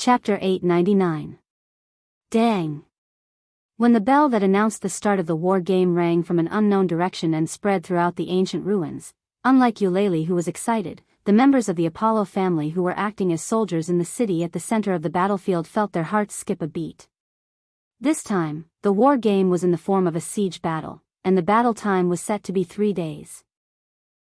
Chapter 899. Dang! When the bell that announced the start of the war game rang from an unknown direction and spread throughout the ancient ruins, unlike Eulalie, who was excited, the members of the Apollo family who were acting as soldiers in the city at the center of the battlefield felt their hearts skip a beat. This time, the war game was in the form of a siege battle, and the battle time was set to be 3 days.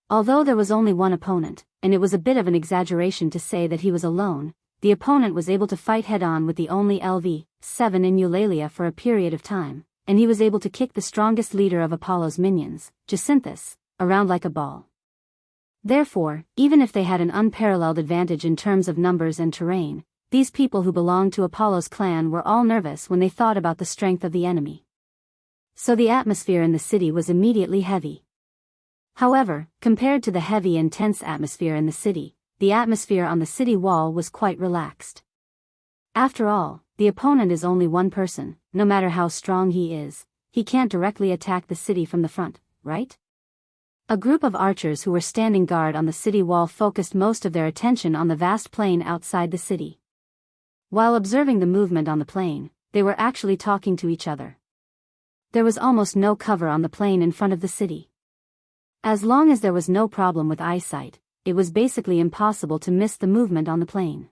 Although there was only one opponent, and it was a bit of an exaggeration to say that he was alone, the opponent was able to fight head-on with the only LV-7 in Eulalia for a period of time, and he was able to kick the strongest leader of Apollo's minions, Jacinthus, around like a ball. Therefore, even if they had an unparalleled advantage in terms of numbers and terrain, these people who belonged to Apollo's clan were all nervous when they thought about the strength of the enemy. So the atmosphere in the city was immediately heavy. However, compared to the heavy and tense atmosphere in the city, the atmosphere on the city wall was quite relaxed. After all, the opponent is only one person. No matter how strong he is, he can't directly attack the city from the front, right? A group of archers who were standing guard on the city wall focused most of their attention on the vast plain outside the city. While observing the movement on the plain, they were actually talking to each other. There was almost no cover on the plain in front of the city. As long as there was no problem with eyesight, it was basically impossible to miss the movement on the plain.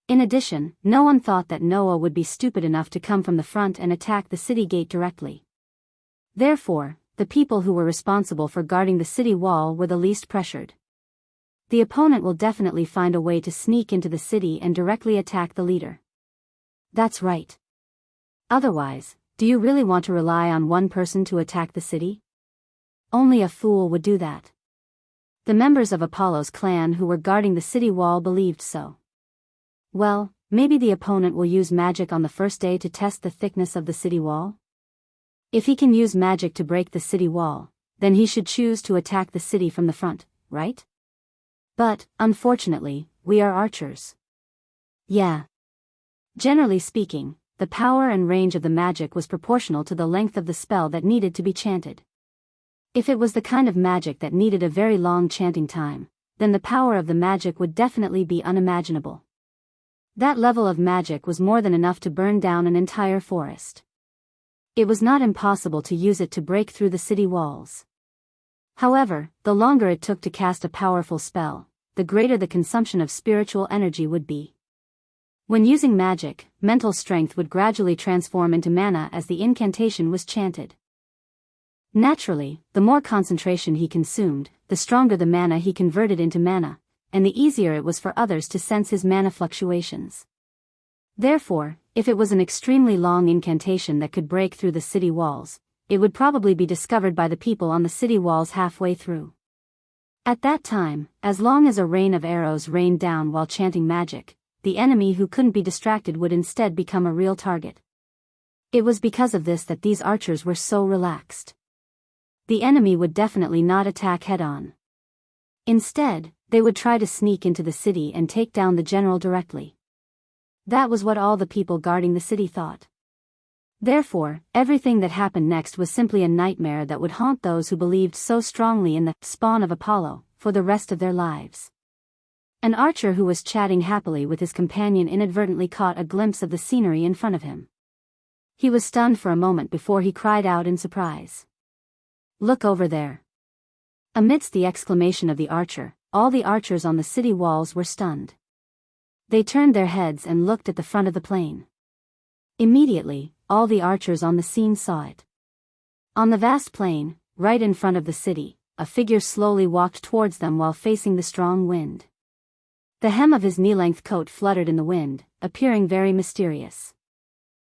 In addition, no one thought that Noah would be stupid enough to come from the front and attack the city gate directly. Therefore, the people who were responsible for guarding the city wall were the least pressured. The opponent will definitely find a way to sneak into the city and directly attack the leader. That's right. Otherwise, do you really want to rely on one person to attack the city? Only a fool would do that. The members of Apollo's clan who were guarding the city wall believed so. Well, maybe the opponent will use magic on the first day to test the thickness of the city wall? If he can use magic to break the city wall, then he should choose to attack the city from the front, right? But, unfortunately, we are archers. Yeah. Generally speaking, the power and range of the magic was proportional to the length of the spell that needed to be chanted. If it was the kind of magic that needed a very long chanting time, then the power of the magic would definitely be unimaginable. That level of magic was more than enough to burn down an entire forest. It was not impossible to use it to break through the city walls. However, the longer it took to cast a powerful spell, the greater the consumption of spiritual energy would be. When using magic, mental strength would gradually transform into mana as the incantation was chanted. Naturally, the more concentration he consumed, the stronger the mana he converted into mana, and the easier it was for others to sense his mana fluctuations. Therefore, if it was an extremely long incantation that could break through the city walls, it would probably be discovered by the people on the city walls halfway through. At that time, as long as a rain of arrows rained down while chanting magic, the enemy who couldn't be distracted would instead become a real target. It was because of this that these archers were so relaxed. The enemy would definitely not attack head-on. Instead, they would try to sneak into the city and take down the general directly. That was what all the people guarding the city thought. Therefore, everything that happened next was simply a nightmare that would haunt those who believed so strongly in the spawn of Apollo for the rest of their lives. An archer who was chatting happily with his companion inadvertently caught a glimpse of the scenery in front of him. He was stunned for a moment before he cried out in surprise. "Look over there." Amidst the exclamation of the archer, all the archers on the city walls were stunned. They turned their heads and looked at the front of the plane. Immediately, all the archers on the scene saw it. On the vast plain, right in front of the city, a figure slowly walked towards them while facing the strong wind. The hem of his knee-length coat fluttered in the wind, appearing very mysterious.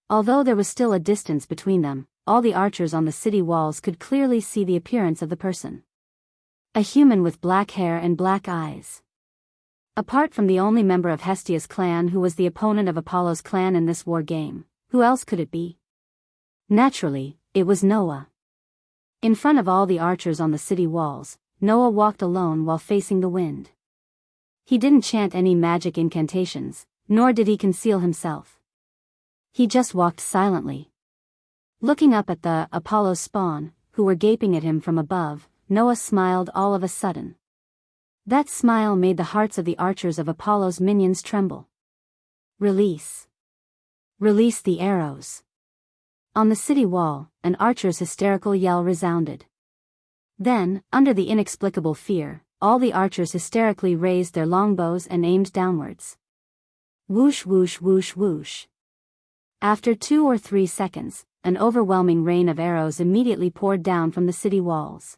Although there was still a distance between them, all the archers on the city walls could clearly see the appearance of the person. A human with black hair and black eyes. Apart from the only member of Hestia's clan who was the opponent of Apollo's clan in this war game, who else could it be? Naturally, it was Noah. In front of all the archers on the city walls, Noah walked alone while facing the wind. He didn't chant any magic incantations, nor did he conceal himself. He just walked silently. Looking up at the Apollo's spawn, who were gaping at him from above, Noah smiled all of a sudden. That smile made the hearts of the archers of Apollo's minions tremble. Release. Release the arrows. On the city wall, an archer's hysterical yell resounded. Then, under the inexplicable fear, all the archers hysterically raised their longbows and aimed downwards. Whoosh whoosh whoosh whoosh. After 2 or 3 seconds, an overwhelming rain of arrows immediately poured down from the city walls.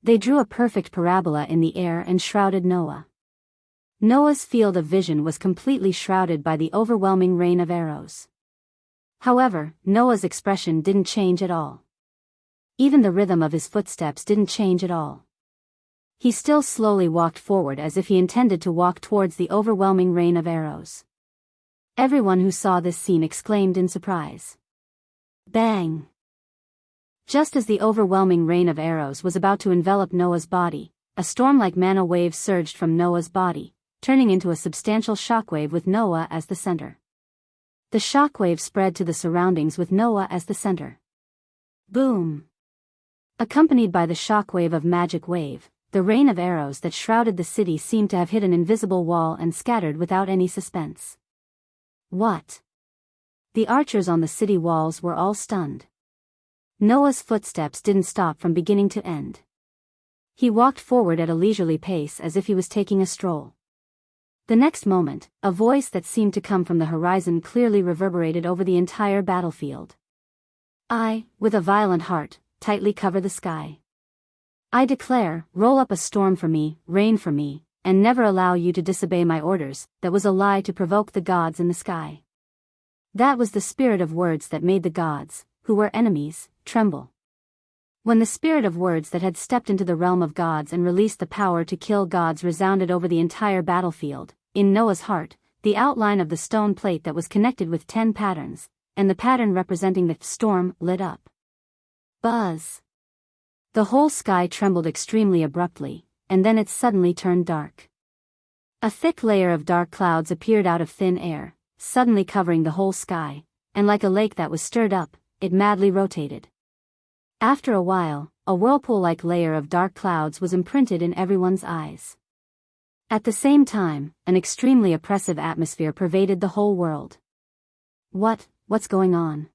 They drew a perfect parabola in the air and shrouded Noah. Noah's field of vision was completely shrouded by the overwhelming rain of arrows. However, Noah's expression didn't change at all. Even the rhythm of his footsteps didn't change at all. He still slowly walked forward as if he intended to walk towards the overwhelming rain of arrows. Everyone who saw this scene exclaimed in surprise. Bang! Just as the overwhelming rain of arrows was about to envelop Noah's body, a storm-like mana wave surged from Noah's body, turning into a substantial shockwave with Noah as the center. The shockwave spread to the surroundings with Noah as the center. Boom! Accompanied by the shockwave of magic wave, the rain of arrows that shrouded the city seemed to have hit an invisible wall and scattered without any suspense. What? The archers on the city walls were all stunned. Noah's footsteps didn't stop from beginning to end. He walked forward at a leisurely pace as if he was taking a stroll. The next moment, a voice that seemed to come from the horizon clearly reverberated over the entire battlefield. I, with a violent heart, tightly cover the sky. I declare, roll up a storm for me, rain for me, and never allow you to disobey my orders. That was a lie to provoke the gods in the sky. That was the spirit of words that made the gods, who were enemies, tremble. When the spirit of words that had stepped into the realm of gods and released the power to kill gods resounded over the entire battlefield, in Noah's heart, the outline of the stone plate that was connected with 10 patterns, and the pattern representing the storm, lit up. Buzz! The whole sky trembled extremely abruptly, and then it suddenly turned dark. A thick layer of dark clouds appeared out of thin air, suddenly covering the whole sky, and like a lake that was stirred up, it madly rotated. After a while, a whirlpool-like layer of dark clouds was imprinted in everyone's eyes. At the same time, an extremely oppressive atmosphere pervaded the whole world. What's going on?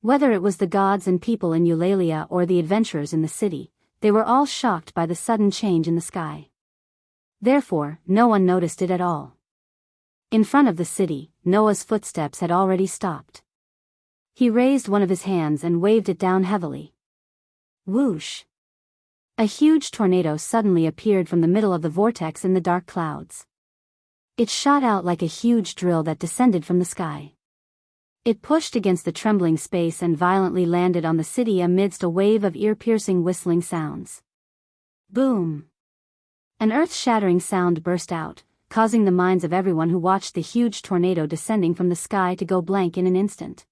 Whether it was the gods and people in Eulalia or the adventurers in the city, they were all shocked by the sudden change in the sky. Therefore, no one noticed it at all. In front of the city, Noah's footsteps had already stopped. He raised one of his hands and waved it down heavily. Whoosh! A huge tornado suddenly appeared from the middle of the vortex in the dark clouds. It shot out like a huge drill that descended from the sky. It pushed against the trembling space and violently landed on the city amidst a wave of ear-piercing whistling sounds. Boom! An earth-shattering sound burst out, causing the minds of everyone who watched the huge tornado descending from the sky to go blank in an instant.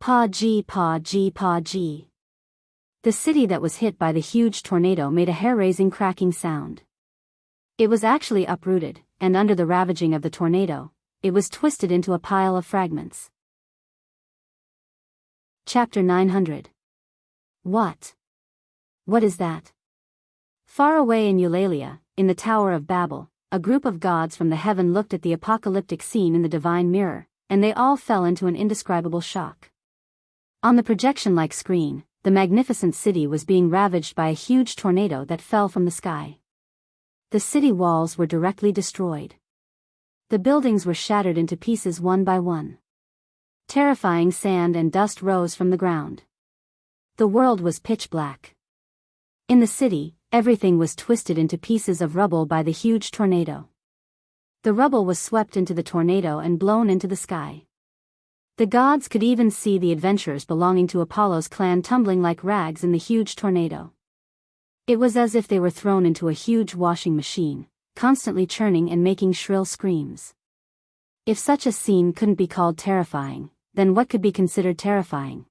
Pa-gee, pa-gee, pa-gee. The city that was hit by the huge tornado made a hair-raising cracking sound. It was actually uprooted, and under the ravaging of the tornado, it was twisted into a pile of fragments. Chapter 900. What? What is that? Far away in Eulalia, in the Tower of Babel, a group of gods from the heaven looked at the apocalyptic scene in the divine mirror, and they all fell into an indescribable shock. On the projection-like screen, the magnificent city was being ravaged by a huge tornado that fell from the sky. The city walls were directly destroyed. The buildings were shattered into pieces one by one. Terrifying sand and dust rose from the ground. The world was pitch black. In the city, everything was twisted into pieces of rubble by the huge tornado. The rubble was swept into the tornado and blown into the sky. The gods could even see the adventurers belonging to Apollo's clan tumbling like rags in the huge tornado. It was as if they were thrown into a huge washing machine, constantly churning and making shrill screams. If such a scene couldn't be called terrifying, then what could be considered terrifying?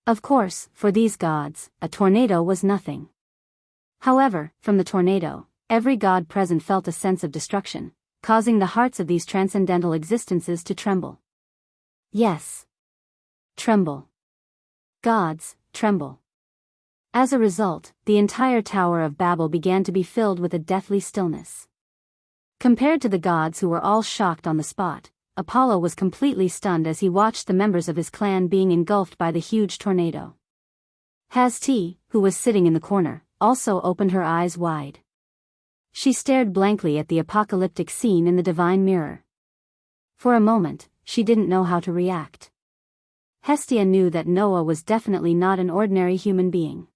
Of course, for these gods, a tornado was nothing. However, from the tornado, every god present felt a sense of destruction, causing the hearts of these transcendental existences to tremble. Yes. Tremble. Gods, tremble. As a result, the entire Tower of Babel began to be filled with a deathly stillness. Compared to the gods who were all shocked on the spot, Apollo was completely stunned as he watched the members of his clan being engulfed by the huge tornado. Hasti, who was sitting in the corner, also opened her eyes wide. She stared blankly at the apocalyptic scene in the divine mirror. For a moment, she didn't know how to react. Hestia knew that Noah was definitely not an ordinary human being.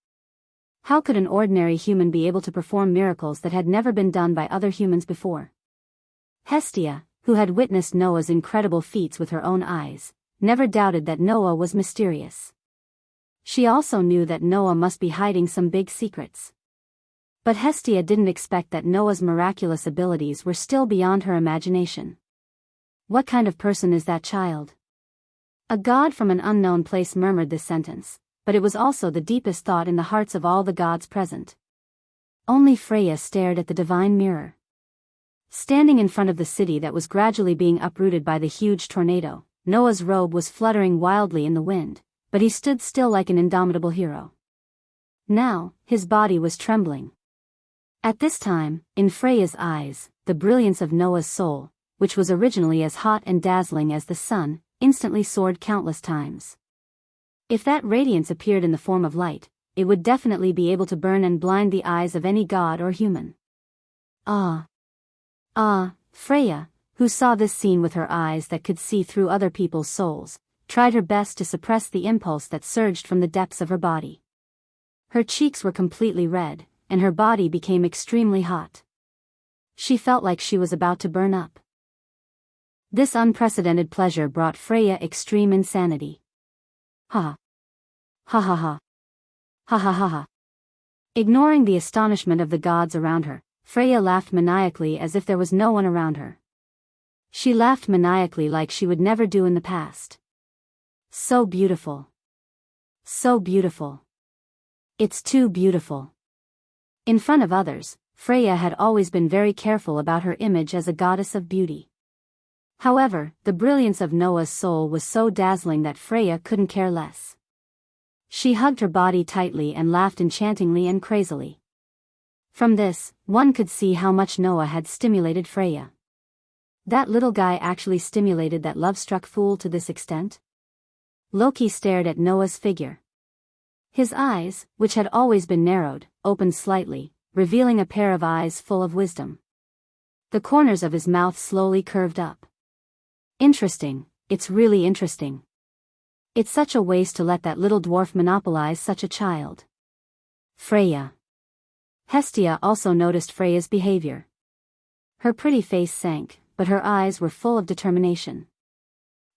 How could an ordinary human be able to perform miracles that had never been done by other humans before? Hestia, who had witnessed Noah's incredible feats with her own eyes, never doubted that Noah was mysterious. She also knew that Noah must be hiding some big secrets. But Hestia didn't expect that Noah's miraculous abilities were still beyond her imagination. What kind of person is that child? A god from an unknown place murmured this sentence, but it was also the deepest thought in the hearts of all the gods present. Only Freya stared at the divine mirror. Standing in front of the city that was gradually being uprooted by the huge tornado, Noah's robe was fluttering wildly in the wind, but he stood still like an indomitable hero. Now, his body was trembling. At this time, in Freya's eyes, the brilliance of Noah's soul, which was originally as hot and dazzling as the sun, instantly soared countless times. If that radiance appeared in the form of light, it would definitely be able to burn and blind the eyes of any god or human. Freya, who saw this scene with her eyes that could see through other people's souls, tried her best to suppress the impulse that surged from the depths of her body. Her cheeks were completely red, and her body became extremely hot. She felt like she was about to burn up. This unprecedented pleasure brought Freya extreme insanity. Ha. Ha ha ha. Ha ha ha ha. Ignoring the astonishment of the gods around her, Freya laughed maniacally as if there was no one around her. She laughed maniacally like she would never do in the past. So beautiful. So beautiful. It's too beautiful. In front of others, Freya had always been very careful about her image as a goddess of beauty. However, the brilliance of Noah's soul was so dazzling that Freya couldn't care less. She hugged her body tightly and laughed enchantingly and crazily. From this, one could see how much Noah had stimulated Freya. That little guy actually stimulated that love-struck fool to this extent? Loki stared at Noah's figure. His eyes, which had always been narrowed, opened slightly, revealing a pair of eyes full of wisdom. The corners of his mouth slowly curved up. Interesting, it's really interesting. It's such a waste to let that little dwarf monopolize such a child. Freya. Hestia also noticed Freya's behavior. Her pretty face sank, but her eyes were full of determination.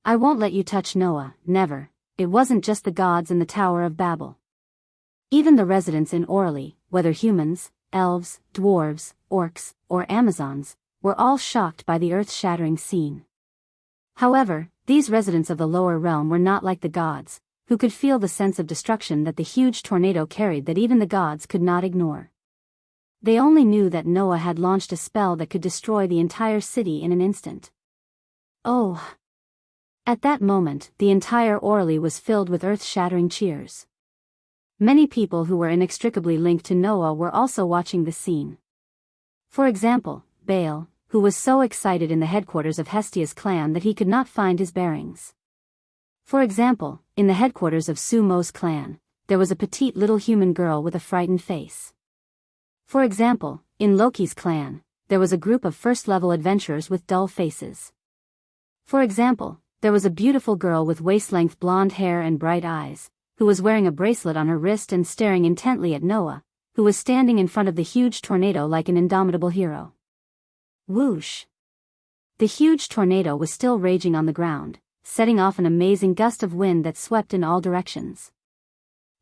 I won't let you touch Noah, never. It wasn't just the gods in the Tower of Babel. Even the residents in Orly, whether humans, elves, dwarves, orcs, or Amazons, were all shocked by the earth-shattering scene. However, these residents of the lower realm were not like the gods, who could feel the sense of destruction that the huge tornado carried that even the gods could not ignore. They only knew that Noah had launched a spell that could destroy the entire city in an instant. Oh! At that moment, the entire Orly was filled with earth-shattering cheers. Many people who were inextricably linked to Noah were also watching the scene. For example, Baal, who was so excited in the headquarters of Hestia's clan that he could not find his bearings. For example, in the headquarters of Sumo's clan, there was a petite little human girl with a frightened face. For example, in Loki's clan, there was a group of first-level adventurers with dull faces. For example, there was a beautiful girl with waist-length blonde hair and bright eyes, who was wearing a bracelet on her wrist and staring intently at Noah, who was standing in front of the huge tornado like an indomitable hero. Whoosh! The huge tornado was still raging on the ground, setting off an amazing gust of wind that swept in all directions.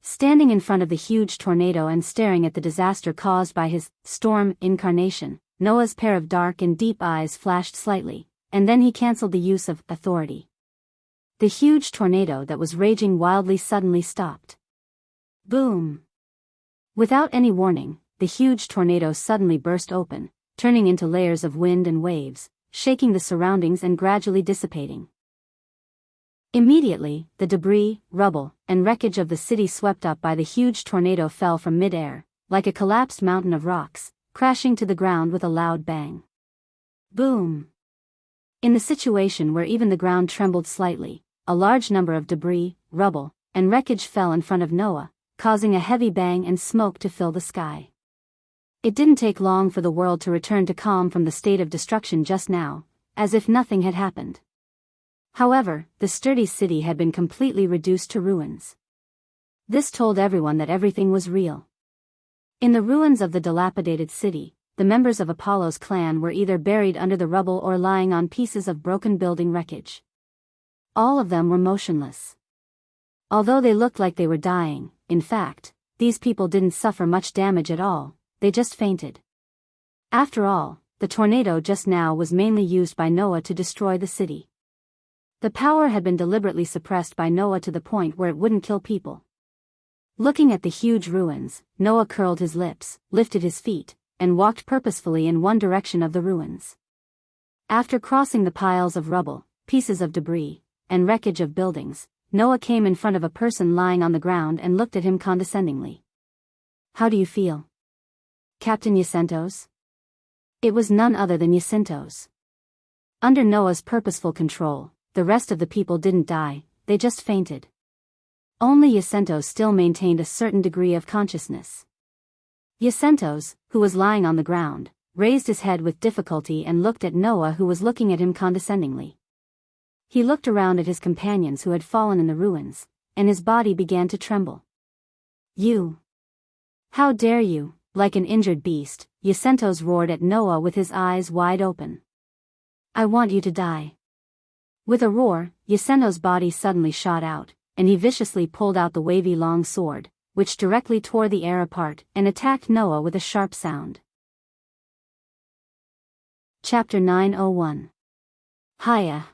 Standing in front of the huge tornado and staring at the disaster caused by his storm incarnation, Noah's pair of dark and deep eyes flashed slightly, and then he cancelled the use of authority. The huge tornado that was raging wildly suddenly stopped. Boom! Without any warning, the huge tornado suddenly burst open, turning into layers of wind and waves, shaking the surroundings and gradually dissipating. Immediately, the debris, rubble, and wreckage of the city swept up by the huge tornado fell from mid-air, like a collapsed mountain of rocks, crashing to the ground with a loud bang. Boom! In the situation where even the ground trembled slightly, a large number of debris, rubble, and wreckage fell in front of Noah, causing a heavy bang and smoke to fill the sky. It didn't take long for the world to return to calm from the state of destruction just now, as if nothing had happened. However, the sturdy city had been completely reduced to ruins. This told everyone that everything was real. In the ruins of the dilapidated city, the members of Apollo's clan were either buried under the rubble or lying on pieces of broken building wreckage. All of them were motionless. Although they looked like they were dying, in fact, these people didn't suffer much damage at all, they just fainted. After all, the tornado just now was mainly used by Noah to destroy the city. The power had been deliberately suppressed by Noah to the point where it wouldn't kill people. Looking at the huge ruins, Noah curled his lips, lifted his feet, and walked purposefully in one direction of the ruins. After crossing the piles of rubble, pieces of debris, and wreckage of buildings, Noah came in front of a person lying on the ground and looked at him condescendingly. "How do you feel, Captain Jacintos?" It was none other than Jacintos. Under Noah's purposeful control, the rest of the people didn't die, they just fainted. Only Jacintos still maintained a certain degree of consciousness. Jacintos, who was lying on the ground, raised his head with difficulty and looked at Noah, who was looking at him condescendingly. He looked around at his companions who had fallen in the ruins, and his body began to tremble. "You! How dare you!" Like an injured beast, Jacintos roared at Noah with his eyes wide open. "I want you to die." With a roar, Jacintos' body suddenly shot out, and he viciously pulled out the wavy long sword, which directly tore the air apart and attacked Noah with a sharp sound. Chapter 901. Hiya.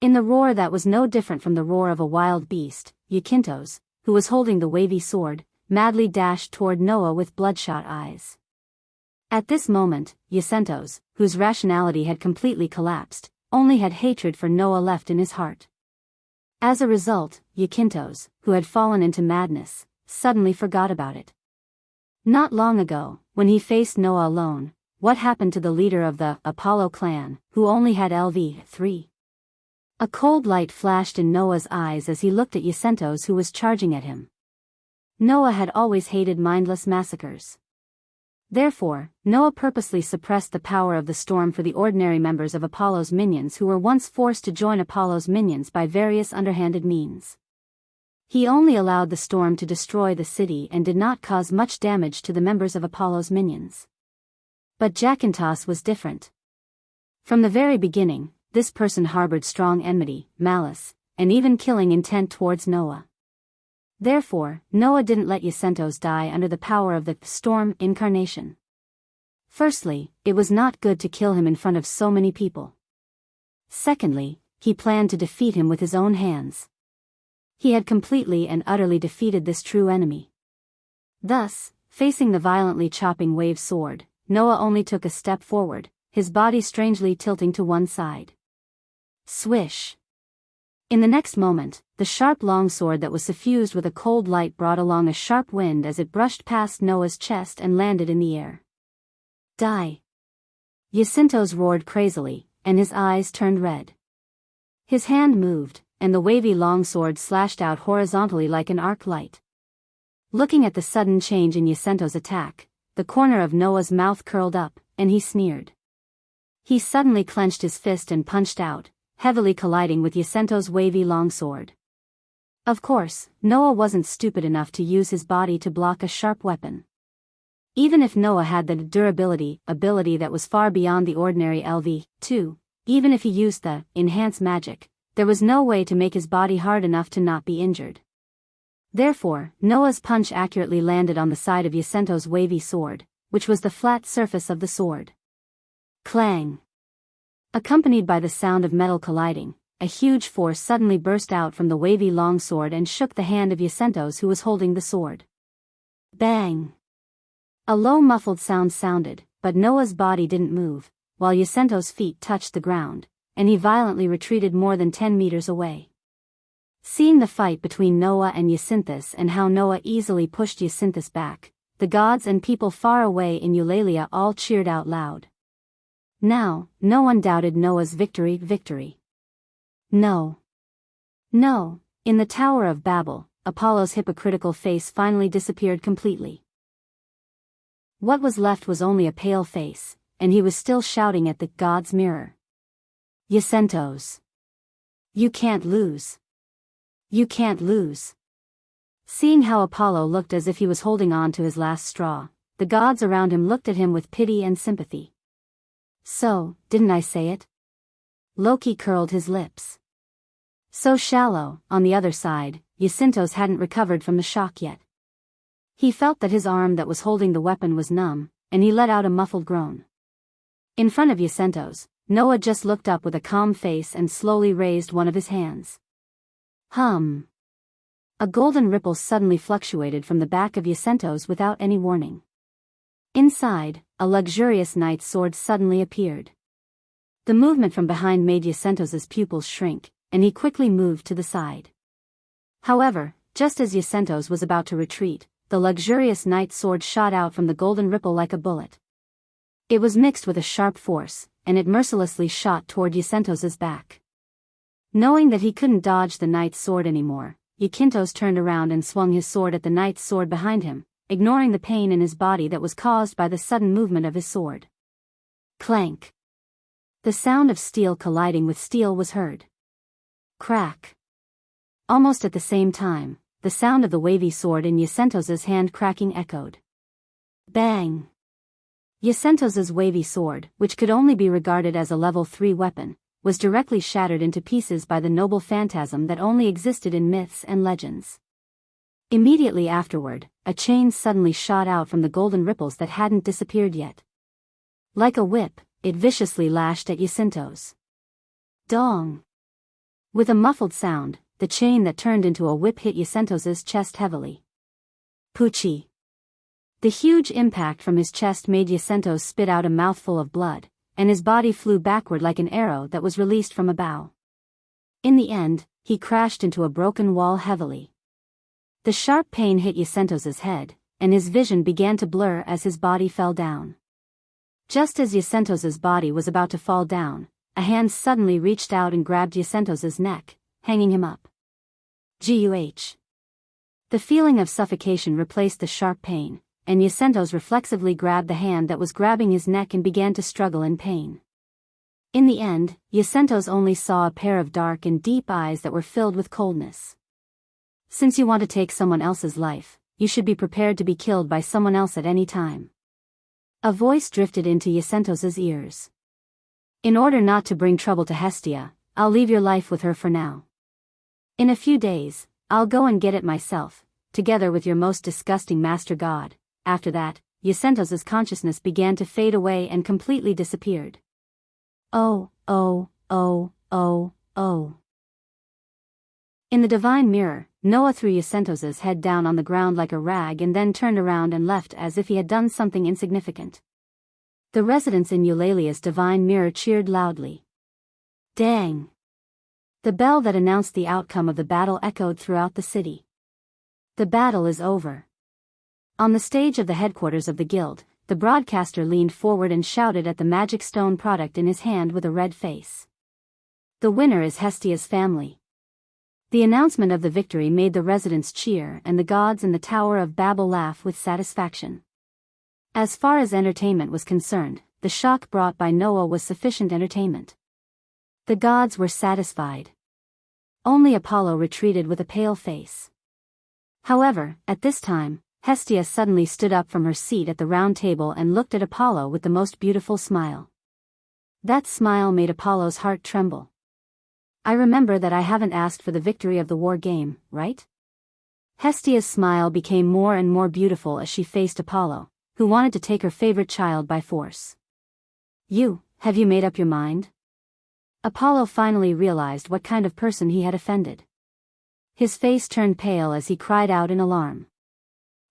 In the roar that was no different from the roar of a wild beast, Jacintos, who was holding the wavy sword, madly dashed toward Noah with bloodshot eyes. At this moment, Jacintos, whose rationality had completely collapsed, only had hatred for Noah left in his heart. As a result, Jacintos, who had fallen into madness, suddenly forgot about it. Not long ago, when he faced Noah alone, what happened to the leader of the Apollo clan, who only had LV3? A cold light flashed in Noah's eyes as he looked at Jacintos, who was charging at him. Noah had always hated mindless massacres. Therefore, Noah purposely suppressed the power of the storm for the ordinary members of Apollo's minions who were once forced to join Apollo's minions by various underhanded means. He only allowed the storm to destroy the city and did not cause much damage to the members of Apollo's minions. But Jacintos was different. From the very beginning, this person harbored strong enmity, malice, and even killing intent towards Noah. Therefore, Noah didn't let Jacintos die under the power of the storm incarnation. Firstly, it was not good to kill him in front of so many people. Secondly, he planned to defeat him with his own hands. He had completely and utterly defeated this true enemy. Thus, facing the violently chopping wave sword, Noah only took a step forward, his body strangely tilting to one side. Swish! In the next moment, the sharp longsword that was suffused with a cold light brought along a sharp wind as it brushed past Noah's chest and landed in the air. "Die!" Jacintos roared crazily, and his eyes turned red. His hand moved, and the wavy longsword slashed out horizontally like an arc light. Looking at the sudden change in Jacintos' attack, the corner of Noah's mouth curled up, and he sneered. He suddenly clenched his fist and punched out, heavily colliding with Jacintos' wavy longsword. Of course, Noah wasn't stupid enough to use his body to block a sharp weapon. Even if Noah had the durability ability that was far beyond the ordinary LV2, even if he used the enhanced magic, there was no way to make his body hard enough to not be injured. Therefore, Noah's punch accurately landed on the side of Jacintos' wavy sword, which was the flat surface of the sword. Clang! Accompanied by the sound of metal colliding, a huge force suddenly burst out from the wavy longsword and shook the hand of Jacintos, who was holding the sword. Bang! A low muffled sound sounded, but Noah's body didn't move, while Jacintos' feet touched the ground, and he violently retreated more than 10 meters away. Seeing the fight between Noah and Jacintos and how Noah easily pushed Jacintos back, the gods and people far away in Eulalia all cheered out loud. Now, no one doubted Noah's victory. No. No, in the Tower of Babel, Apollo's hypocritical face finally disappeared completely. What was left was only a pale face, and he was still shouting at the god's mirror. Yacentos. You can't lose. You can't lose. Seeing how Apollo looked as if he was holding on to his last straw, the gods around him looked at him with pity and sympathy. So, didn't I say it? Loki curled his lips. So shallow. On the other side, Yacintos hadn't recovered from the shock yet. He felt that his arm that was holding the weapon was numb, and he let out a muffled groan. In front of Yacintos, Noah just looked up with a calm face and slowly raised one of his hands. Hum. A golden ripple suddenly fluctuated from the back of Yacintos without any warning. Inside, a luxurious knight's sword suddenly appeared. The movement from behind made Yacintos's pupils shrink, and he quickly moved to the side. However, just as Yacintos was about to retreat, the luxurious knight's sword shot out from the golden ripple like a bullet. It was mixed with a sharp force, and it mercilessly shot toward Yacintos's back. Knowing that he couldn't dodge the knight's sword anymore, Yacintos turned around and swung his sword at the knight's sword behind him, ignoring the pain in his body that was caused by the sudden movement of his sword. Clank. The sound of steel colliding with steel was heard. Crack. Almost at the same time, the sound of the wavy sword in Yacintos's hand cracking echoed. Bang. Yacintos's wavy sword, which could only be regarded as a level 3 weapon, was directly shattered into pieces by the noble phantasm that only existed in myths and legends. Immediately afterward, a chain suddenly shot out from the golden ripples that hadn't disappeared yet. Like a whip, it viciously lashed at Yacintos. Dong! With a muffled sound, the chain that turned into a whip hit Yacintos's chest heavily. Poochie! The huge impact from his chest made Yacintos spit out a mouthful of blood, and his body flew backward like an arrow that was released from a bow. In the end, he crashed into a broken wall heavily. The sharp pain hit Yacintos's head, and his vision began to blur as his body fell down. Just as Yacintos's body was about to fall down, a hand suddenly reached out and grabbed Yacintos's neck, hanging him up. Guh. The feeling of suffocation replaced the sharp pain, and Yacintos reflexively grabbed the hand that was grabbing his neck and began to struggle in pain. In the end, Yacintos only saw a pair of dark and deep eyes that were filled with coldness. Since you want to take someone else's life, you should be prepared to be killed by someone else at any time. A voice drifted into Yacintos's ears. In order not to bring trouble to Hestia, I'll leave your life with her for now. In a few days, I'll go and get it myself, together with your most disgusting master god. After that, Yacintos's consciousness began to fade away and completely disappeared. Oh. In the divine mirror, Noah threw Yacintos's head down on the ground like a rag and then turned around and left as if he had done something insignificant. The residents in Eulalia's divine mirror cheered loudly. Dang! The bell that announced the outcome of the battle echoed throughout the city. The battle is over. On the stage of the headquarters of the guild, the broadcaster leaned forward and shouted at the magic stone product in his hand with a red face. The winner is Hestia's family. The announcement of the victory made the residents cheer and the gods in the Tower of Babel laugh with satisfaction. As far as entertainment was concerned, the shock brought by Noah was sufficient entertainment. The gods were satisfied. Only Apollo retreated with a pale face. However, at this time, Hestia suddenly stood up from her seat at the round table and looked at Apollo with the most beautiful smile. That smile made Apollo's heart tremble. I remember that I haven't asked for the victory of the war game, right? Hestia's smile became more and more beautiful as she faced Apollo, who wanted to take her favorite child by force. Have you made up your mind? Apollo finally realized what kind of person he had offended. His face turned pale as he cried out in alarm.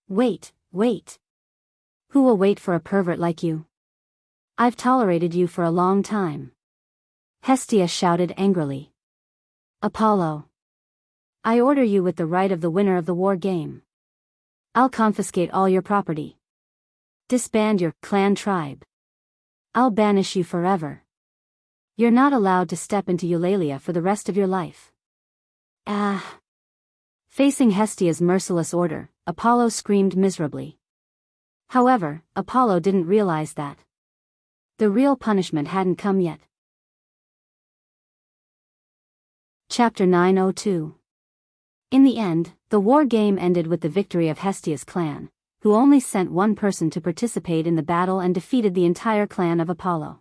Wait. Who will wait for a pervert like you? I've tolerated you for a long time. Hestia shouted angrily. Apollo. I order you with the right of the winner of the war game. I'll confiscate all your property. Disband your clan tribe. I'll banish you forever. You're not allowed to step into Eulalia for the rest of your life. Ah! Facing Hestia's merciless order, Apollo screamed miserably. However, Apollo didn't realize that the real punishment hadn't come yet. Chapter 902. In the end, the war game ended with the victory of Hestia's clan, who only sent one person to participate in the battle and defeated the entire clan of Apollo.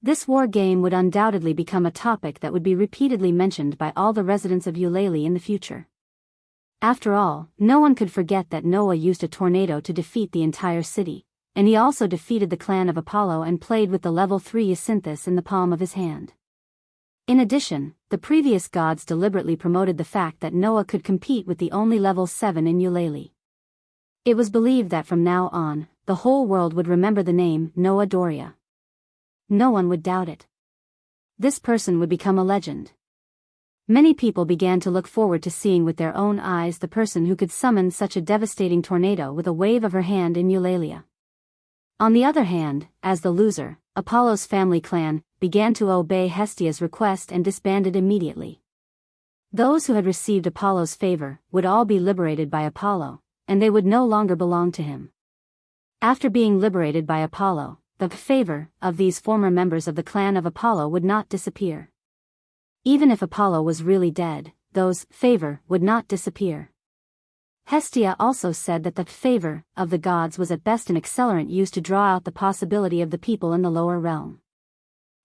This war game would undoubtedly become a topic that would be repeatedly mentioned by all the residents of Eulalia in the future. After all, no one could forget that Noah used a tornado to defeat the entire city, and he also defeated the clan of Apollo and played with the level 3 Jacinthus in the palm of his hand. In addition, the previous gods deliberately promoted the fact that Noah could compete with the only level 7 in Eulalia. It was believed that from now on, the whole world would remember the name Noah Doria. No one would doubt it. This person would become a legend. Many people began to look forward to seeing with their own eyes the person who could summon such a devastating tornado with a wave of her hand in Eulalia. On the other hand, as the loser, Apollo's family clan began to obey Hestia's request and disbanded immediately. Those who had received Apollo's favor would all be liberated by Apollo, and they would no longer belong to him. After being liberated by Apollo, the favor of these former members of the clan of Apollo would not disappear. Even if Apollo was really dead, those favor would not disappear. Hestia also said that the favor of the gods was at best an accelerant used to draw out the possibility of the people in the lower realm.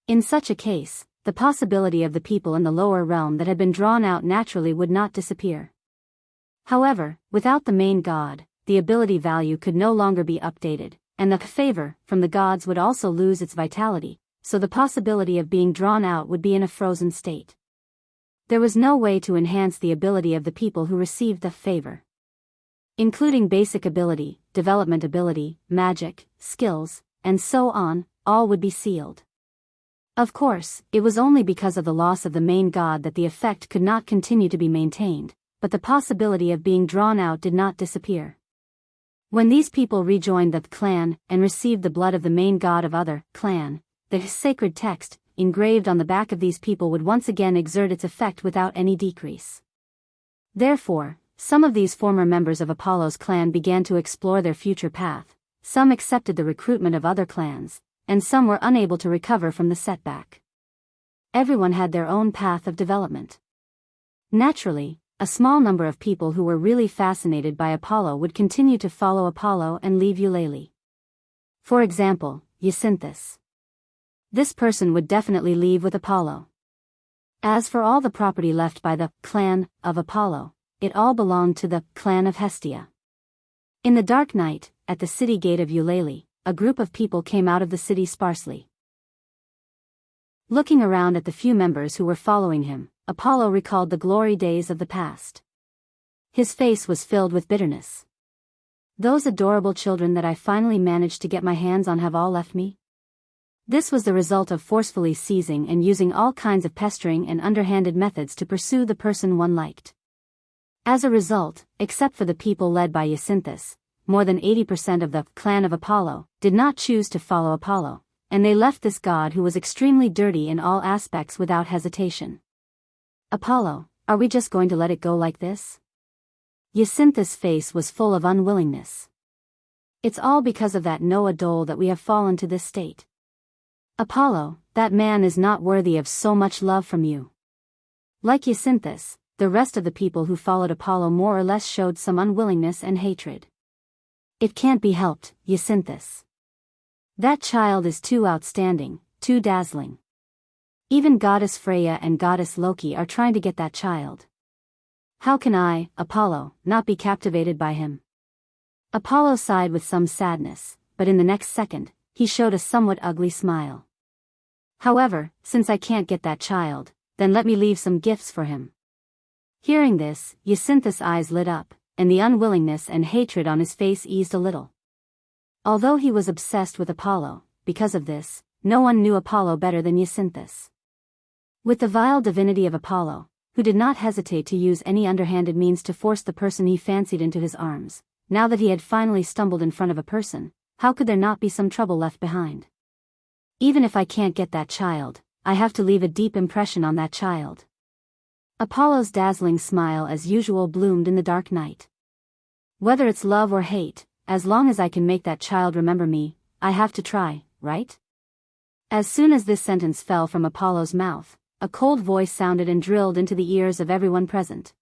In such a case, the possibility of the people in the lower realm that had been drawn out naturally would not disappear. However, without the main god, the ability value could no longer be updated, and the favor from the gods would also lose its vitality, so the possibility of being drawn out would be in a frozen state. There was no way to enhance the ability of the people who received the favor. Including basic ability, development ability, magic, skills, and so on, all would be sealed. Of course, it was only because of the loss of the main god that the effect could not continue to be maintained, but the possibility of being drawn out did not disappear. When these people rejoined the clan and received the blood of the main god of other clan, the sacred text engraved on the back of these people would once again exert its effect without any decrease. Therefore, some of these former members of Apollo's clan began to explore their future path, some accepted the recruitment of other clans, and some were unable to recover from the setback. Everyone had their own path of development. Naturally, a small number of people who were really fascinated by Apollo would continue to follow Apollo and leave Eulalia. For example, Jacinthus. This person would definitely leave with Apollo. As for all the property left by the clan of Apollo, it all belonged to the clan of Hestia. In the dark night, at the city gate of Eulalia, a group of people came out of the city sparsely. Looking around at the few members who were following him, Apollo recalled the glory days of the past. His face was filled with bitterness. Those adorable children that I finally managed to get my hands on have all left me. This was the result of forcefully seizing and using all kinds of pestering and underhanded methods to pursue the person one liked. As a result, except for the people led by Jacinthus, more than 80% of the clan of Apollo did not choose to follow Apollo, and they left this god who was extremely dirty in all aspects without hesitation. Apollo, are we just going to let it go like this? Jacinthus' face was full of unwillingness. It's all because of that Noah dole that we have fallen to this state. Apollo, that man is not worthy of so much love from you. Like Jacinthus, the rest of the people who followed Apollo more or less showed some unwillingness and hatred. It can't be helped, Jacinthus. That child is too outstanding, too dazzling. Even Goddess Freya and Goddess Loki are trying to get that child. How can I, Apollo, not be captivated by him? Apollo sighed with some sadness, but in the next second, he showed a somewhat ugly smile. However, since I can't get that child, then let me leave some gifts for him. Hearing this, Jacinthus' eyes lit up, and the unwillingness and hatred on his face eased a little. Although he was obsessed with Apollo, because of this, no one knew Apollo better than Jacinthus. With the vile divinity of Apollo, who did not hesitate to use any underhanded means to force the person he fancied into his arms, now that he had finally stumbled in front of a person, how could there not be some trouble left behind? Even if I can't get that child, I have to leave a deep impression on that child. Apollo's dazzling smile as usual bloomed in the dark night. Whether it's love or hate, as long as I can make that child remember me, I have to try, right? As soon as this sentence fell from Apollo's mouth, a cold voice sounded and drilled into the ears of everyone present.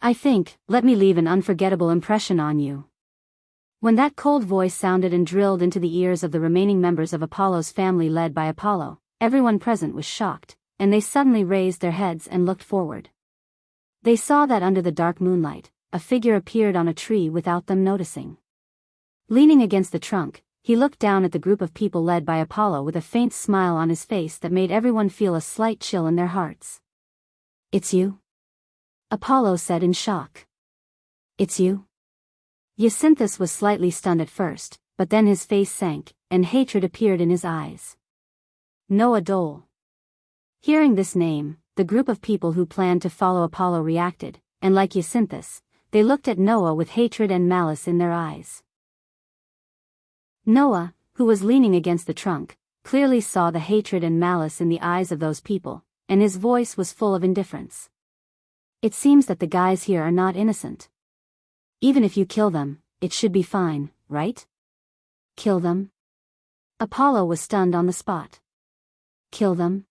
I think, let me leave an unforgettable impression on you. When that cold voice sounded and drilled into the ears of the remaining members of Apollo's family led by Apollo, everyone present was shocked, and they suddenly raised their heads and looked forward. They saw that under the dark moonlight, a figure appeared on a tree without them noticing. Leaning against the trunk, he looked down at the group of people led by Apollo with a faint smile on his face that made everyone feel a slight chill in their hearts. It's you? Apollo said in shock. It's you? Jacinthus was slightly stunned at first, but then his face sank, and hatred appeared in his eyes. Noah Dole. Hearing this name, the group of people who planned to follow Apollo reacted, and like Jacinthus, they looked at Noah with hatred and malice in their eyes. Noah, who was leaning against the trunk, clearly saw the hatred and malice in the eyes of those people, and his voice was full of indifference. It seems that the guys here are not innocent. Even if you kill them, it should be fine, right? Kill them? Apollo was stunned on the spot. Kill them?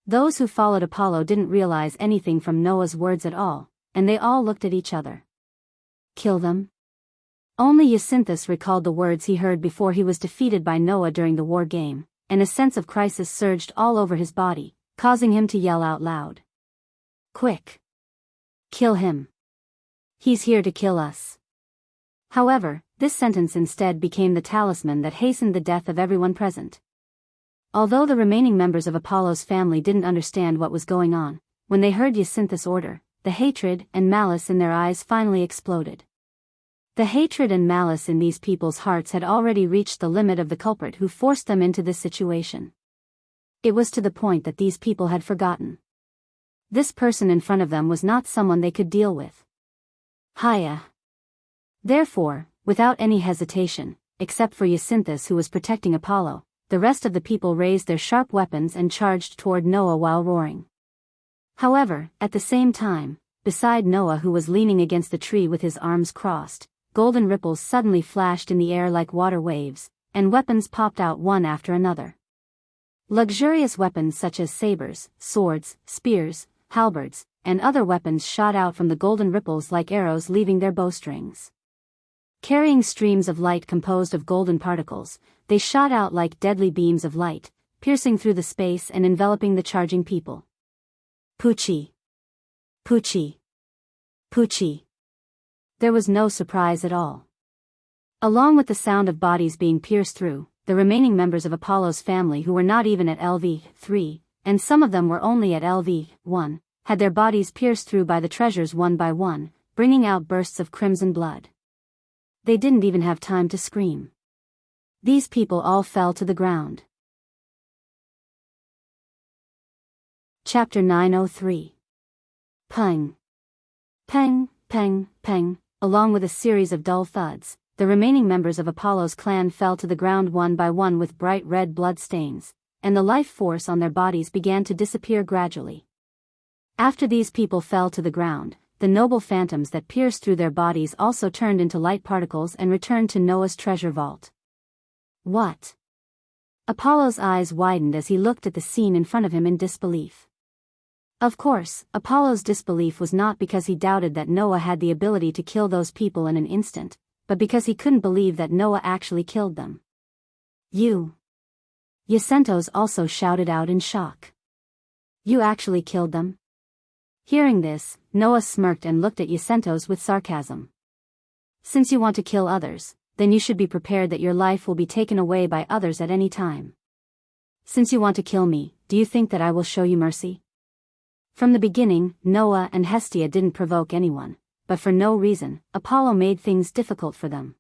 Those who followed Apollo didn't realize anything from Noah's words at all, and they all looked at each other. Kill them? Only Jacinthus recalled the words he heard before he was defeated by Noah during the war game, and a sense of crisis surged all over his body, causing him to yell out loud. Quick! Kill him! He's here to kill us. However, this sentence instead became the talisman that hastened the death of everyone present. Although the remaining members of Apollo's family didn't understand what was going on, when they heard Jacinthus' order, the hatred and malice in their eyes finally exploded. The hatred and malice in these people's hearts had already reached the limit of the culprit who forced them into this situation. It was to the point that these people had forgotten. This person in front of them was not someone they could deal with. Hiya. Therefore, without any hesitation, except for Jacinthus who was protecting Apollo, the rest of the people raised their sharp weapons and charged toward Noah while roaring. However, at the same time, beside Noah who was leaning against the tree with his arms crossed, golden ripples suddenly flashed in the air like water waves, and weapons popped out one after another. Luxurious weapons such as sabers, swords, spears, halberds, and other weapons shot out from the golden ripples like arrows leaving their bowstrings. Carrying streams of light composed of golden particles, they shot out like deadly beams of light, piercing through the space and enveloping the charging people. Poochie! Poochie! Poochie! There was no surprise at all. Along with the sound of bodies being pierced through, the remaining members of Apollo's family who were not even at LV-3, and some of them were only at LV-1, had their bodies pierced through by the treasures one by one, bringing out bursts of crimson blood. They didn't even have time to scream. These people all fell to the ground. Chapter 903. Peng. Peng, peng, peng. Along with a series of dull thuds, the remaining members of Apollo's clan fell to the ground one by one with bright red blood stains, and the life force on their bodies began to disappear gradually. After these people fell to the ground, the noble phantoms that pierced through their bodies also turned into light particles and returned to Noah's treasure vault. What? Apollo's eyes widened as he looked at the scene in front of him in disbelief. Of course, Apollo's disbelief was not because he doubted that Noah had the ability to kill those people in an instant, but because he couldn't believe that Noah actually killed them. You! Jacinthus also shouted out in shock. You actually killed them? Hearing this, Noah smirked and looked at Jacinthus with sarcasm. Since you want to kill others, then you should be prepared that your life will be taken away by others at any time. Since you want to kill me, do you think that I will show you mercy? From the beginning, Noah and Hestia didn't provoke anyone, but for no reason, Apollo made things difficult for them.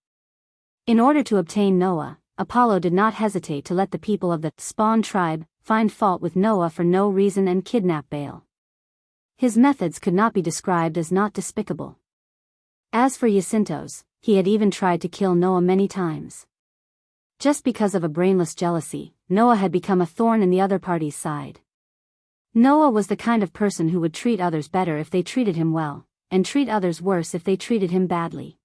In order to obtain Noah, Apollo did not hesitate to let the people of the Spawn tribe find fault with Noah for no reason and kidnap Baal. His methods could not be described as not despicable. As for Jacinthus, he had even tried to kill Noah many times. Just because of a brainless jealousy, Noah had become a thorn in the other party's side. Noah was the kind of person who would treat others better if they treated him well, and treat others worse if they treated him badly.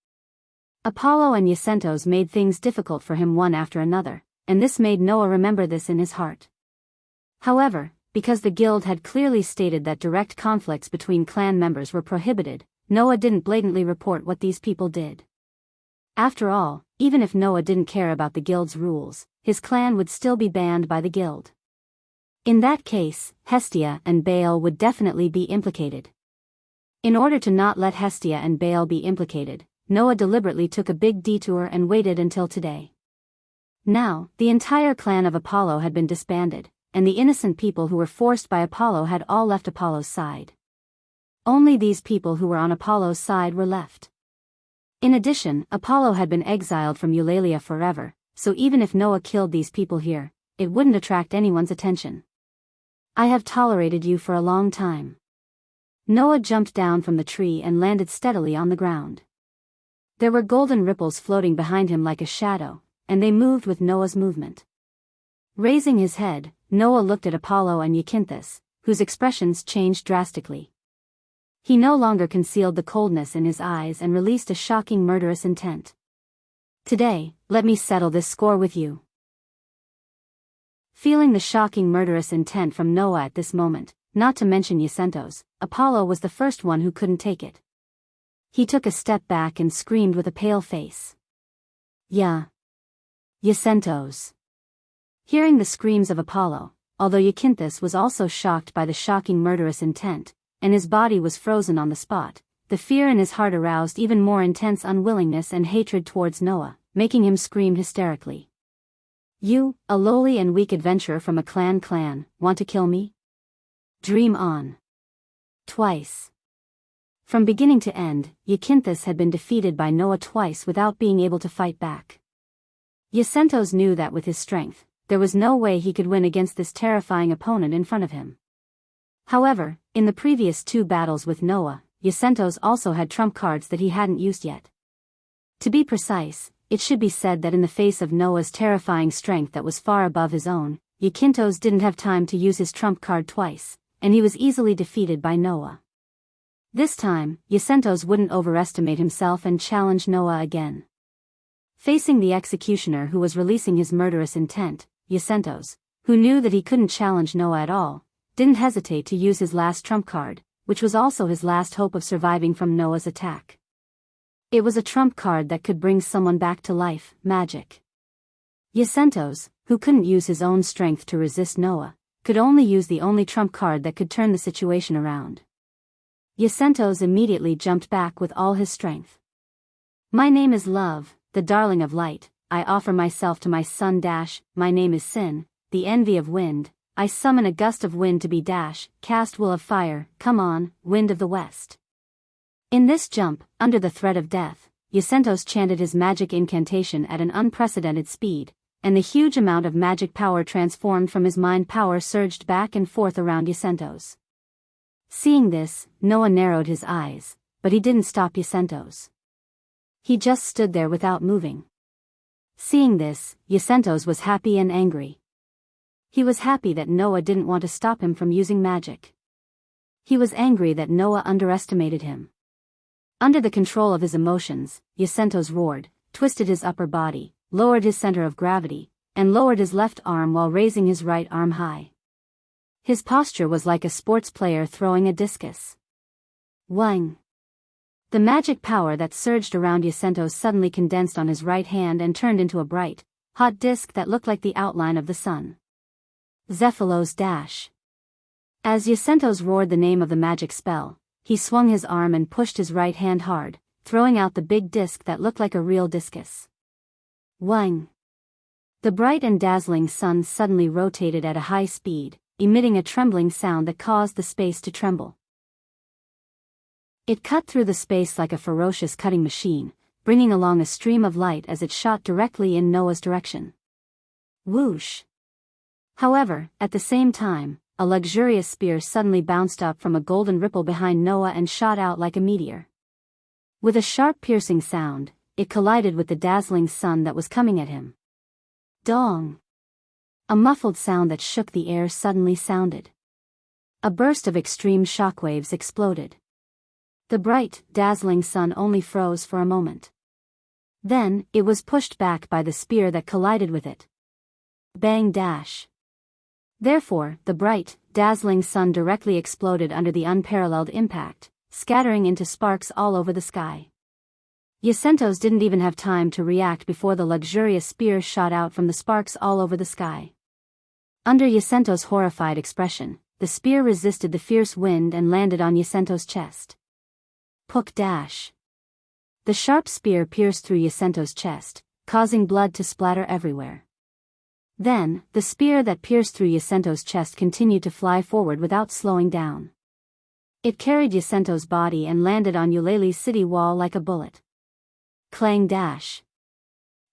Apollo and Jacintos made things difficult for him one after another, and this made Noah remember this in his heart. However, because the guild had clearly stated that direct conflicts between clan members were prohibited, Noah didn't blatantly report what these people did. After all, even if Noah didn't care about the guild's rules, his clan would still be banned by the guild. In that case, Hestia and Baal would definitely be implicated. In order to not let Hestia and Baal be implicated, Noah deliberately took a big detour and waited until today. Now, the entire clan of Apollo had been disbanded, and the innocent people who were forced by Apollo had all left Apollo's side. Only these people who were on Apollo's side were left. In addition, Apollo had been exiled from Eulalia forever, so even if Noah killed these people here, it wouldn't attract anyone's attention. I have tolerated you for a long time. Noah jumped down from the tree and landed steadily on the ground. There were golden ripples floating behind him like a shadow, and they moved with Noah's movement. Raising his head, Noah looked at Apollo and Jacintos, whose expressions changed drastically. He no longer concealed the coldness in his eyes and released a shocking murderous intent. Today, let me settle this score with you. Feeling the shocking murderous intent from Noah at this moment, not to mention Jacintos, Apollo was the first one who couldn't take it. He took a step back and screamed with a pale face. Yeah. Jacintos. Hearing the screams of Apollo, although Jacintos was also shocked by the shocking murderous intent, and his body was frozen on the spot, the fear in his heart aroused even more intense unwillingness and hatred towards Noah, making him scream hysterically. You, a lowly and weak adventurer from a clan, want to kill me? Dream on. Twice. From beginning to end, Jacintos had been defeated by Noah twice without being able to fight back. Jacintos knew that with his strength, there was no way he could win against this terrifying opponent in front of him. However, in the previous 2 battles with Noah, Jacintos also had trump cards that he hadn't used yet. To be precise, it should be said that in the face of Noah's terrifying strength that was far above his own, Jacintos didn't have time to use his trump card twice, and he was easily defeated by Noah. This time, Jacintos wouldn't overestimate himself and challenge Noah again. Facing the executioner who was releasing his murderous intent, Jacintos, who knew that he couldn't challenge Noah at all, didn't hesitate to use his last trump card, which was also his last hope of surviving from Noah's attack. It was a trump card that could bring someone back to life, magic. Jacintos, who couldn't use his own strength to resist Noah, could only use the only trump card that could turn the situation around. Jacintos immediately jumped back with all his strength. My name is Love, the darling of light, I offer myself to my son dash, my name is Sin, the envy of wind, I summon a gust of wind to be dash, cast will of fire, come on, wind of the west. In this jump, under the threat of death, Jacintos chanted his magic incantation at an unprecedented speed, and the huge amount of magic power transformed from his mind power surged back and forth around Jacintos. Seeing this, Noah narrowed his eyes, but he didn't stop Jacintos. He just stood there without moving. Seeing this, Jacintos was happy and angry. He was happy that Noah didn't want to stop him from using magic. He was angry that Noah underestimated him. Under the control of his emotions, Jacintos roared, twisted his upper body, lowered his center of gravity, and lowered his left arm while raising his right arm high. His posture was like a sports player throwing a discus. Wang! The magic power that surged around Jacintos suddenly condensed on his right hand and turned into a bright, hot disc that looked like the outline of the sun. Zephylos dash. As Jacintos roared the name of the magic spell, he swung his arm and pushed his right hand hard, throwing out the big disc that looked like a real discus. Wang! The bright and dazzling sun suddenly rotated at a high speed, emitting a trembling sound that caused the space to tremble. It cut through the space like a ferocious cutting machine, bringing along a stream of light as it shot directly in Noah's direction. Whoosh! However, at the same time, a luxurious spear suddenly bounced up from a golden ripple behind Noah and shot out like a meteor. With a sharp piercing sound, it collided with the dazzling sun that was coming at him. Dong! A muffled sound that shook the air suddenly sounded. A burst of extreme shockwaves exploded. The bright, dazzling sun only froze for a moment. Then, it was pushed back by the spear that collided with it. Bang dash. Therefore, the bright, dazzling sun directly exploded under the unparalleled impact, scattering into sparks all over the sky. Yacentos didn't even have time to react before the luxurious spear shot out from the sparks all over the sky. Under Yacentos' horrified expression, the spear resisted the fierce wind and landed on Yacentos' chest. Puck dash. The sharp spear pierced through Yacentos' chest, causing blood to splatter everywhere. Then, the spear that pierced through Yacentos' chest continued to fly forward without slowing down. It carried Yacentos' body and landed on Eulalie's city wall like a bullet. Clang dash.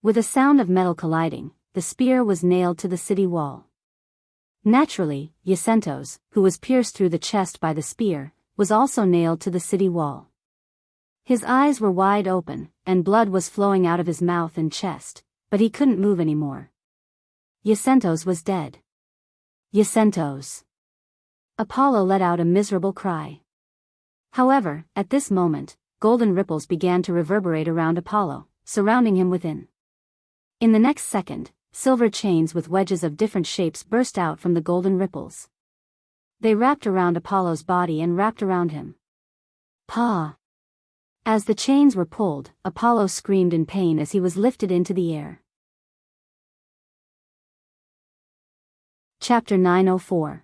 With a sound of metal colliding, the spear was nailed to the city wall. Naturally, Yacentos, who was pierced through the chest by the spear, was also nailed to the city wall. His eyes were wide open, and blood was flowing out of his mouth and chest, but he couldn't move anymore. Yacentos was dead. Yacentos. Apollo let out a miserable cry. However, at this moment, golden ripples began to reverberate around Apollo, surrounding him within. In the next second, silver chains with wedges of different shapes burst out from the golden ripples. They wrapped around Apollo's body and wrapped around him. Pa! As the chains were pulled, Apollo screamed in pain as he was lifted into the air. Chapter 904.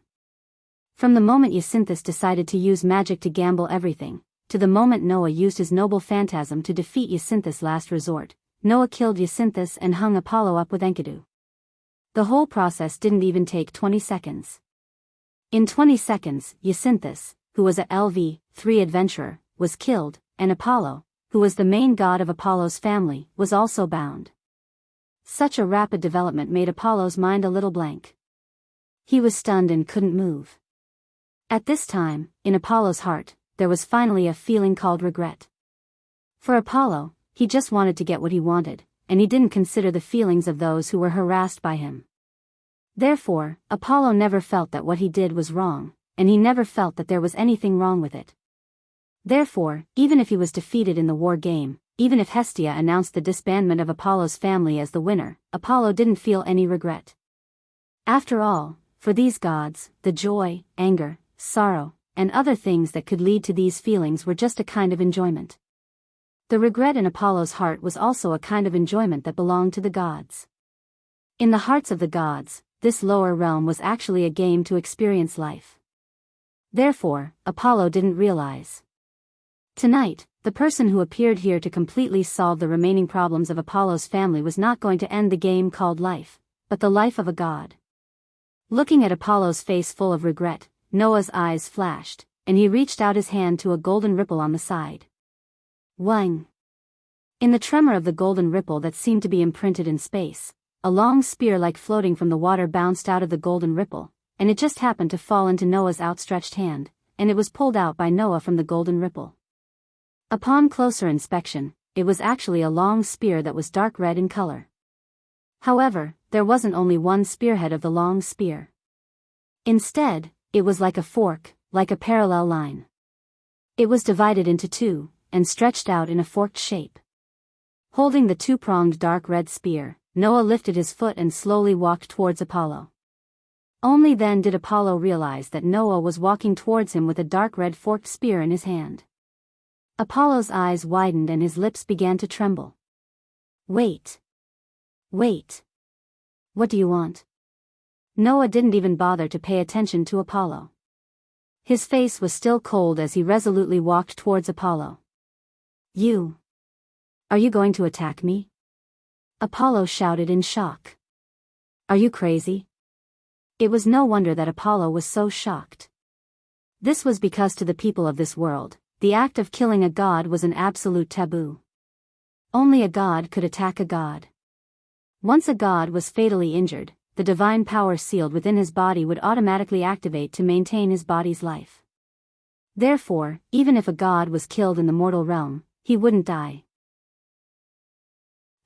From the moment Yacinthus decided to use magic to gamble everything, to the moment Noah used his noble phantasm to defeat Yacinthus' last resort, Noah killed Yacinthus and hung Apollo up with Enkidu. The whole process didn't even take 20 seconds. In 20 seconds, Yacinthus, who was a LV-3 adventurer, was killed, and Apollo, who was the main god of Apollo's family, was also bound. Such a rapid development made Apollo's mind a little blank. He was stunned and couldn't move. At this time, in Apollo's heart, there was finally a feeling called regret. For Apollo, he just wanted to get what he wanted, and he didn't consider the feelings of those who were harassed by him. Therefore, Apollo never felt that what he did was wrong, and he never felt that there was anything wrong with it. Therefore, even if he was defeated in the war game, even if Hestia announced the disbandment of Apollo's family as the winner, Apollo didn't feel any regret. After all, for these gods, the joy, anger, sorrow, and other things that could lead to these feelings were just a kind of enjoyment. The regret in Apollo's heart was also a kind of enjoyment that belonged to the gods. In the hearts of the gods, this lower realm was actually a game to experience life. Therefore, Apollo didn't realize. Tonight, the person who appeared here to completely solve the remaining problems of Apollo's family was not going to end the game called life, but the life of a god. Looking at Apollo's face full of regret, Noah's eyes flashed, and he reached out his hand to a golden ripple on the side. Wang! In the tremor of the golden ripple that seemed to be imprinted in space, a long spear like floating from the water bounced out of the golden ripple, and it just happened to fall into Noah's outstretched hand, and it was pulled out by Noah from the golden ripple. Upon closer inspection, it was actually a long spear that was dark red in color. However, there wasn't only one spearhead of the long spear. Instead, it was like a fork, like a parallel line. It was divided into two, and stretched out in a forked shape. Holding the two-pronged dark red spear, Noah lifted his foot and slowly walked towards Apollo. Only then did Apollo realize that Noah was walking towards him with a dark red forked spear in his hand. Apollo's eyes widened and his lips began to tremble. Wait. Wait. What do you want? Noah didn't even bother to pay attention to Apollo. His face was still cold as he resolutely walked towards Apollo. Are you going to attack me? Apollo shouted in shock. Are you crazy? It was no wonder that Apollo was so shocked. This was because to the people of this world, the act of killing a god was an absolute taboo. Only a god could attack a god. Once a god was fatally injured, the divine power sealed within his body would automatically activate to maintain his body's life. Therefore, even if a god was killed in the mortal realm, he wouldn't die.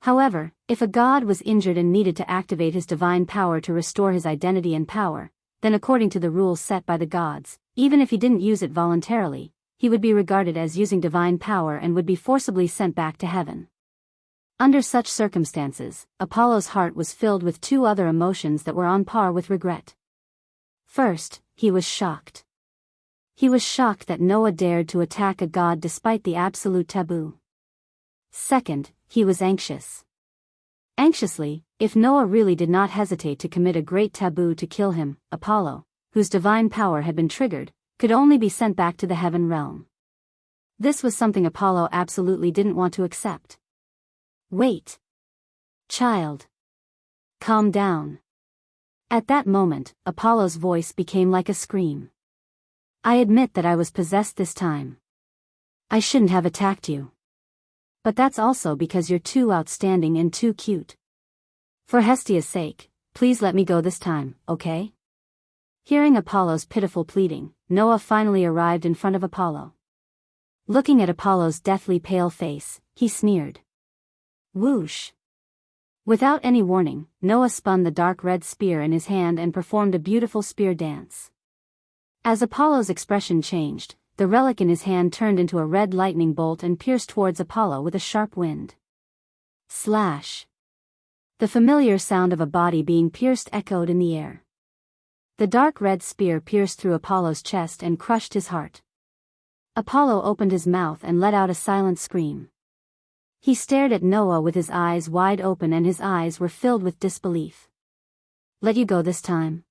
However, if a god was injured and needed to activate his divine power to restore his identity and power, then according to the rules set by the gods, even if he didn't use it voluntarily, he would be regarded as using divine power and would be forcibly sent back to heaven. Under such circumstances, Apollo's heart was filled with two other emotions that were on par with regret. First, he was shocked. He was shocked that Noah dared to attack a god despite the absolute taboo. Second, he was anxious. Anxiously, if Noah really did not hesitate to commit a great taboo to kill him, Apollo, whose divine power had been triggered, could only be sent back to the heaven realm. This was something Apollo absolutely didn't want to accept. Wait. Child. Calm down. At that moment, Apollo's voice became like a scream. I admit that I was possessed this time. I shouldn't have attacked you. But that's also because you're too outstanding and too cute. For Hestia's sake, please let me go this time, okay? Hearing Apollo's pitiful pleading, Noah finally arrived in front of Apollo. Looking at Apollo's deathly pale face, he sneered. Whoosh! Without any warning, Noah spun the dark red spear in his hand and performed a beautiful spear dance. As Apollo's expression changed, the relic in his hand turned into a red lightning bolt and pierced towards Apollo with a sharp wind. Slash! The familiar sound of a body being pierced echoed in the air. The dark red spear pierced through Apollo's chest and crushed his heart. Apollo opened his mouth and let out a silent scream. He stared at Noah with his eyes wide open and his eyes were filled with disbelief. Let you go this time?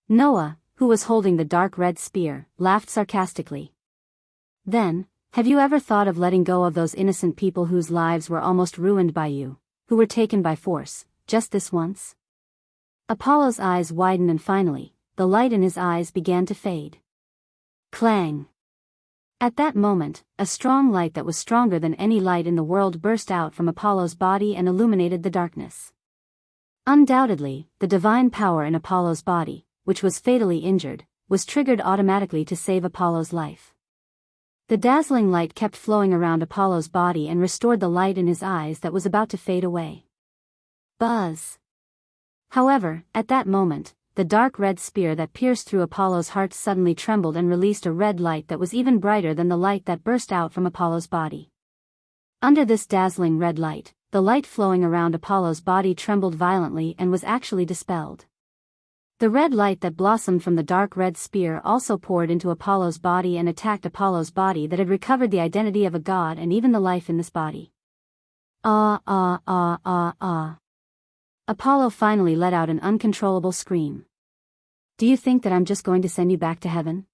Noah, who was holding the dark red spear, laughed sarcastically. Then, have you ever thought of letting go of those innocent people whose lives were almost ruined by you, who were taken by force, just this once? Apollo's eyes widened and finally, the light in his eyes began to fade. Clang! At that moment, a strong light that was stronger than any light in the world burst out from Apollo's body and illuminated the darkness. Undoubtedly, the divine power in Apollo's body, which was fatally injured, was triggered automatically to save Apollo's life. The dazzling light kept flowing around Apollo's body and restored the light in his eyes that was about to fade away. Buzz! However, at that moment, the dark red spear that pierced through Apollo's heart suddenly trembled and released a red light that was even brighter than the light that burst out from Apollo's body. Under this dazzling red light, the light flowing around Apollo's body trembled violently and was actually dispelled. The red light that blossomed from the dark red spear also poured into Apollo's body and attacked Apollo's body that had recovered the identity of a god and even the life in this body. Ah ah ah ah ah. Apollo finally let out an uncontrollable scream. Do you think that I'm just going to send you back to heaven?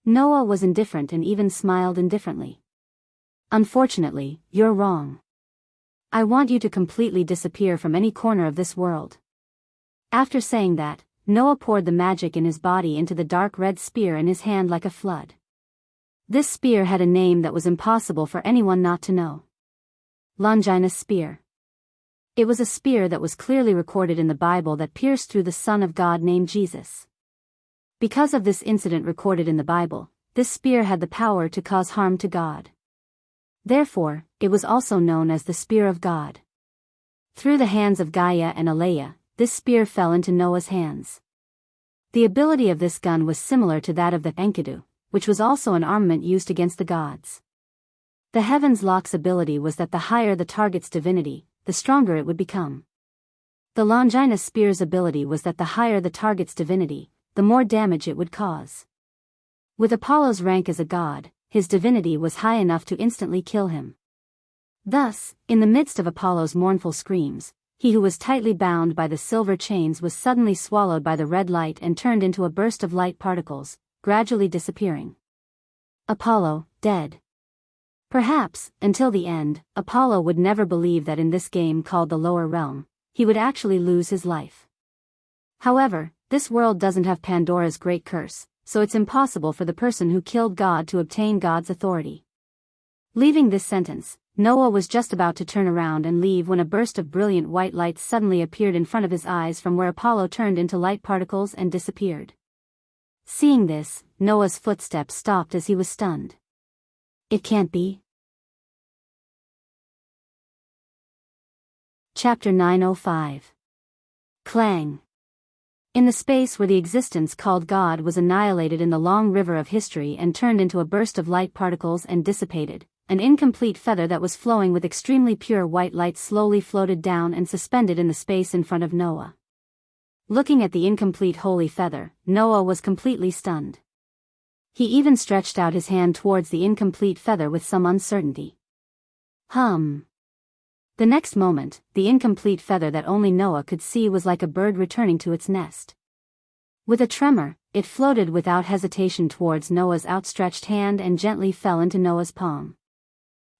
Noah was indifferent and even smiled indifferently. Unfortunately, you're wrong. I want you to completely disappear from any corner of this world. After saying that, Noah poured the magic in his body into the dark red spear in his hand like a flood. This spear had a name that was impossible for anyone not to know. Longinus spear. It was a spear that was clearly recorded in the Bible that pierced through the Son of God named Jesus. Because of this incident recorded in the Bible, this spear had the power to cause harm to God. Therefore, it was also known as the Spear of God. Through the hands of Gaia and Aleia, this spear fell into Noah's hands. The ability of this gun was similar to that of the Enkidu, which was also an armament used against the gods. The Heavens Lock's ability was that the higher the target's divinity, the stronger it would become. The Longinus spear's ability was that the higher the target's divinity, the more damage it would cause. With Apollo's rank as a god, his divinity was high enough to instantly kill him. Thus, in the midst of Apollo's mournful screams, he who was tightly bound by the silver chains was suddenly swallowed by the red light and turned into a burst of light particles, gradually disappearing. Apollo, dead. Perhaps, until the end, Apollo would never believe that in this game called the Lower Realm, he would actually lose his life. However, this world doesn't have Pandora's great curse, so it's impossible for the person who killed God to obtain God's authority. Leaving this sentence, Noah was just about to turn around and leave when a burst of brilliant white light suddenly appeared in front of his eyes from where Apollo turned into light particles and disappeared. Seeing this, Noah's footsteps stopped as he was stunned. It can't be. Chapter 905. Clang. In the space where the existence called God was annihilated in the long river of history and turned into a burst of light particles and dissipated, an incomplete feather that was flowing with extremely pure white light slowly floated down and suspended in the space in front of Noah. Looking at the incomplete holy feather, Noah was completely stunned. He even stretched out his hand towards the incomplete feather with some uncertainty. The next moment, the incomplete feather that only Noah could see was like a bird returning to its nest. With a tremor, it floated without hesitation towards Noah's outstretched hand and gently fell into Noah's palm.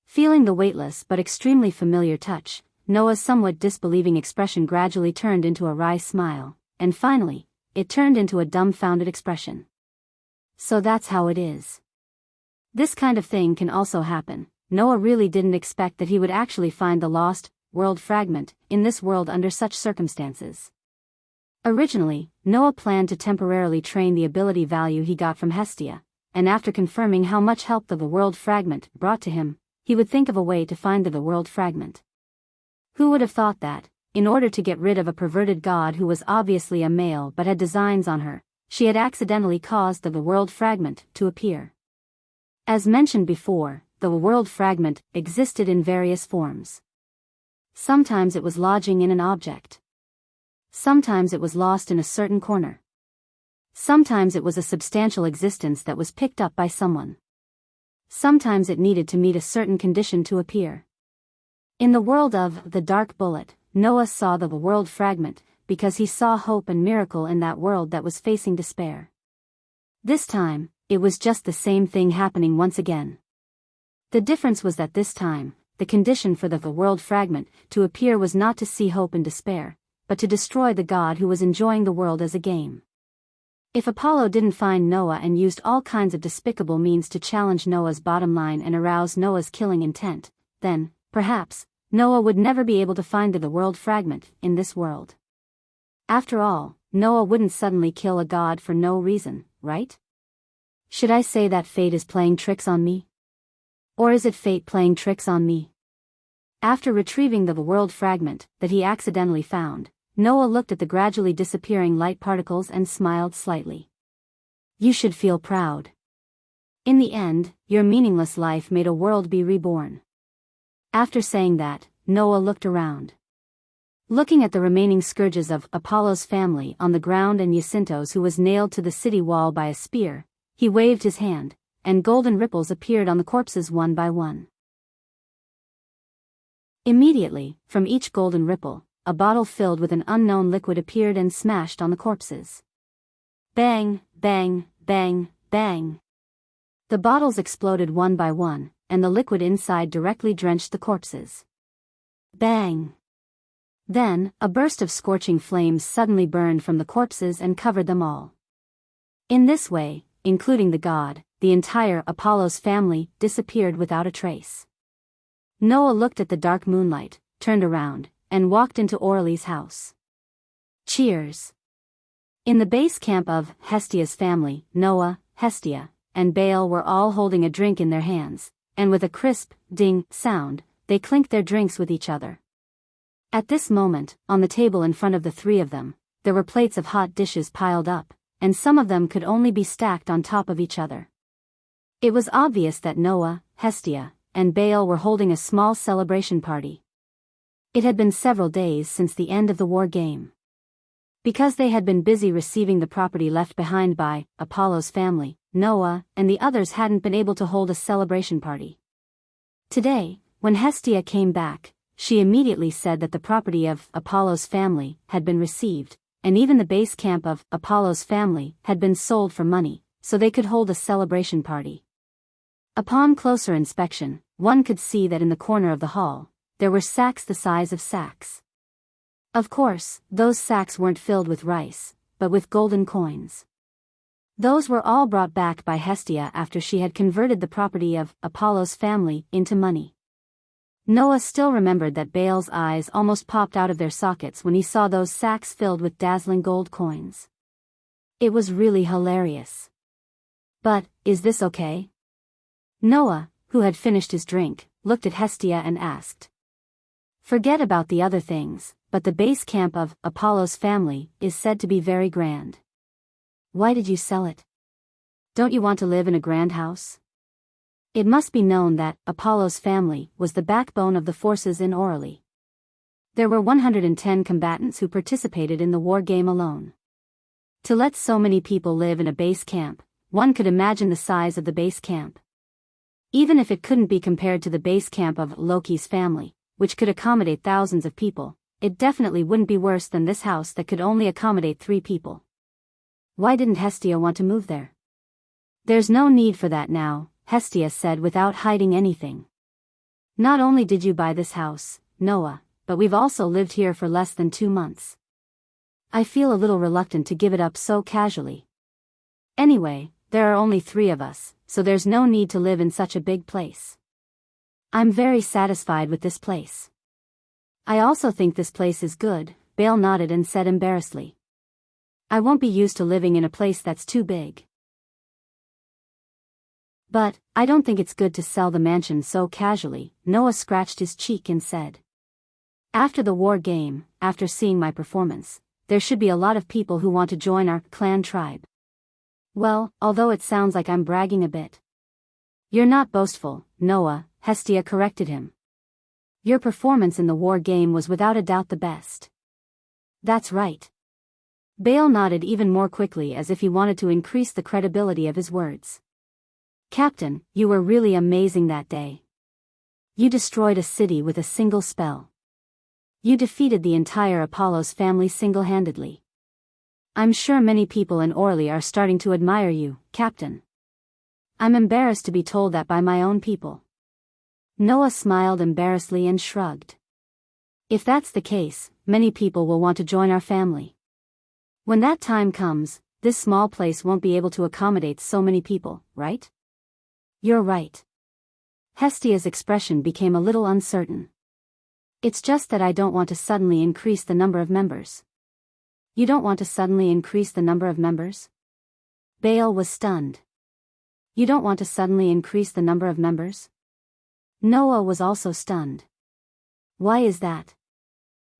Feeling the weightless but extremely familiar touch, Noah's somewhat disbelieving expression gradually turned into a wry smile, and finally, it turned into a dumbfounded expression. So that's how it is. This kind of thing can also happen. Noah really didn't expect that he would actually find the lost world fragment in this world under such circumstances. Originally, Noah planned to temporarily train the ability value he got from Hestia, and after confirming how much help the world fragment brought to him, he would think of a way to find the world fragment. Who would have thought that, in order to get rid of a perverted god who was obviously a male but had designs on her, she had accidentally caused the world fragment to appear. As mentioned before, the world fragment existed in various forms. Sometimes it was lodging in an object. Sometimes it was lost in a certain corner. Sometimes it was a substantial existence that was picked up by someone. Sometimes it needed to meet a certain condition to appear. In the world of the Dark Bullet, Noah saw the world fragment because he saw hope and miracle in that world that was facing despair. This time, it was just the same thing happening once again. The difference was that this time, the condition for the world fragment to appear was not to see hope and despair, but to destroy the god who was enjoying the world as a game. If Apollo didn't find Noah and used all kinds of despicable means to challenge Noah's bottom line and arouse Noah's killing intent, then, perhaps, Noah would never be able to find the world fragment in this world. After all, Noah wouldn't suddenly kill a god for no reason, right? Should I say that fate is playing tricks on me? Or is it fate playing tricks on me? After retrieving the world fragment that he accidentally found, Noah looked at the gradually disappearing light particles and smiled slightly. You should feel proud. In the end, your meaningless life made a world be reborn. After saying that, Noah looked around. Looking at the remaining scourges of Apollo's family on the ground and Jacinto's who was nailed to the city wall by a spear, he waved his hand, and golden ripples appeared on the corpses one by one. Immediately, from each golden ripple, a bottle filled with an unknown liquid appeared and smashed on the corpses. Bang, bang, bang, bang. The bottles exploded one by one, and the liquid inside directly drenched the corpses. Bang. Then, a burst of scorching flames suddenly burned from the corpses and covered them all. In this way, including the god, the entire Apollo's family disappeared without a trace. Noah looked at the dark moonlight, turned around, and walked into Orly's house. Cheers. In the base camp of Hestia's family, Noah, Hestia, and Baal were all holding a drink in their hands, and with a crisp, ding sound, they clinked their drinks with each other. At this moment, on the table in front of the three of them, there were plates of hot dishes piled up, and some of them could only be stacked on top of each other. It was obvious that Noah, Hestia, and Baal were holding a small celebration party. It had been several days since the end of the war game. Because they had been busy receiving the property left behind by Apollo's family, Noah and the others hadn't been able to hold a celebration party. Today, when Hestia came back, she immediately said that the property of Apollo's family had been received, and even the base camp of Apollo's family had been sold for money, so they could hold a celebration party. Upon closer inspection, one could see that in the corner of the hall, there were sacks the size of sacks. Of course, those sacks weren't filled with rice, but with golden coins. Those were all brought back by Hestia after she had converted the property of Apollo's family into money. Noah still remembered that Baal's eyes almost popped out of their sockets when he saw those sacks filled with dazzling gold coins. It was really hilarious. But, is this okay? Noah, who had finished his drink, looked at Hestia and asked. Forget about the other things, but the base camp of Apollo's family is said to be very grand. Why did you sell it? Don't you want to live in a grand house? It must be known that Apollo's family was the backbone of the forces in Orally. There were 110 combatants who participated in the war game alone. To let so many people live in a base camp, one could imagine the size of the base camp. Even if it couldn't be compared to the base camp of Loki's family, which could accommodate thousands of people, it definitely wouldn't be worse than this house that could only accommodate 3 people. Why didn't Hestia want to move there? There's no need for that now, Hestia said without hiding anything. Not only did you buy this house, Noah, but we've also lived here for less than 2 months. I feel a little reluctant to give it up so casually. Anyway, there are only 3 of us, so there's no need to live in such a big place. I'm very satisfied with this place. I also think this place is good, Bale nodded and said embarrassedly. I won't be used to living in a place that's too big. But, I don't think it's good to sell the mansion so casually, Noah scratched his cheek and said. After the war game, after seeing my performance, there should be a lot of people who want to join our clan tribe. Well, although it sounds like I'm bragging a bit. You're not boastful, Noah, Hestia corrected him. Your performance in the war game was without a doubt the best. That's right. Bale nodded even more quickly as if he wanted to increase the credibility of his words. Captain, you were really amazing that day. You destroyed a city with a single spell. You defeated the entire Apollo's family single-handedly. I'm sure many people in Orly are starting to admire you, Captain. I'm embarrassed to be told that by my own people. Noah smiled embarrassedly and shrugged. If that's the case, many people will want to join our family. When that time comes, this small place won't be able to accommodate so many people, right? You're right. Hestia's expression became a little uncertain. It's just that I don't want to suddenly increase the number of members. You don't want to suddenly increase the number of members? Bale was stunned. You don't want to suddenly increase the number of members? Noah was also stunned. Why is that?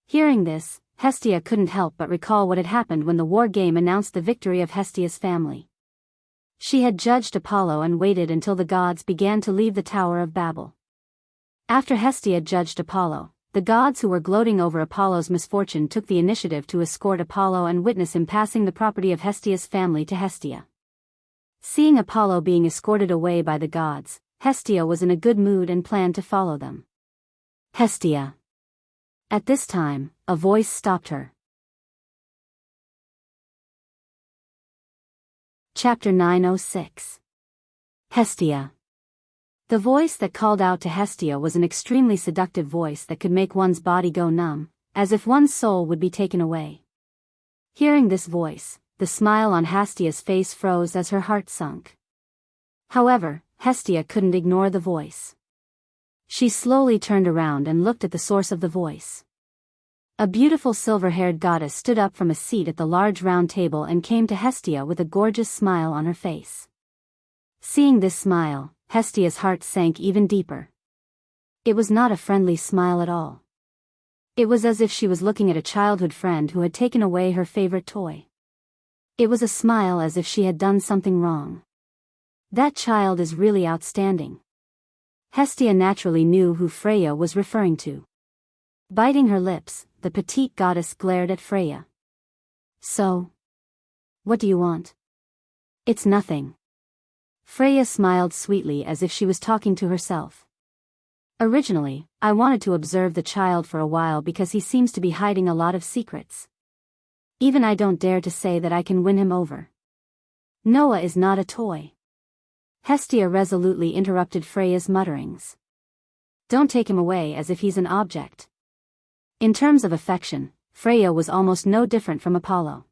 Hearing this, Hestia couldn't help but recall what had happened when the war game announced the victory of Hestia's family. She had judged Apollo and waited until the gods began to leave the Tower of Babel. After Hestia judged Apollo, the gods who were gloating over Apollo's misfortune took the initiative to escort Apollo and witness him passing the property of Hestia's family to Hestia. Seeing Apollo being escorted away by the gods, Hestia was in a good mood and planned to follow them. Hestia. At this time, a voice stopped her. Chapter 906. Hestia. The voice that called out to Hestia was an extremely seductive voice that could make one's body go numb, as if one's soul would be taken away. Hearing this voice, the smile on Hestia's face froze as her heart sunk. However, Hestia couldn't ignore the voice. She slowly turned around and looked at the source of the voice. A beautiful silver-haired goddess stood up from a seat at the large round table and came to Hestia with a gorgeous smile on her face. Seeing this smile, Hestia's heart sank even deeper. It was not a friendly smile at all. It was as if she was looking at a childhood friend who had taken away her favorite toy. It was a smile as if she had done something wrong. That child is really outstanding. Hestia naturally knew who Freya was referring to. Biting her lips, the petite goddess glared at Freya. So? What do you want? It's nothing. Freya smiled sweetly as if she was talking to herself. Originally, I wanted to observe the child for a while because he seems to be hiding a lot of secrets. Even I don't dare to say that I can win him over. Noah is not a toy. Hestia resolutely interrupted Freya's mutterings. Don't take him away as if he's an object. In terms of affection, Freya was almost no different from Apollo.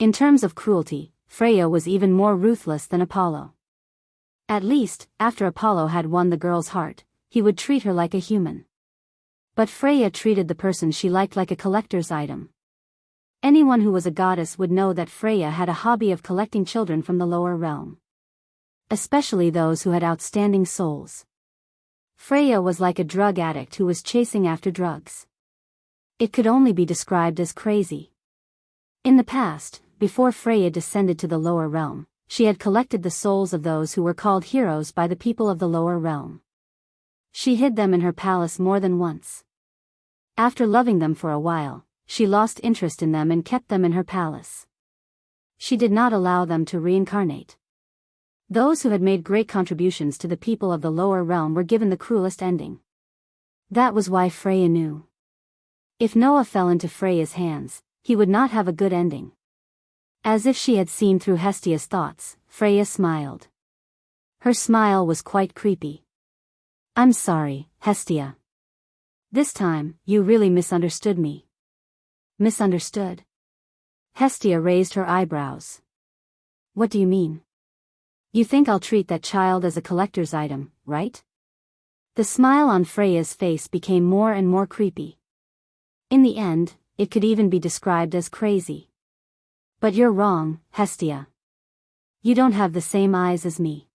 In terms of cruelty, Freya was even more ruthless than Apollo. At least, after Apollo had won the girl's heart, he would treat her like a human. But Freya treated the person she liked like a collector's item. Anyone who was a goddess would know that Freya had a hobby of collecting children from the lower realm. Especially those who had outstanding souls. Freya was like a drug addict who was chasing after drugs. It could only be described as crazy. In the past, before Freya descended to the lower realm, she had collected the souls of those who were called heroes by the people of the lower realm. She hid them in her palace more than once. After loving them for a while, she lost interest in them and kept them in her palace. She did not allow them to reincarnate. Those who had made great contributions to the people of the lower realm were given the cruelest ending. That was why Freya knew. If Noah fell into Freya's hands, he would not have a good ending. As if she had seen through Hestia's thoughts, Freya smiled. Her smile was quite creepy. I'm sorry, Hestia. This time, you really misunderstood me. Misunderstood? Hestia raised her eyebrows. What do you mean? You think I'll treat that child as a collector's item, right? The smile on Freya's face became more and more creepy. In the end, it could even be described as crazy. But you're wrong, Hestia. You don't have the same eyes as me.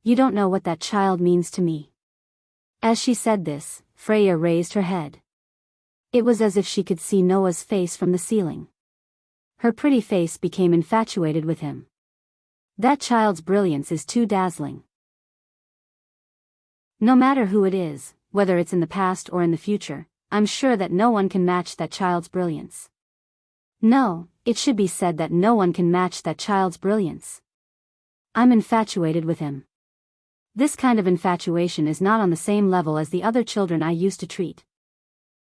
You don't know what that child means to me. As she said this, Freya raised her head. It was as if she could see Noah's face from the ceiling. Her pretty face became infatuated with him. That child's brilliance is too dazzling. No matter who it is, whether it's in the past or in the future, I'm sure that no one can match that child's brilliance. No, it should be said that no one can match that child's brilliance. I'm infatuated with him. This kind of infatuation is not on the same level as the other children I used to treat.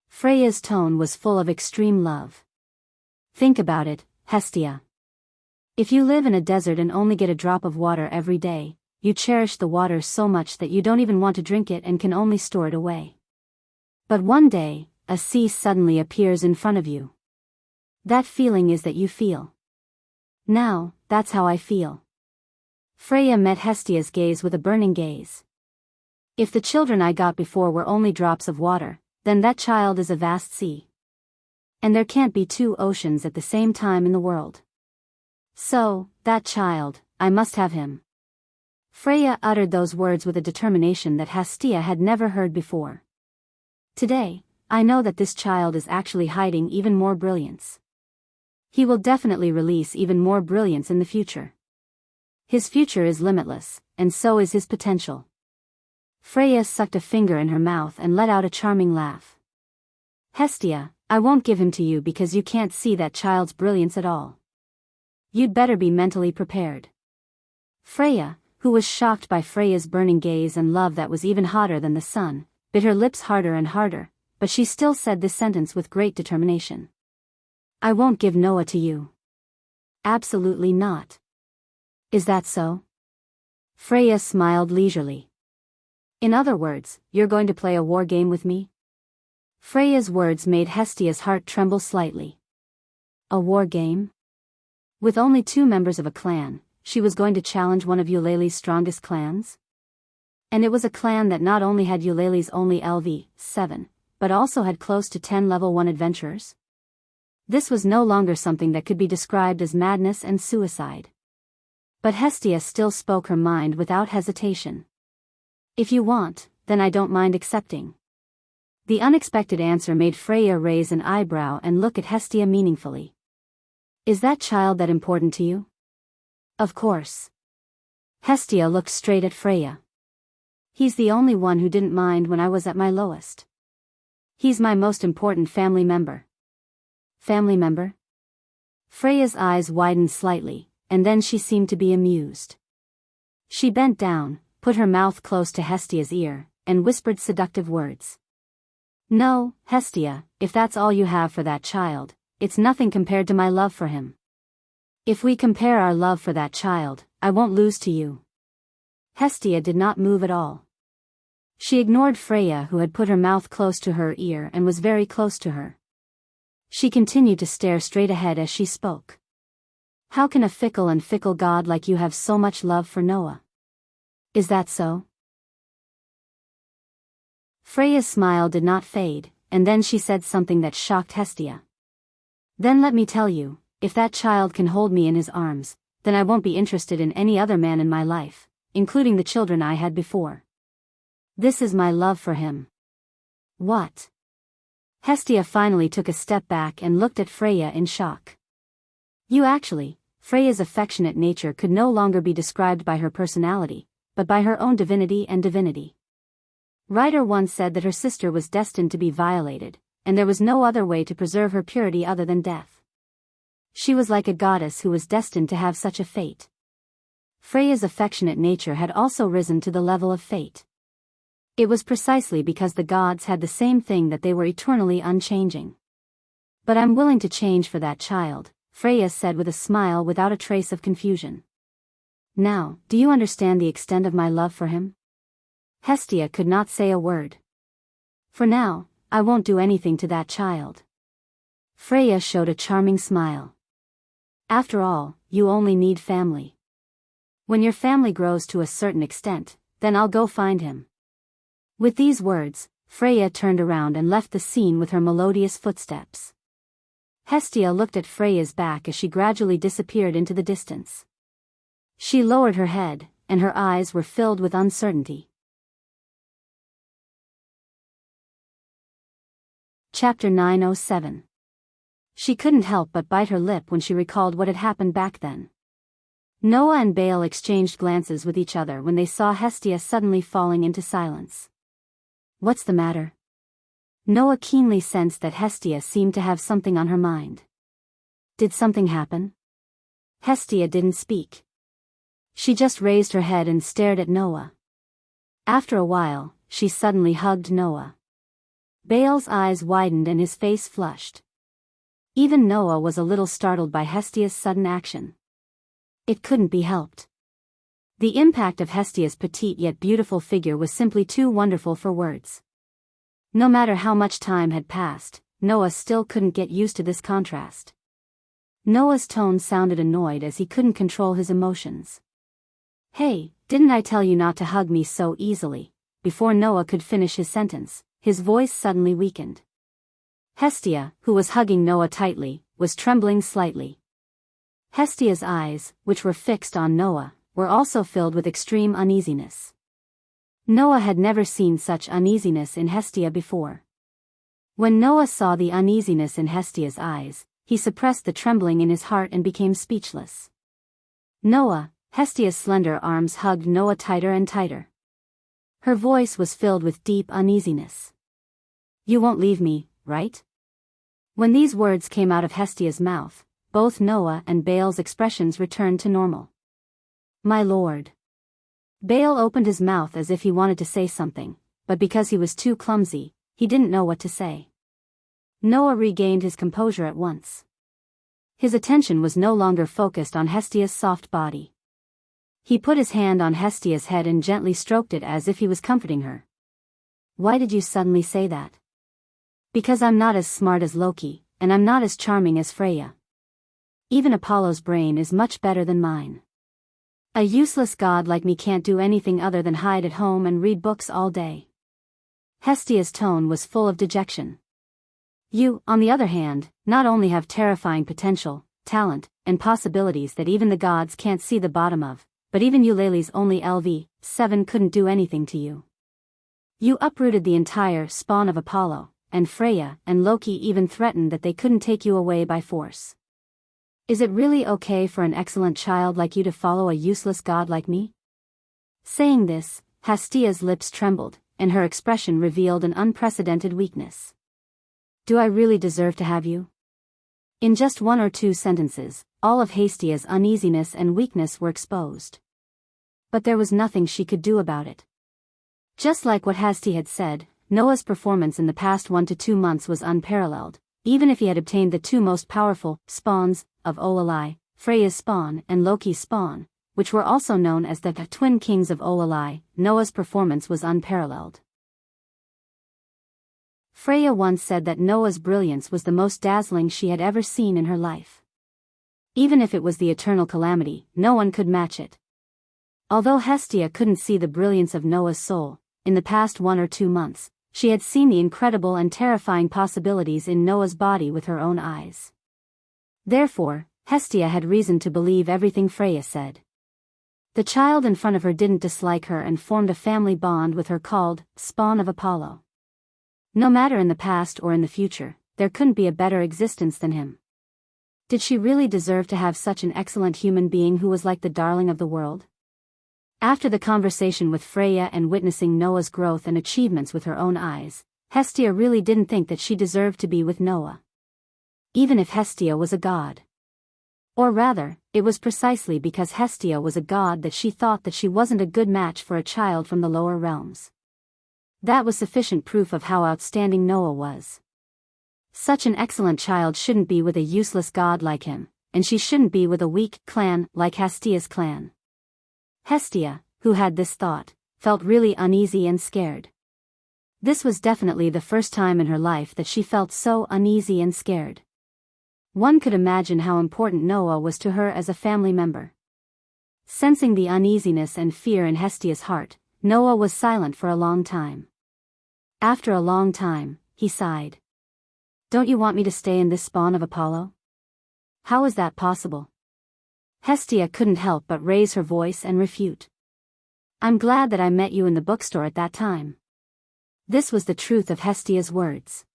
Freya's tone was full of extreme love. Think about it, Hestia. If you live in a desert and only get a drop of water every day, you cherish the water so much that you don't even want to drink it and can only store it away. But one day, a sea suddenly appears in front of you. That feeling is that you feel. Now, that's how I feel. Freya met Hestia's gaze with a burning gaze. If the children I got before were only drops of water, then that child is a vast sea. And there can't be two oceans at the same time in the world. So, that child, I must have him. Freya uttered those words with a determination that Hestia had never heard before. Today, I know that this child is actually hiding even more brilliance. He will definitely release even more brilliance in the future. His future is limitless, and so is his potential. Freya sucked a finger in her mouth and let out a charming laugh. Hestia, I won't give him to you because you can't see that child's brilliance at all. You'd better be mentally prepared. Freya, who was shocked by Freya's burning gaze and love that was even hotter than the sun, bit her lips harder and harder, but she still said this sentence with great determination. I won't give Noah to you. Absolutely not. Is that so? Freya smiled leisurely. In other words, you're going to play a war game with me? Freya's words made Hestia's heart tremble slightly. A war game? With only 2 members of a clan, she was going to challenge one of Eulalie's strongest clans? And it was a clan that not only had Eulalie's only LV7, but also had close to 10 level 1 adventurers? This was no longer something that could be described as madness and suicide. But Hestia still spoke her mind without hesitation. If you want, then I don't mind accepting. The unexpected answer made Freya raise an eyebrow and look at Hestia meaningfully. Is that child that important to you? Of course. Hestia looked straight at Freya. He's the only one who didn't mind when I was at my lowest. He's my most important family member. Family member? Freya's eyes widened slightly, and then she seemed to be amused. She bent down, put her mouth close to Hestia's ear, and whispered seductive words. No, Hestia, if that's all you have for that child, it's nothing compared to my love for him. If we compare our love for that child, I won't lose to you. Hestia did not move at all. She ignored Freya, who had put her mouth close to her ear and was very close to her. She continued to stare straight ahead as she spoke. How can a fickle god like you have so much love for Noah? Is that so? Freya's smile did not fade, and then she said something that shocked Hestia. Then let me tell you, if that child can hold me in his arms, then I won't be interested in any other man in my life, including the children I had before. This is my love for him. What? Hestia finally took a step back and looked at Freya in shock. Freya's affectionate nature could no longer be described by her personality, but by her own divinity and divinity. Ryder once said that her sister was destined to be violated, and there was no other way to preserve her purity other than death. She was like a goddess who was destined to have such a fate. Freya's affectionate nature had also risen to the level of fate. It was precisely because the gods had the same thing that they were eternally unchanging. But I'm willing to change for that child, Freya said with a smile without a trace of confusion. Now, do you understand the extent of my love for him? Hestia could not say a word. For now, I won't do anything to that child. Freya showed a charming smile. After all, you only need family. When your family grows to a certain extent, then I'll go find him. With these words, Freya turned around and left the scene with her melodious footsteps. Hestia looked at Freya's back as she gradually disappeared into the distance. She lowered her head, and her eyes were filled with uncertainty. Chapter 907. She couldn't help but bite her lip when she recalled what had happened back then. Noah and Baal exchanged glances with each other when they saw Hestia suddenly falling into silence. What's the matter? Noah keenly sensed that Hestia seemed to have something on her mind. Did something happen? Hestia didn't speak. She just raised her head and stared at Noah. After a while, she suddenly hugged Noah. Baal's eyes widened and his face flushed. Even Noah was a little startled by Hestia's sudden action. It couldn't be helped. The impact of Hestia's petite yet beautiful figure was simply too wonderful for words. No matter how much time had passed, Noah still couldn't get used to this contrast. Noah's tone sounded annoyed as he couldn't control his emotions. Hey, didn't I tell you not to hug me so easily? Before Noah could finish his sentence, his voice suddenly weakened. Hestia, who was hugging Noah tightly, was trembling slightly. Hestia's eyes, which were fixed on Noah, were also filled with extreme uneasiness. Noah had never seen such uneasiness in Hestia before. When Noah saw the uneasiness in Hestia's eyes, he suppressed the trembling in his heart and became speechless. Noah, Hestia's slender arms hugged Noah tighter and tighter. Her voice was filled with deep uneasiness. You won't leave me, right? When these words came out of Hestia's mouth, both Noah and Baal's expressions returned to normal. My lord. Baal opened his mouth as if he wanted to say something, but because he was too clumsy, he didn't know what to say. Noah regained his composure at once. His attention was no longer focused on Hestia's soft body. He put his hand on Hestia's head and gently stroked it as if he was comforting her. Why did you suddenly say that? Because I'm not as smart as Loki, and I'm not as charming as Freya. Even Apollo's brain is much better than mine. A useless god like me can't do anything other than hide at home and read books all day. Hestia's tone was full of dejection. You, on the other hand, not only have terrifying potential, talent, and possibilities that even the gods can't see the bottom of, but even Eulalie's only LV7 couldn't do anything to you. You uprooted the entire spawn of Apollo, and Freya and Loki even threatened that they couldn't take you away by force. Is it really okay for an excellent child like you to follow a useless god like me? Saying this, Hestia's lips trembled, and her expression revealed an unprecedented weakness. Do I really deserve to have you? In just one or two sentences, all of Hestia's uneasiness and weakness were exposed. But there was nothing she could do about it. Just like what Hestia had said, Noah's performance in the past 1 to 2 months was unparalleled, even if he had obtained the two most powerful spawns of Olalai, Freya's spawn and Loki's spawn, which were also known as the twin kings of Olalai. Noah's performance was unparalleled. Freya once said that Noah's brilliance was the most dazzling she had ever seen in her life. Even if it was the eternal calamity, no one could match it. Although Hestia couldn't see the brilliance of Noah's soul, in the past 1 or 2 months, she had seen the incredible and terrifying possibilities in Noah's body with her own eyes. Therefore, Hestia had reason to believe everything Freya said. The child in front of her didn't dislike her and formed a family bond with her called Spawn of Apollo. No matter in the past or in the future, there couldn't be a better existence than him. Did she really deserve to have such an excellent human being who was like the darling of the world? After the conversation with Freya and witnessing Noah's growth and achievements with her own eyes, Hestia really didn't think that she deserved to be with Noah. Even if Hestia was a god. Or rather, it was precisely because Hestia was a god that she thought that she wasn't a good match for a child from the lower realms. That was sufficient proof of how outstanding Noah was. Such an excellent child shouldn't be with a useless god like him, and she shouldn't be with a weak clan like Hestia's clan. Hestia, who had this thought, felt really uneasy and scared. This was definitely the first time in her life that she felt so uneasy and scared. One could imagine how important Noah was to her as a family member. Sensing the uneasiness and fear in Hestia's heart, Noah was silent for a long time. After a long time, he sighed. "Don't you want me to stay in this spawn of Apollo? How is that possible?" Hestia couldn't help but raise her voice and refute. "I'm glad that I met you in the bookstore at that time." This was the truth of Hestia's words.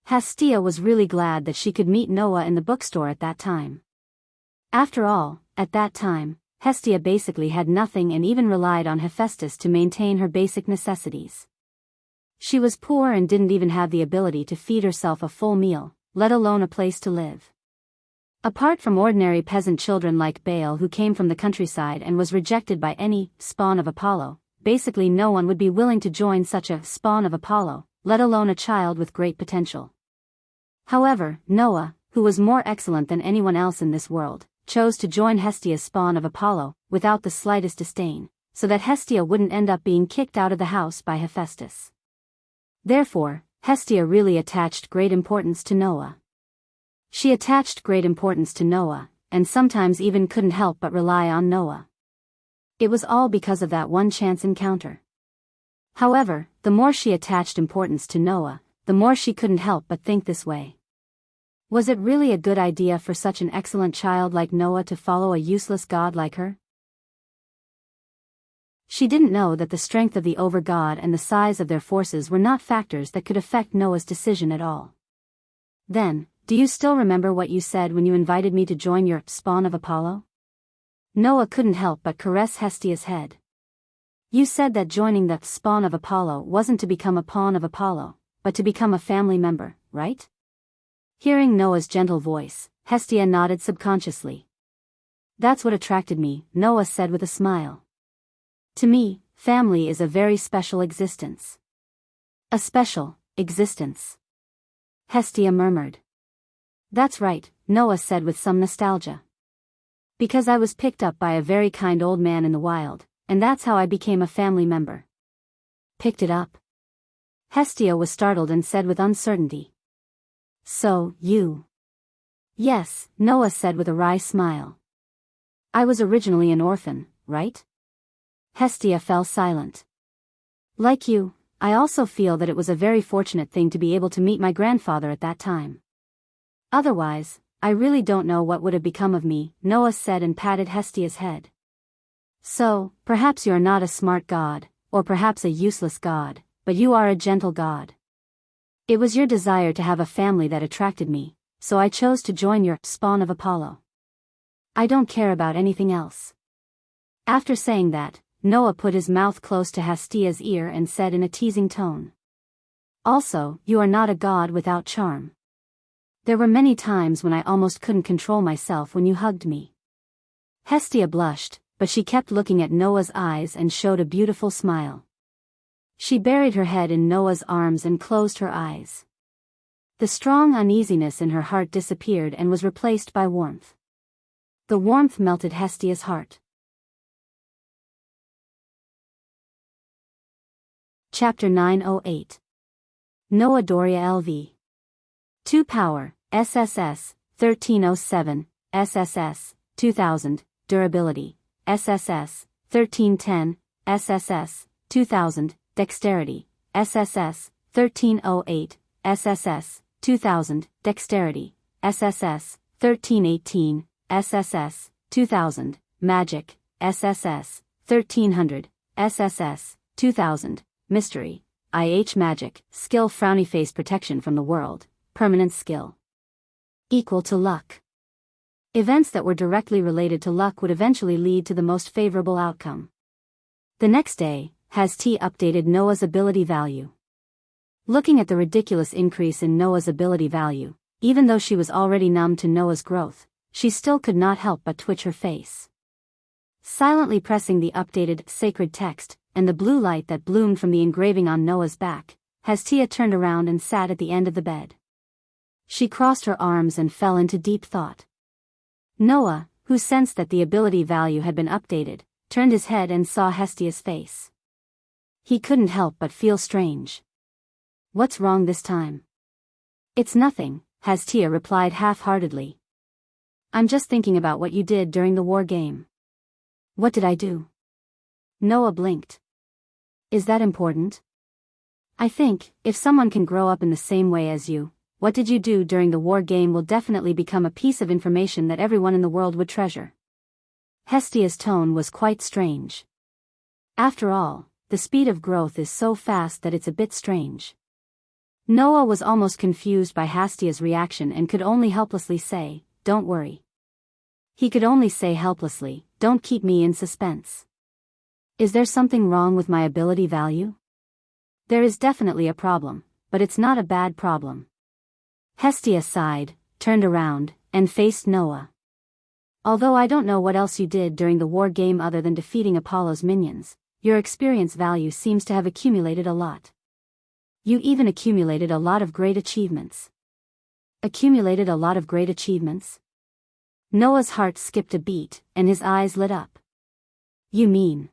Hestia was really glad that she could meet Noah in the bookstore at that time. After all, at that time, Hestia basically had nothing and even relied on Hephaestus to maintain her basic necessities. She was poor and didn't even have the ability to feed herself a full meal, let alone a place to live. Apart from ordinary peasant children like Baal who came from the countryside and was rejected by any spawn of Apollo, basically no one would be willing to join such a spawn of Apollo, let alone a child with great potential. However, Noah, who was more excellent than anyone else in this world, chose to join Hestia's spawn of Apollo, without the slightest disdain, so that Hestia wouldn't end up being kicked out of the house by Hephaestus. Therefore, Hestia really attached great importance to Noah. She attached great importance to Noah, and sometimes even couldn't help but rely on Noah. It was all because of that one chance encounter. However, the more she attached importance to Noah, the more she couldn't help but think this way. Was it really a good idea for such an excellent child like Noah to follow a useless god like her? She didn't know that the strength of the over-god and the size of their forces were not factors that could affect Noah's decision at all. "Then, do you still remember what you said when you invited me to join your spawn of Apollo?" Noah couldn't help but caress Hestia's head. "You said that joining the spawn of Apollo wasn't to become a pawn of Apollo, but to become a family member, right?" Hearing Noah's gentle voice, Hestia nodded subconsciously. "That's what attracted me," Noah said with a smile. "To me, family is a very special existence." "A special existence," Hestia murmured. "That's right," Noah said with some nostalgia. "Because I was picked up by a very kind old man in the wild, and that's how I became a family member." "Picked it up?" Hestia was startled and said with uncertainty. "So, you..." "Yes," Noah said with a wry smile. "I was originally an orphan, right?" Hestia fell silent. "Like you, I also feel that it was a very fortunate thing to be able to meet my grandfather at that time. Otherwise, I really don't know what would have become of me," Noah said and patted Hestia's head. "So, perhaps you're not a smart god, or perhaps a useless god, but you are a gentle god. It was your desire to have a family that attracted me, so I chose to join your spawn of Apollo. I don't care about anything else." After saying that, Noah put his mouth close to Hestia's ear and said in a teasing tone, "Also, you are not a god without charm. There were many times when I almost couldn't control myself when you hugged me." Hestia blushed, but she kept looking at Noah's eyes and showed a beautiful smile. She buried her head in Noah's arms and closed her eyes. The strong uneasiness in her heart disappeared and was replaced by warmth. The warmth melted Hestia's heart. Chapter 908. Noah Doria LV. 2 Power, SSS, 1307, SSS, 2000, Durability, SSS, 1310, SSS, 2000, Dexterity, SSS, 1308, SSS, 2000, Dexterity, SSS, 1318, SSS, 2000, Magic, SSS, 1300, SSS, 2000, mystery, IH magic, skill frowny face protection from the world, permanent skill. Equal to luck. Events that were directly related to luck would eventually lead to the most favorable outcome. The next day, Hestia updated Noah's ability value. Looking at the ridiculous increase in Noah's ability value, even though she was already numb to Noah's growth, she still could not help but twitch her face. Silently pressing the updated sacred text, and the blue light that bloomed from the engraving on Noah's back, Hestia turned around and sat at the end of the bed. She crossed her arms and fell into deep thought. Noah, who sensed that the ability value had been updated, turned his head and saw Hestia's face. He couldn't help but feel strange. What's wrong this time? It's nothing, Hestia replied half-heartedly. I'm just thinking about what you did during the war game. What did I do? Noah blinked. Is that important? I think, if someone can grow up in the same way as you, what did you do during the war game will definitely become a piece of information that everyone in the world would treasure. Hestia's tone was quite strange. After all, the speed of growth is so fast that it's a bit strange. Noah was almost confused by Hestia's reaction and could only helplessly say, "Don't worry." He could only say helplessly, "Don't keep me in suspense." Is there something wrong with my ability value? There is definitely a problem, but it's not a bad problem. Hestia sighed, turned around, and faced Noah. Although I don't know what else you did during the war game other than defeating Apollo's minions, your experience value seems to have accumulated a lot. You even accumulated a lot of great achievements. Accumulated a lot of great achievements? Noah's heart skipped a beat, and his eyes lit up. You mean?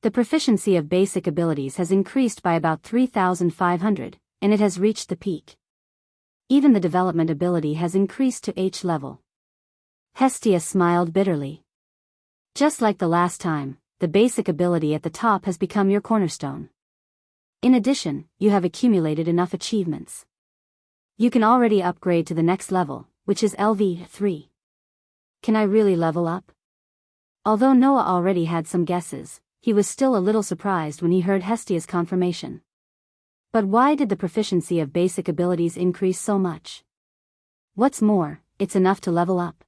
The proficiency of basic abilities has increased by about 3,500, and it has reached the peak. Even the development ability has increased to H level. Hestia smiled bitterly. Just like the last time, the basic ability at the top has become your cornerstone. In addition, you have accumulated enough achievements. You can already upgrade to the next level, which is LV3. Can I really level up? Although Noah already had some guesses, he was still a little surprised when he heard Hestia's confirmation. But why did the proficiency of basic abilities increase so much? What's more, it's enough to level up.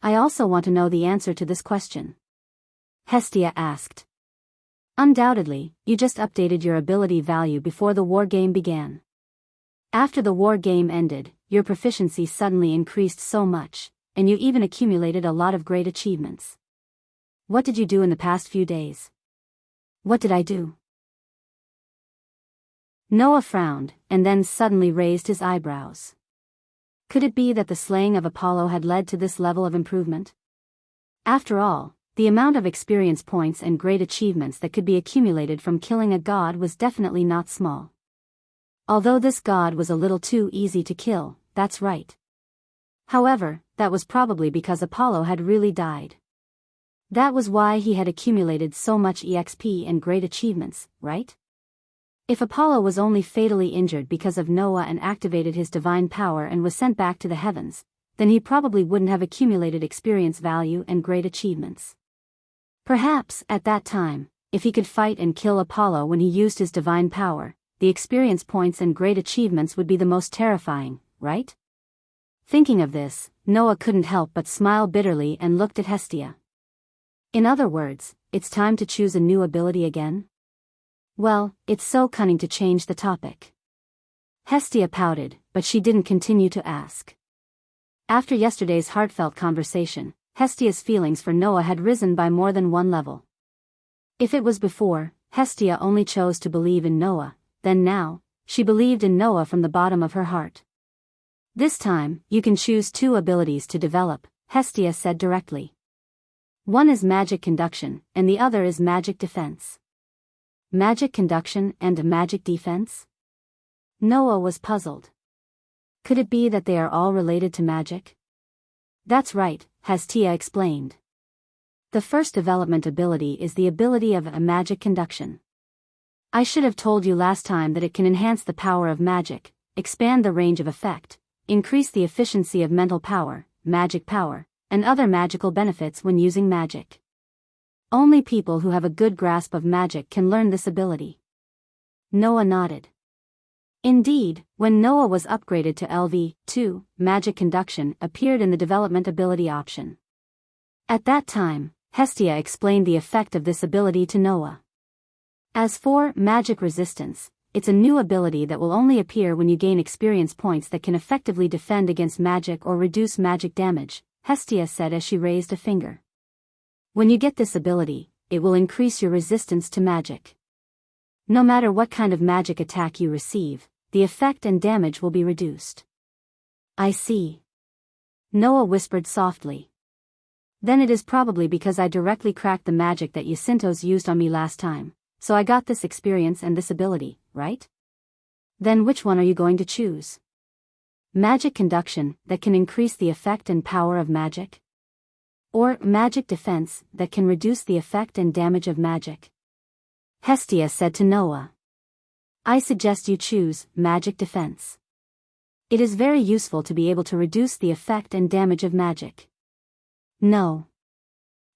I also want to know the answer to this question. Hestia asked. Undoubtedly, you just updated your ability value before the war game began. After the war game ended, your proficiency suddenly increased so much, and you even accumulated a lot of great achievements. What did you do in the past few days? What did I do? Noah frowned, and then suddenly raised his eyebrows. Could it be that the slaying of Apollo had led to this level of improvement? After all, the amount of experience points and great achievements that could be accumulated from killing a god was definitely not small. Although this god was a little too easy to kill, that's right. However, that was probably because Apollo had really died. That was why he had accumulated so much EXP and great achievements, right? If Apollo was only fatally injured because of Noah and activated his divine power and was sent back to the heavens, then he probably wouldn't have accumulated experience value and great achievements. Perhaps, at that time, if he could fight and kill Apollo when he used his divine power, the experience points and great achievements would be the most terrifying, right? Thinking of this, Noah couldn't help but smile bitterly and looked at Hestia. In other words, it's time to choose a new ability again? Well, it's so cunning to change the topic. Hestia pouted, but she didn't continue to ask. After yesterday's heartfelt conversation, Hestia's feelings for Noah had risen by more than one level. If it was before, Hestia only chose to believe in Noah, then now, she believed in Noah from the bottom of her heart. This time, you can choose two abilities to develop, Hestia said directly. One is magic conduction, and the other is magic defense. Magic conduction and magic defense? Noah was puzzled. Could it be that they are all related to magic? That's right, Hestia explained. The first development ability is the ability of a magic conduction. I should have told you last time that it can enhance the power of magic, expand the range of effect, increase the efficiency of mental power, magic power, and other magical benefits when using magic. Only people who have a good grasp of magic can learn this ability. Noah nodded. Indeed, when Noah was upgraded to LV2, magic conduction appeared in the development ability option. At that time, Hestia explained the effect of this ability to Noah. As for magic resistance, it's a new ability that will only appear when you gain experience points that can effectively defend against magic or reduce magic damage, Hestia said as she raised a finger. When you get this ability, it will increase your resistance to magic. No matter what kind of magic attack you receive, the effect and damage will be reduced. I see. Noah whispered softly. Then it is probably because I directly cracked the magic that Jacintos used on me last time, so I got this experience and this ability, right? Then which one are you going to choose? Magic conduction, that can increase the effect and power of magic? Or magic defense, that can reduce the effect and damage of magic? Hestia said to Noah. I suggest you choose magic defense. It is very useful to be able to reduce the effect and damage of magic. No.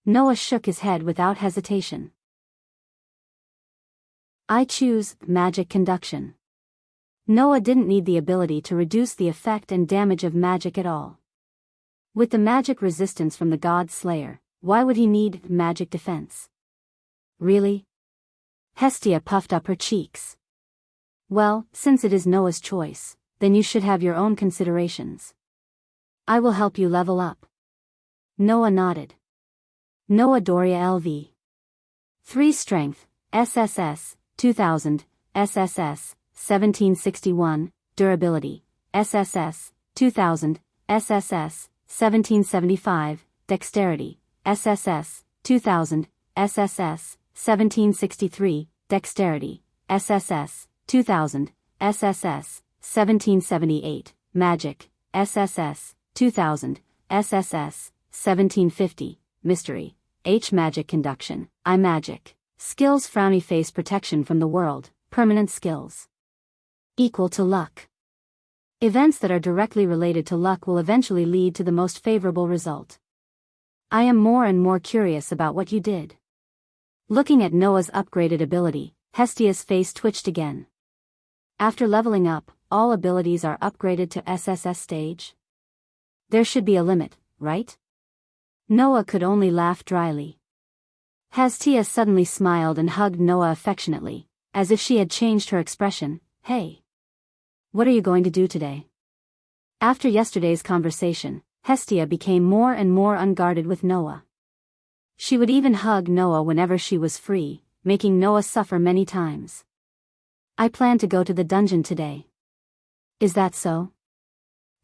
Noah shook his head without hesitation. I choose magic conduction. Noah didn't need the ability to reduce the effect and damage of magic at all. With the magic resistance from the God Slayer, why would he need magic defense? Really? Hestia puffed up her cheeks. Well, since it is Noah's choice, then you should have your own considerations. I will help you level up. Noah nodded. Noah Doria LV. 3 Strength, SSS, 2000, SSS, 1761, Durability, SSS, 2000, SSS, 1775, Dexterity, SSS, 2000, SSS, 1763, Dexterity, SSS, 2000, SSS, 1778, Magic, SSS, 2000, SSS, 1750, Mystery, H Magic Conduction, I Magic, Skills Frowny Face Protection from the World, Permanent Skills. Equal to luck. Events that are directly related to luck will eventually lead to the most favorable result. I am more and more curious about what you did. Looking at Noah's upgraded ability, Hestia's face twitched again. After leveling up, all abilities are upgraded to SSS stage? There should be a limit, right? Noah could only laugh dryly. Hestia suddenly smiled and hugged Noah affectionately, as if she had changed her expression. Hey. What are you going to do today? After yesterday's conversation, Hestia became more and more unguarded with Noah. She would even hug Noah whenever she was free, making Noah suffer many times. I plan to go to the dungeon today. Is that so?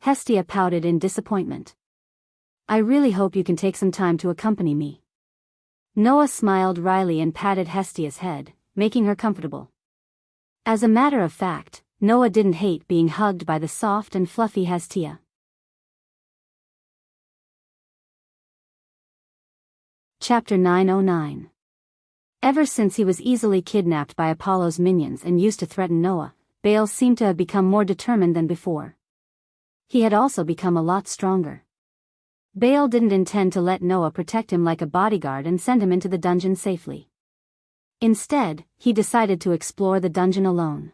Hestia pouted in disappointment. I really hope you can take some time to accompany me. Noah smiled wryly and patted Hestia's head, making her comfortable. As a matter of fact, Noah didn't hate being hugged by the soft and fluffy Hestia. Chapter 909. Ever since he was easily kidnapped by Apollo's minions and used to threaten Noah, Baal seemed to have become more determined than before. He had also become a lot stronger. Baal didn't intend to let Noah protect him like a bodyguard and send him into the dungeon safely. Instead, he decided to explore the dungeon alone.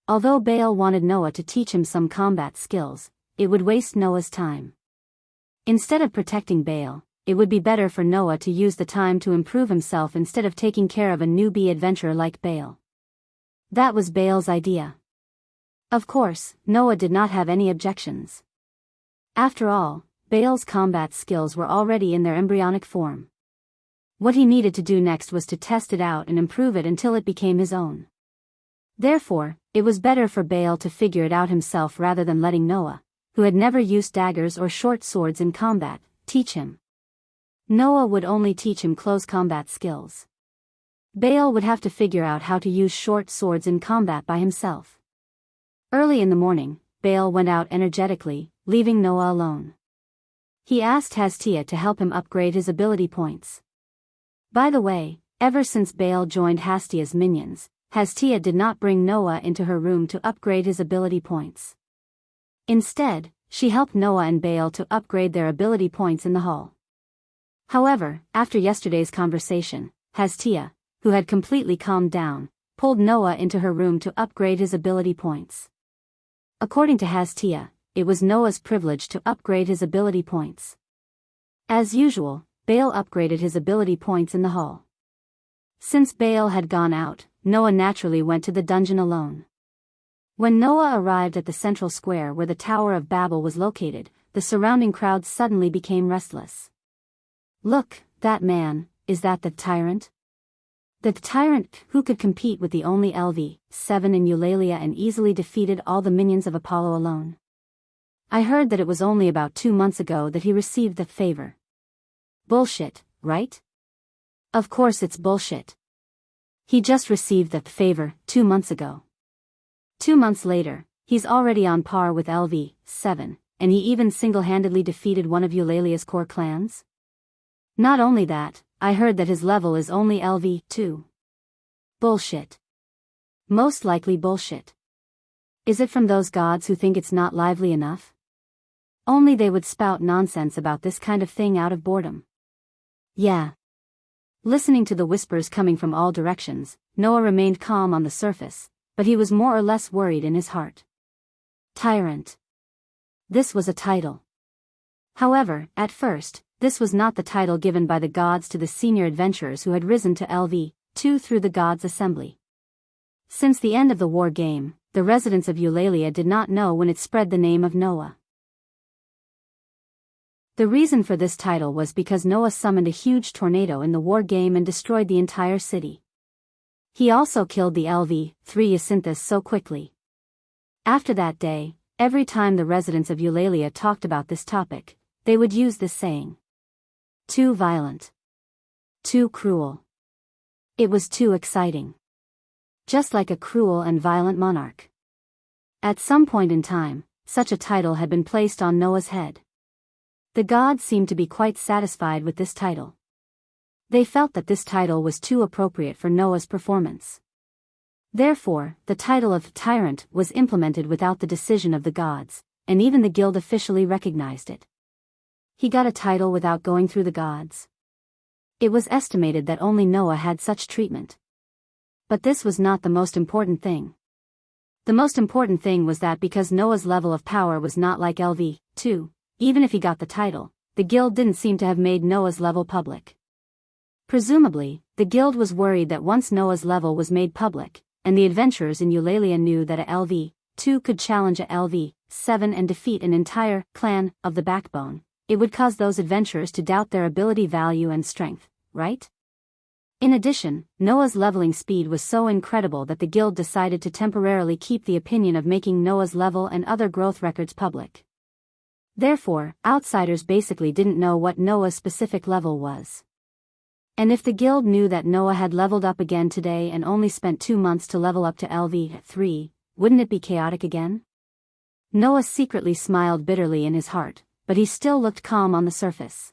Although Baal wanted Noah to teach him some combat skills, it would waste Noah's time. Instead of protecting Baal, it would be better for Noah to use the time to improve himself instead of taking care of a newbie adventurer like Baal. That was Baal's idea. Of course, Noah did not have any objections. After all, Baal's combat skills were already in their embryonic form. What he needed to do next was to test it out and improve it until it became his own. Therefore, it was better for Baal to figure it out himself rather than letting Noah, who had never used daggers or short swords in combat, teach him. Noah would only teach him close combat skills. Baal would have to figure out how to use short swords in combat by himself. Early in the morning, Baal went out energetically, leaving Noah alone. He asked Hestia to help him upgrade his ability points. By the way, ever since Baal joined Hestia's minions, Hestia did not bring Noah into her room to upgrade his ability points. Instead, she helped Noah and Baal to upgrade their ability points in the hall. However, after yesterday's conversation, Hastia, who had completely calmed down, pulled Noah into her room to upgrade his ability points. According to Hastia, it was Noah's privilege to upgrade his ability points. As usual, Baal upgraded his ability points in the hall. Since Baal had gone out, Noah naturally went to the dungeon alone. When Noah arrived at the central square where the Tower of Babel was located, the surrounding crowd suddenly became restless. Look, that man, is that the tyrant? The tyrant who could compete with the only LV7 in Eulalia and easily defeated all the minions of Apollo alone. I heard that it was only about 2 months ago that he received the favor. Bullshit, right? Of course it's bullshit. He just received the favor 2 months ago. 2 months later, he's already on par with LV7, and he even single-handedly defeated one of Eulalia's core clans? Not only that, I heard that his level is only LV2. Bullshit. Most likely bullshit. Is it from those gods who think it's not lively enough? Only they would spout nonsense about this kind of thing out of boredom. Yeah. Listening to the whispers coming from all directions, Noah remained calm on the surface, but he was more or less worried in his heart. Tyrant. This was a title. However, at first, this was not the title given by the gods to the senior adventurers who had risen to LV2 through the gods' assembly. Since the end of the war game, the residents of Eulalia did not know when it spread the name of Noah. The reason for this title was because Noah summoned a huge tornado in the war game and destroyed the entire city. He also killed the LV3 Jacinthus so quickly. After that day, every time the residents of Eulalia talked about this topic, they would use this saying. Too violent. Too cruel. It was too exciting. Just like a cruel and violent monarch. At some point in time, such a title had been placed on Noah's head. The gods seemed to be quite satisfied with this title. They felt that this title was too appropriate for Noah's performance. Therefore, the title of Tyrant was implemented without the decision of the gods, and even the guild officially recognized it. He got a title without going through the gods. It was estimated that only Noah had such treatment. But this was not the most important thing. The most important thing was that because Noah's level of power was not like LV2, even if he got the title, the guild didn't seem to have made Noah's level public. Presumably, the guild was worried that once Noah's level was made public, and the adventurers in Eulalia knew that a LV2 could challenge a LV7 and defeat an entire clan of the backbone, it would cause those adventurers to doubt their ability value and strength, right? In addition, Noah's leveling speed was so incredible that the guild decided to temporarily keep the opinion of making Noah's level and other growth records public. Therefore, outsiders basically didn't know what Noah's specific level was. And if the guild knew that Noah had leveled up again today and only spent 2 months to level up to LV3, wouldn't it be chaotic again? Noah secretly smiled bitterly in his heart, but he still looked calm on the surface.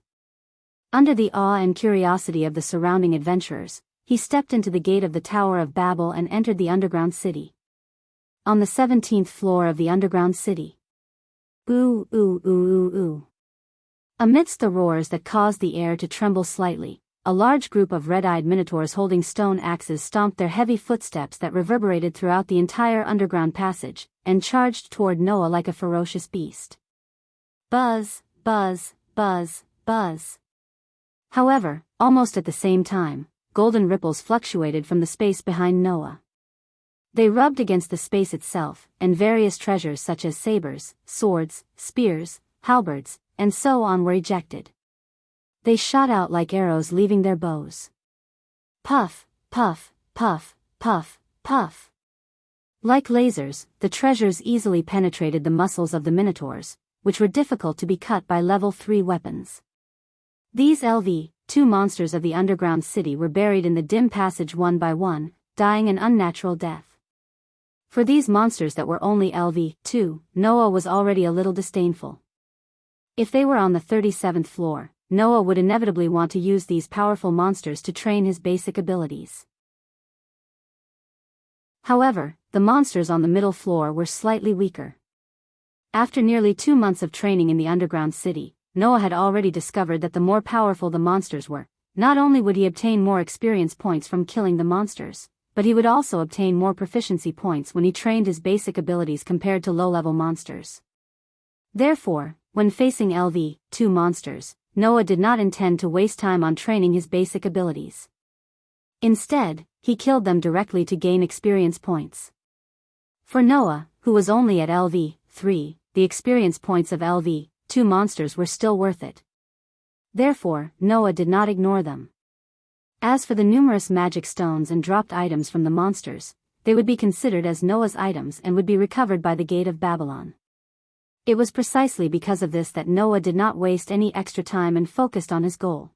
Under the awe and curiosity of the surrounding adventurers, he stepped into the gate of the Tower of Babel and entered the underground city. On the 17th floor of the underground city. Ooh, ooh, ooh, ooh, ooh. Amidst the roars that caused the air to tremble slightly, a large group of red-eyed minotaurs holding stone axes stomped their heavy footsteps that reverberated throughout the entire underground passage, and charged toward Noah like a ferocious beast. Buzz, buzz, buzz, buzz. However, almost at the same time, golden ripples fluctuated from the space behind Noah. They rubbed against the space itself, and various treasures such as sabers, swords, spears, halberds, and so on were ejected. They shot out like arrows leaving their bows. Puff, puff, puff, puff, puff. Like lasers, the treasures easily penetrated the muscles of the minotaurs, which were difficult to be cut by level 3 weapons. These LV2 monsters of the underground city were buried in the dim passage one by one, dying an unnatural death. For these monsters that were only LV2, Noah was already a little disdainful. If they were on the 37th floor, Noah would inevitably want to use these powerful monsters to train his basic abilities. However, the monsters on the middle floor were slightly weaker. After nearly 2 months of training in the underground city, Noah had already discovered that the more powerful the monsters were, not only would he obtain more experience points from killing the monsters, but he would also obtain more proficiency points when he trained his basic abilities compared to low-level monsters. Therefore, when facing LV-2 monsters, Noah did not intend to waste time on training his basic abilities. Instead, he killed them directly to gain experience points. For Noah, who was only at LV-3, the experience points of LV-2 monsters were still worth it. Therefore, Noah did not ignore them. As for the numerous magic stones and dropped items from the monsters, they would be considered as Noah's items and would be recovered by the Gate of Babylon. It was precisely because of this that Noah did not waste any extra time and focused on his goal.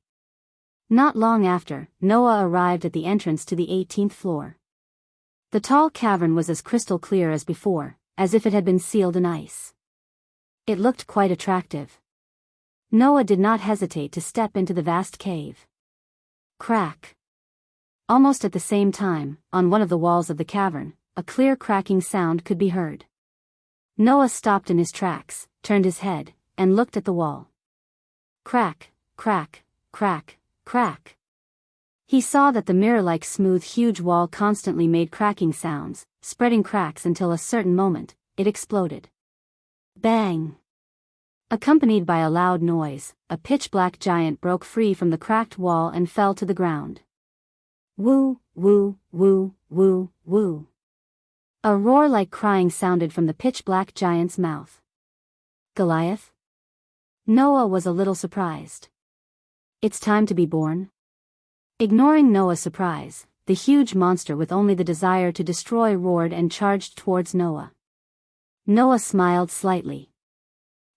Not long after, Noah arrived at the entrance to the 18th floor. The tall cavern was as crystal clear as before, as if it had been sealed in ice. It looked quite attractive. Noah did not hesitate to step into the vast cave. Crack. Almost at the same time, on one of the walls of the cavern, a clear cracking sound could be heard. Noah stopped in his tracks, turned his head, and looked at the wall. Crack, crack, crack, crack. He saw that the mirror-like smooth huge wall constantly made cracking sounds, spreading cracks until a certain moment, it exploded. Bang! Accompanied by a loud noise, a pitch-black giant broke free from the cracked wall and fell to the ground. Woo, woo, woo, woo, woo. A roar like crying sounded from the pitch-black giant's mouth. Goliath? Noah was a little surprised. It's time to be born? Ignoring Noah's surprise, the huge monster with only the desire to destroy roared and charged towards Noah. Noah smiled slightly.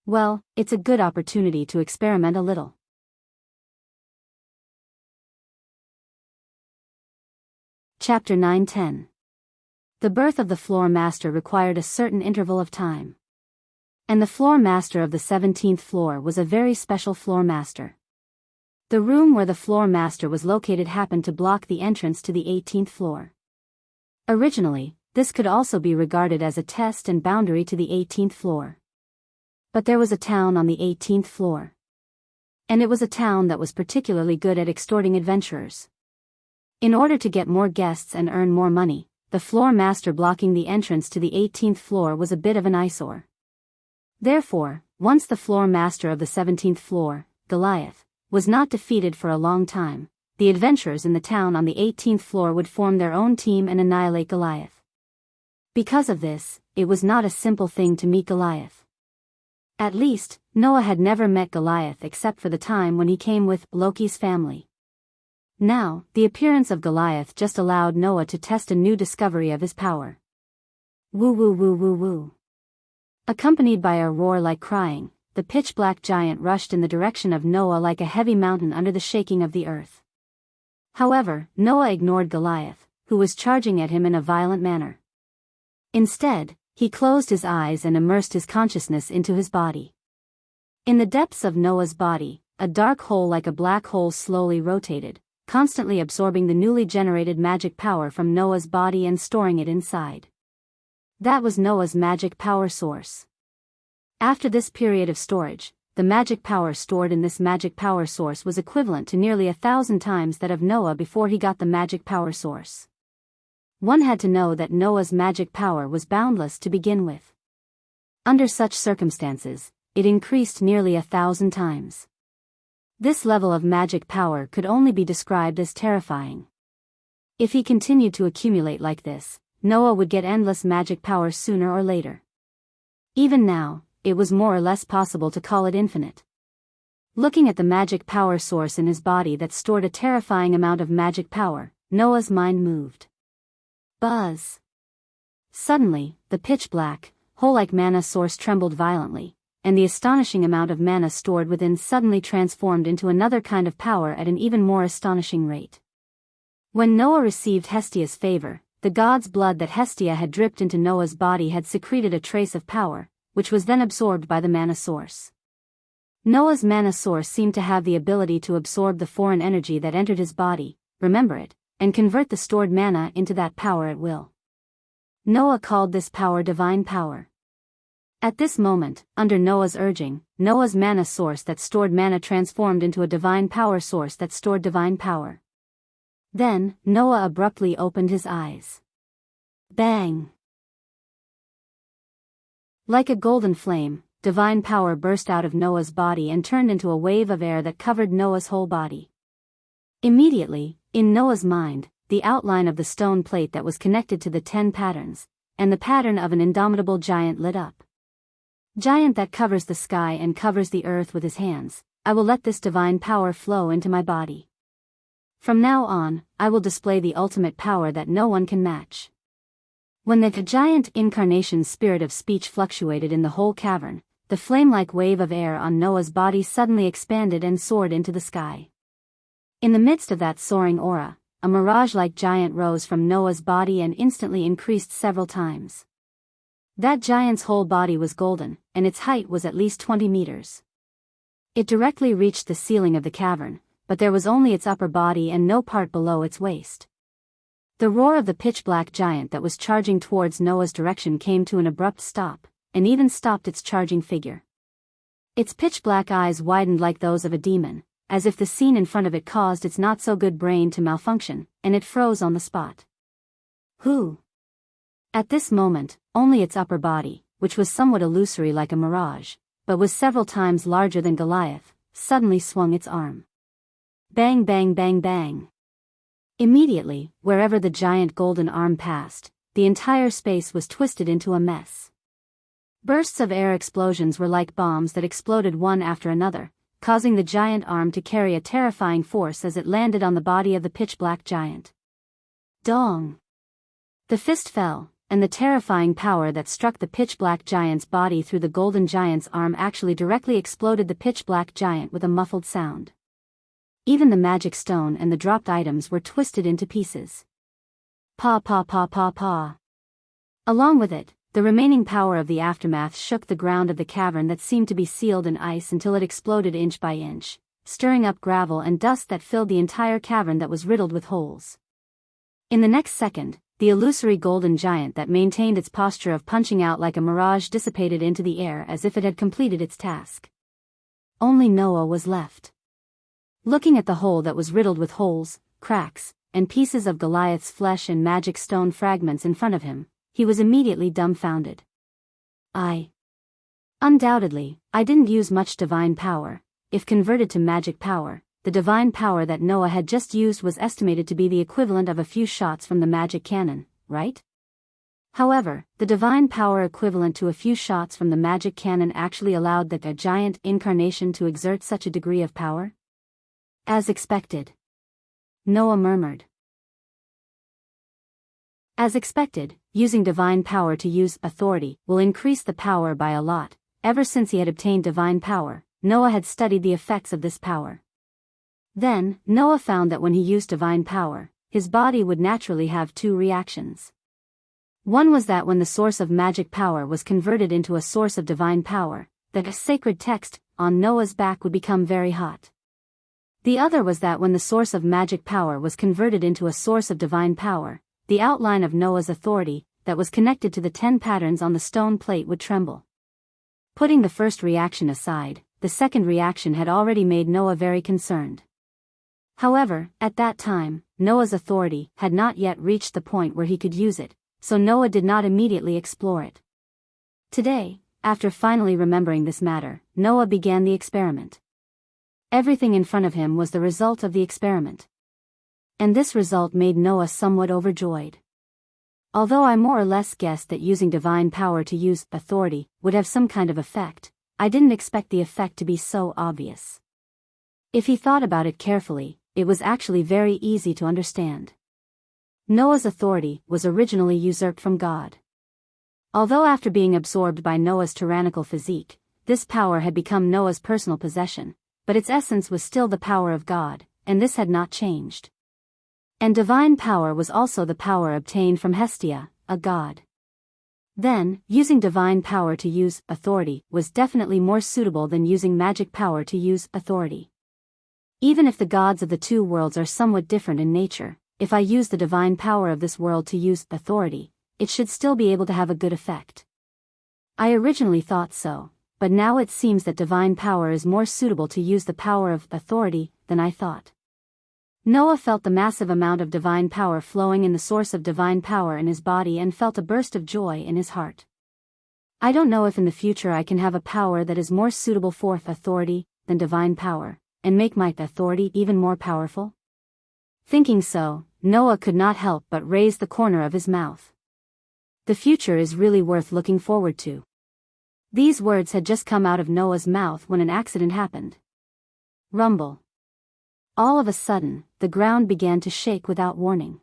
Well, it's a good opportunity to experiment a little. Chapter 9-10. The birth of the floor master required a certain interval of time. And the floor master of the 17th floor was a very special floor master. The room where the floor master was located happened to block the entrance to the 18th floor. Originally, this could also be regarded as a test and boundary to the 18th floor. But there was a town on the 18th floor. And it was a town that was particularly good at extorting adventurers. In order to get more guests and earn more money, the floor master blocking the entrance to the 18th floor was a bit of an eyesore. Therefore, once the floor master of the 17th floor, Goliath, was not defeated for a long time, the adventurers in the town on the 18th floor would form their own team and annihilate Goliath. Because of this, it was not a simple thing to meet Goliath. At least, Noah had never met Goliath except for the time when he came with Loki's family. Now, the appearance of Goliath just allowed Noah to test a new discovery of his power. Woo woo woo woo woo. Accompanied by a roar like crying, the pitch-black giant rushed in the direction of Noah like a heavy mountain under the shaking of the earth. However, Noah ignored Goliath, who was charging at him in a violent manner. Instead, he closed his eyes and immersed his consciousness into his body. In the depths of Noah's body, a dark hole like a black hole slowly rotated, constantly absorbing the newly generated magic power from Noah's body and storing it inside. That was Noah's magic power source. After this period of storage, the magic power stored in this magic power source was equivalent to nearly 1,000 times that of Noah before he got the magic power source. One had to know that Noah's magic power was boundless to begin with. Under such circumstances, it increased nearly 1,000 times. This level of magic power could only be described as terrifying. If he continued to accumulate like this, Noah would get endless magic power sooner or later. Even now, it was more or less possible to call it infinite. Looking at the magic power source in his body that stored a terrifying amount of magic power, Noah's mind moved. Buzz! Suddenly, the pitch-black, hole-like mana source trembled violently, and the astonishing amount of mana stored within suddenly transformed into another kind of power at an even more astonishing rate. When Noah received Hestia's favor, the god's blood that Hestia had dripped into Noah's body had secreted a trace of power, which was then absorbed by the mana source. Noah's mana source seemed to have the ability to absorb the foreign energy that entered his body, remember it, and convert the stored mana into that power at will. Noah called this power divine power. At this moment, under Noah's urging, Noah's mana source that stored mana transformed into a divine power source that stored divine power. Then, Noah abruptly opened his eyes. Bang! Like a golden flame, divine power burst out of Noah's body and turned into a wave of air that covered Noah's whole body. Immediately, in Noah's mind, the outline of the stone plate that was connected to the 10 patterns, and the pattern of an indomitable giant lit up. Giant that covers the sky and covers the earth with his hands, I will let this divine power flow into my body. From now on, I will display the ultimate power that no one can match. When the giant incarnation spirit of speech fluctuated in the whole cavern, the flame-like wave of air on Noah's body suddenly expanded and soared into the sky. In the midst of that soaring aura, a mirage-like giant rose from Noah's body and instantly increased several times. That giant's whole body was golden, and its height was at least 20 meters. It directly reached the ceiling of the cavern, but there was only its upper body and no part below its waist. The roar of the pitch-black giant that was charging towards Noah's direction came to an abrupt stop, and even stopped its charging figure. Its pitch-black eyes widened like those of a demon, as if the scene in front of it caused its not-so-good brain to malfunction, and it froze on the spot. Who? At this moment, only its upper body, which was somewhat illusory like a mirage, but was several times larger than Goliath, suddenly swung its arm. Bang bang bang bang. Immediately, wherever the giant golden arm passed, the entire space was twisted into a mess. Bursts of air explosions were like bombs that exploded one after another, causing the giant arm to carry a terrifying force as it landed on the body of the pitch-black giant. Dong! The fist fell, and the terrifying power that struck the pitch-black giant's body through the golden giant's arm actually directly exploded the pitch-black giant with a muffled sound. Even the magic stone and the dropped items were twisted into pieces. Pa pa pa pa pa. Along with it, the remaining power of the aftermath shook the ground of the cavern that seemed to be sealed in ice until it exploded inch by inch, stirring up gravel and dust that filled the entire cavern that was riddled with holes. In the next second, the illusory golden giant that maintained its posture of punching out like a mirage dissipated into the air as if it had completed its task. Only Noah was left. Looking at the hole that was riddled with holes, cracks, and pieces of Goliath's flesh and magic stone fragments in front of him, he was immediately dumbfounded. Undoubtedly, I didn't use much divine power. If converted to magic power, the divine power that Noah had just used was estimated to be the equivalent of a few shots from the magic cannon, right? However, the divine power equivalent to a few shots from the magic cannon actually allowed that giant incarnation to exert such a degree of power? As expected. Noah murmured. As expected, using divine power to use authority will increase the power by a lot. Ever since he had obtained divine power, Noah had studied the effects of this power. Then, Noah found that when he used divine power, his body would naturally have two reactions. One was that when the source of magic power was converted into a source of divine power, the sacred text on Noah's back would become very hot. The other was that when the source of magic power was converted into a source of divine power, the outline of Noah's authority, that was connected to the 10 patterns on the stone plate would tremble. Putting the first reaction aside, the second reaction had already made Noah very concerned. However, at that time, Noah's authority had not yet reached the point where he could use it, so Noah did not immediately explore it. Today, after finally remembering this matter, Noah began the experiment. Everything in front of him was the result of the experiment. And this result made Noah somewhat overjoyed. Although I more or less guessed that using divine power to use authority would have some kind of effect, I didn't expect the effect to be so obvious. If he thought about it carefully, it was actually very easy to understand. Noah's authority was originally usurped from God. Although after being absorbed by Noah's tyrannical physique, this power had become Noah's personal possession, but its essence was still the power of God, and this had not changed. And divine power was also the power obtained from Hestia, a god. Then, using divine power to use authority was definitely more suitable than using magic power to use authority. Even if the gods of the two worlds are somewhat different in nature, if I use the divine power of this world to use authority, it should still be able to have a good effect. I originally thought so, but now it seems that divine power is more suitable to use the power of authority than I thought. Noah felt the massive amount of divine power flowing in the source of divine power in his body and felt a burst of joy in his heart. I don't know if in the future I can have a power that is more suitable for authority than divine power, and make my authority even more powerful. Thinking so, Noah could not help but raise the corner of his mouth. The future is really worth looking forward to. These words had just come out of Noah's mouth when an accident happened. Rumble. All of a sudden, the ground began to shake without warning.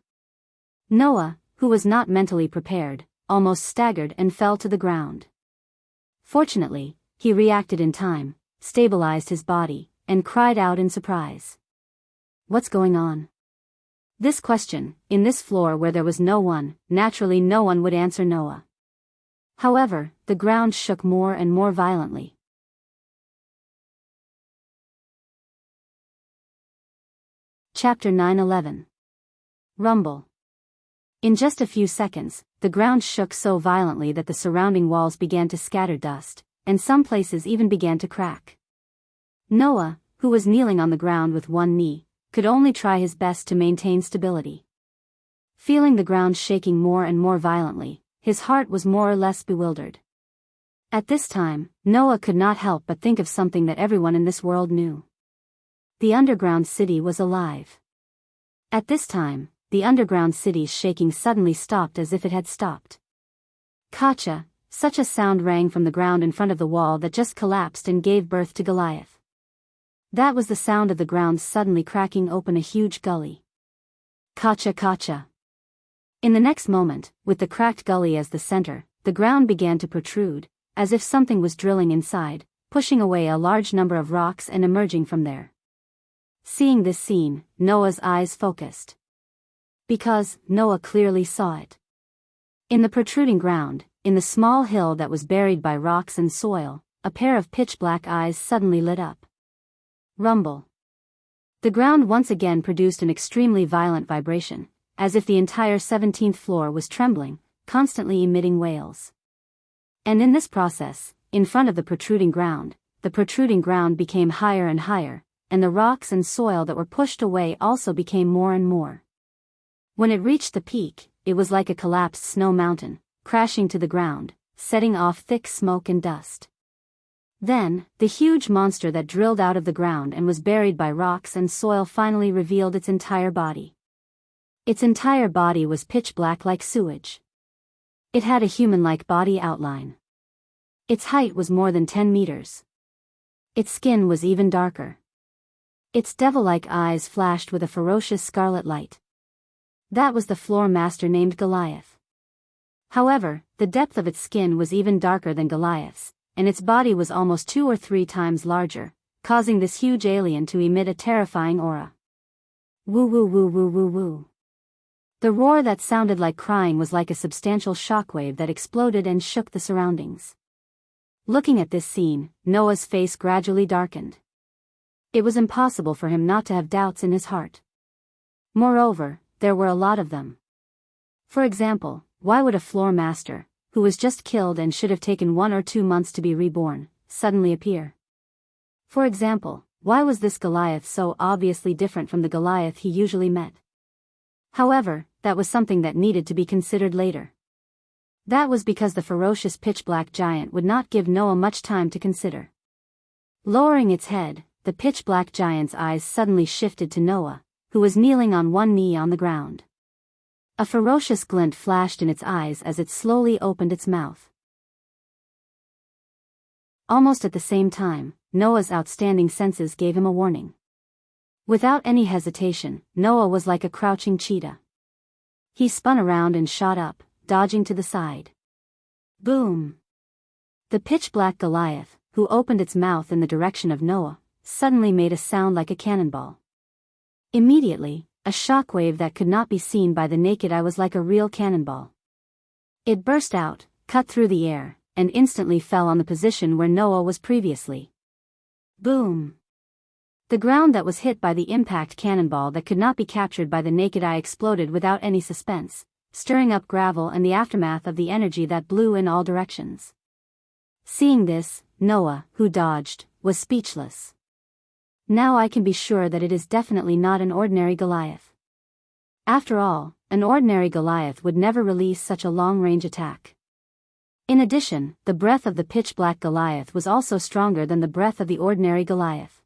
Noah, who was not mentally prepared, almost staggered and fell to the ground. Fortunately, he reacted in time, stabilized his body, and cried out in surprise. What's going on? This question, in this floor where there was no one, naturally no one would answer Noah. However, the ground shook more and more violently. Chapter 9:11. Rumble. In just a few seconds, the ground shook so violently that the surrounding walls began to scatter dust, and some places even began to crack. Noah, who was kneeling on the ground with one knee, could only try his best to maintain stability. Feeling the ground shaking more and more violently, his heart was more or less bewildered. At this time, Noah could not help but think of something that everyone in this world knew. The underground city was alive. At this time, the underground city's shaking suddenly stopped as if it had stopped. Kacha, such a sound rang from the ground in front of the wall that just collapsed and gave birth to Goliath. That was the sound of the ground suddenly cracking open a huge gully. Kacha kacha. In the next moment, with the cracked gully as the center, the ground began to protrude, as if something was drilling inside, pushing away a large number of rocks and emerging from there. Seeing this scene, Noah's eyes focused. Because Noah clearly saw it. In the protruding ground, in the small hill that was buried by rocks and soil, a pair of pitch-black eyes suddenly lit up. Rumble. The ground once again produced an extremely violent vibration, as if the entire 17th floor was trembling, constantly emitting wails. And in this process, in front of the protruding ground became higher and higher, and the rocks and soil that were pushed away also became more and more. When it reached the peak, it was like a collapsed snow mountain, crashing to the ground, setting off thick smoke and dust. Then, the huge monster that drilled out of the ground and was buried by rocks and soil finally revealed its entire body. Its entire body was pitch black like sewage. It had a human-like body outline. Its height was more than 10 meters. Its skin was even darker. Its devil-like eyes flashed with a ferocious scarlet light. That was the floor master named Goliath. However, the depth of its skin was even darker than Goliath's, and its body was almost 2 or 3 times larger, causing this huge alien to emit a terrifying aura. Woo woo woo woo woo woo. The roar that sounded like crying was like a substantial shockwave that exploded and shook the surroundings. Looking at this scene, Noah's face gradually darkened. It was impossible for him not to have doubts in his heart. Moreover, there were a lot of them. For example, why would a floor master, who was just killed and should have taken 1 or 2 months to be reborn, suddenly appear? For example, why was this Goliath so obviously different from the Goliath he usually met? However, that was something that needed to be considered later. That was because the ferocious pitch-black giant would not give Noah much time to consider. Lowering its head, the pitch-black giant's eyes suddenly shifted to Noah, who was kneeling on one knee on the ground. A ferocious glint flashed in its eyes as it slowly opened its mouth. Almost at the same time, Noah's outstanding senses gave him a warning. Without any hesitation, Noah was like a crouching cheetah. He spun around and shot up, dodging to the side. Boom! The pitch-black Goliath, who opened its mouth in the direction of Noah, suddenly made a sound like a cannonball. Immediately, a shockwave that could not be seen by the naked eye was like a real cannonball. It burst out, cut through the air, and instantly fell on the position where Noah was previously. Boom! The ground that was hit by the impact cannonball that could not be captured by the naked eye exploded without any suspense, stirring up gravel and the aftermath of the energy that blew in all directions. Seeing this, Noah, who dodged, was speechless. Now I can be sure that it is definitely not an ordinary Goliath. After all, an ordinary Goliath would never release such a long-range attack. In addition, the breath of the pitch-black Goliath was also stronger than the breath of the ordinary Goliath.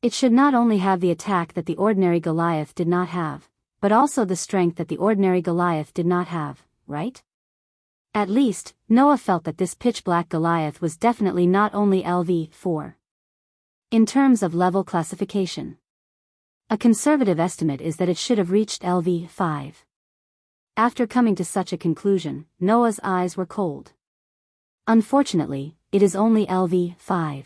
It should not only have the attack that the ordinary Goliath did not have, but also the strength that the ordinary Goliath did not have, right? At least, Noah felt that this pitch-black Goliath was definitely not only LV4. In terms of level classification, a conservative estimate is that it should have reached LV5. After coming to such a conclusion, Noah's eyes were cold. Unfortunately, it is only LV5.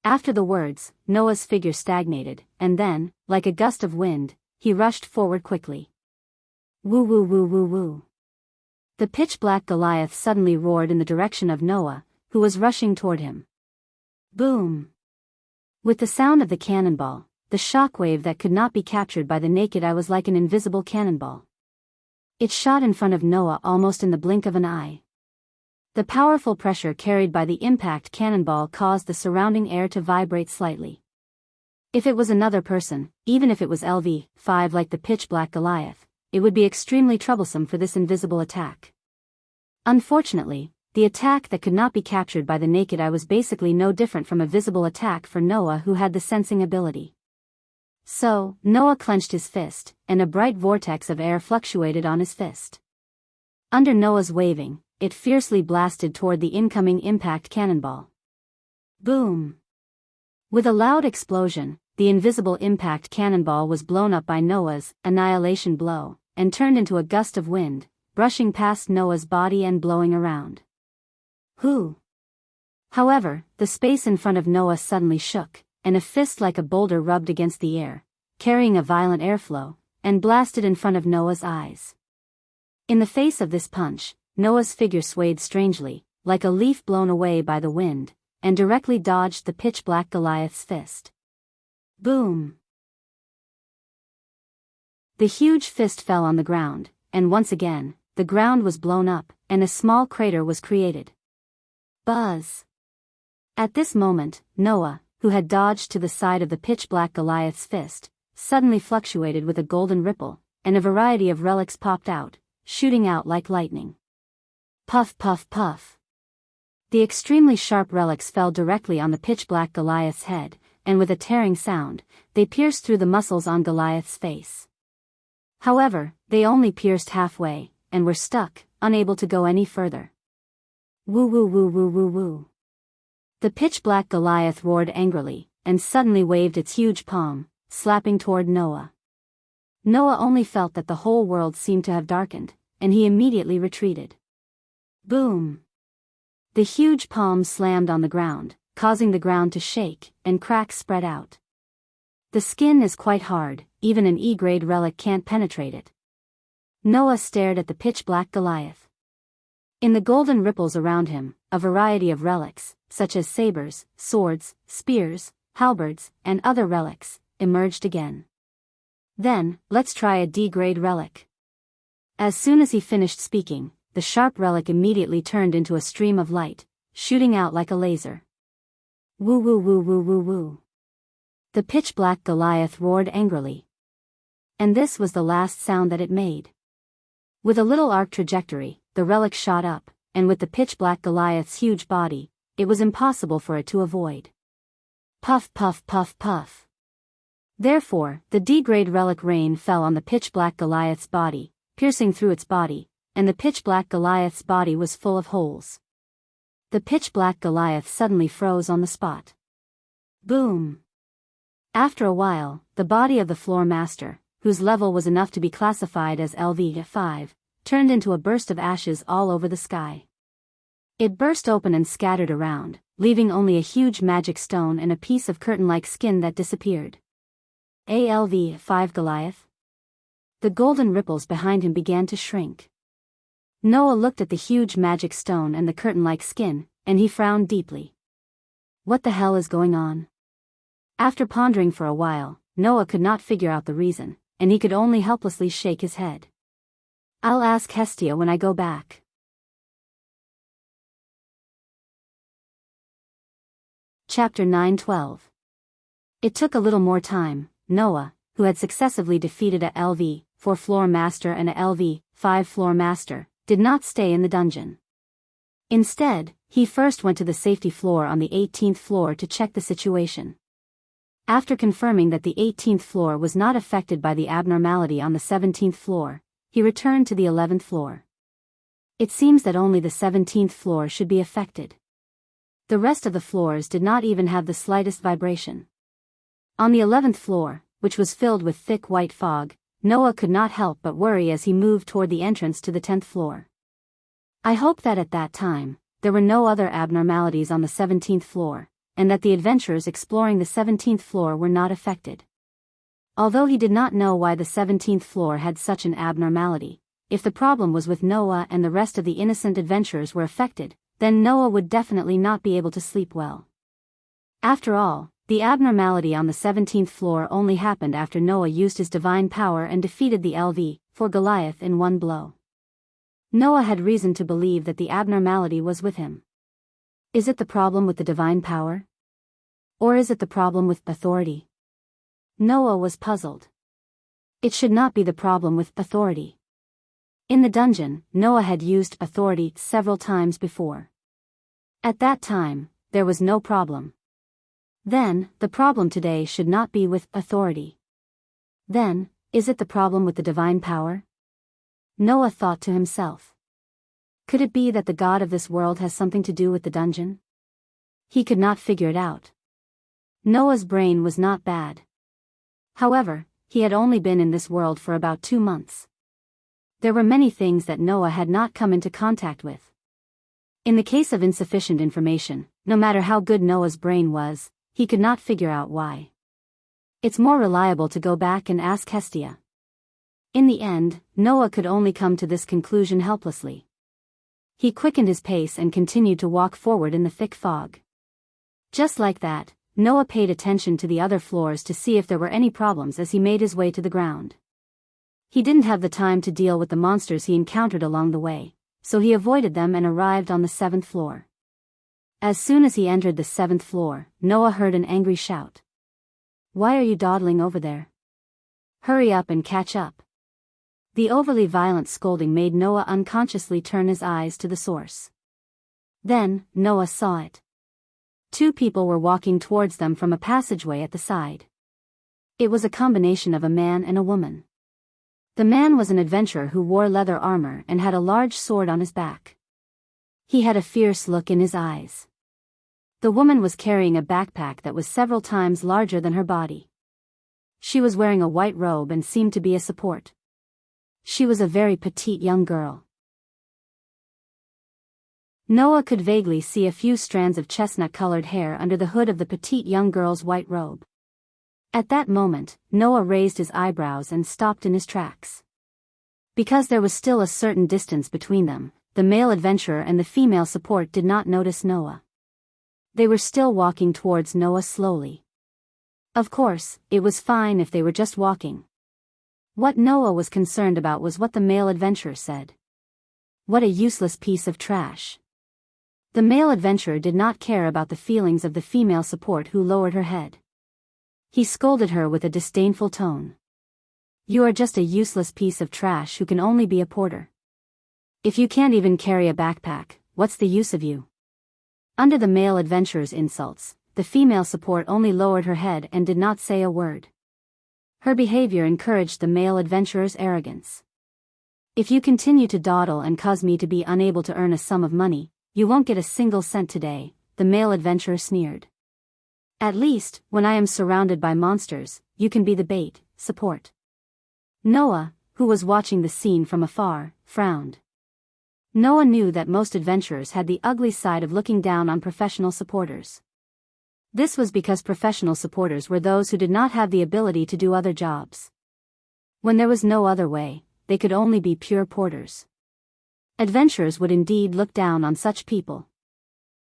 After the words, Noah's figure stagnated, and then, like a gust of wind, he rushed forward quickly. Woo woo woo woo woo. The pitch-black Goliath suddenly roared in the direction of Noah, who was rushing toward him. Boom! With the sound of the cannonball, the shockwave that could not be captured by the naked eye was like an invisible cannonball. It shot in front of Noah almost in the blink of an eye. The powerful pressure carried by the impact cannonball caused the surrounding air to vibrate slightly. If it was another person, even if it was LV5 like the pitch-black Goliath, it would be extremely troublesome for this invisible attack. Unfortunately, the attack that could not be captured by the naked eye was basically no different from a visible attack for Noah, who had the sensing ability. So, Noah clenched his fist, and a bright vortex of air fluctuated on his fist. Under Noah's waving, it fiercely blasted toward the incoming impact cannonball. Boom! With a loud explosion, the invisible impact cannonball was blown up by Noah's annihilation blow, and turned into a gust of wind, brushing past Noah's body and blowing around. Whoo! However, the space in front of Noah suddenly shook, and a fist like a boulder rubbed against the air, carrying a violent airflow, and blasted in front of Noah's eyes. In the face of this punch, Noah's figure swayed strangely, like a leaf blown away by the wind, and directly dodged the pitch-black Goliath's fist. Boom! The huge fist fell on the ground, and once again, the ground was blown up, and a small crater was created. Buzz! At this moment, Noah, who had dodged to the side of the pitch-black Goliath's fist, suddenly fluctuated with a golden ripple, and a variety of relics popped out, shooting out like lightning. Puff puff puff. The extremely sharp relics fell directly on the pitch-black Goliath's head, and with a tearing sound, they pierced through the muscles on Goliath's face. However, they only pierced halfway, and were stuck, unable to go any further. Woo woo woo woo woo woo. The pitch-black Goliath roared angrily, and suddenly waved its huge palm, slapping toward Noah. Noah only felt that the whole world seemed to have darkened, and he immediately retreated. Boom! The huge palm slammed on the ground, causing the ground to shake, and cracks spread out. The skin is quite hard, even an E-grade relic can't penetrate it. Noah stared at the pitch-black Goliath. In the golden ripples around him, a variety of relics, such as sabers, swords, spears, halberds, and other relics, emerged again. Then, let's try a D-grade relic. As soon as he finished speaking, the sharp relic immediately turned into a stream of light, shooting out like a laser. Woo woo woo woo woo woo. The pitch-black Goliath roared angrily. And this was the last sound that it made. With a little arc trajectory, the relic shot up, and with the pitch-black Goliath's huge body, it was impossible for it to avoid. Puff puff puff puff. Therefore, the D-grade relic rain fell on the pitch-black Goliath's body, piercing through its body, and the pitch-black Goliath's body was full of holes. The pitch-black Goliath suddenly froze on the spot. Boom! After a while, the body of the floor master, whose level was enough to be classified as LV5, turned into a burst of ashes all over the sky. It burst open and scattered around, leaving only a huge magic stone and a piece of curtain-like skin that disappeared. ALV5 Goliath? The golden ripples behind him began to shrink. Noah looked at the huge magic stone and the curtain-like skin, and he frowned deeply. What the hell is going on? After pondering for a while, Noah could not figure out the reason, and he could only helplessly shake his head. I'll ask Hestia when I go back. Chapter 9:12. It took a little more time. Noah, who had successively defeated a LV 4-floor master and a LV 5-floor master, did not stay in the dungeon. Instead, he first went to the safety floor on the 18th floor to check the situation. After confirming that the 18th floor was not affected by the abnormality on the 17th floor, he returned to the 11th floor. It seems that only the 17th floor should be affected. The rest of the floors did not even have the slightest vibration. On the 11th floor, which was filled with thick white fog, Noah could not help but worry as he moved toward the entrance to the 10th floor. I hope that at that time, there were no other abnormalities on the 17th floor, and that the adventurers exploring the 17th floor were not affected. Although he did not know why the 17th floor had such an abnormality, if the problem was with Noah and the rest of the innocent adventurers were affected, then Noah would definitely not be able to sleep well. After all, the abnormality on the 17th floor only happened after Noah used his divine power and defeated the LV for Goliath in one blow. Noah had reason to believe that the abnormality was with him. Is it the problem with the divine power? Or is it the problem with authority? Noah was puzzled. It should not be the problem with authority. In the dungeon, Noah had used authority several times before. At that time, there was no problem. Then, the problem today should not be with authority. Then, is it the problem with the divine power? Noah thought to himself. Could it be that the god of this world has something to do with the dungeon? He could not figure it out. Noah's brain was not bad. However, he had only been in this world for about 2 months. There were many things that Noah had not come into contact with. In the case of insufficient information, no matter how good Noah's brain was, he could not figure out why. It's more reliable to go back and ask Hestia. In the end, Noah could only come to this conclusion helplessly. He quickened his pace and continued to walk forward in the thick fog. Just like that, Noah paid attention to the other floors to see if there were any problems as he made his way to the ground. He didn't have the time to deal with the monsters he encountered along the way, so he avoided them and arrived on the 7th floor. As soon as he entered the 7th floor, Noah heard an angry shout. "Why are you dawdling over there? Hurry up and catch up." The overly violent scolding made Noah unconsciously turn his eyes to the source. Then, Noah saw it. 2 people were walking towards them from a passageway at the side. It was a combination of a man and a woman. The man was an adventurer who wore leather armor and had a large sword on his back. He had a fierce look in his eyes. The woman was carrying a backpack that was several times larger than her body. She was wearing a white robe and seemed to be a support. She was a very petite young girl. Noah could vaguely see a few strands of chestnut-colored hair under the hood of the petite young girl's white robe. At that moment, Noah raised his eyebrows and stopped in his tracks. Because there was still a certain distance between them, the male adventurer and the female support did not notice Noah. They were still walking towards Noah slowly. Of course, it was fine if they were just walking. What Noah was concerned about was what the male adventurer said. What a useless piece of trash. The male adventurer did not care about the feelings of the female support who lowered her head. He scolded her with a disdainful tone. "You are just a useless piece of trash who can only be a porter. If you can't even carry a backpack, what's the use of you?" Under the male adventurer's insults, the female support only lowered her head and did not say a word. Her behavior encouraged the male adventurer's arrogance. "If you continue to dawdle and cause me to be unable to earn a sum of money, you won't get a single cent today," the male adventurer sneered. "At least, when I am surrounded by monsters, you can be the bait, support." Noah, who was watching the scene from afar, frowned. Noah knew that most adventurers had the ugly side of looking down on professional supporters. This was because professional supporters were those who did not have the ability to do other jobs. When there was no other way, they could only be pure porters. Adventurers would indeed look down on such people.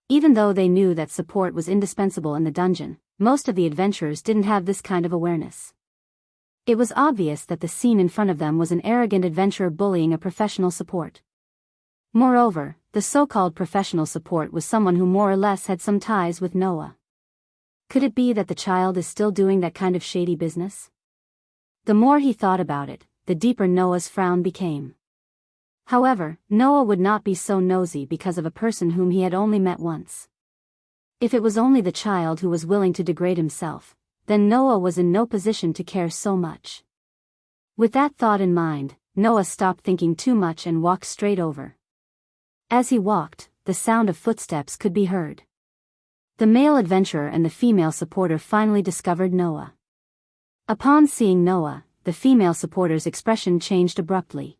Even though they knew that support was indispensable in the dungeon, most of the adventurers didn't have this kind of awareness. It was obvious that the scene in front of them was an arrogant adventurer bullying a professional support. Moreover, the so-called professional support was someone who more or less had some ties with Noah. Could it be that the child is still doing that kind of shady business? The more he thought about it, the deeper Noah's frown became. However, Noah would not be so nosy because of a person whom he had only met once. If it was only the child who was willing to degrade himself, then Noah was in no position to care so much. With that thought in mind, Noah stopped thinking too much and walked straight over. As he walked, the sound of footsteps could be heard. The male adventurer and the female supporter finally discovered Noah. Upon seeing Noah, the female supporter's expression changed abruptly.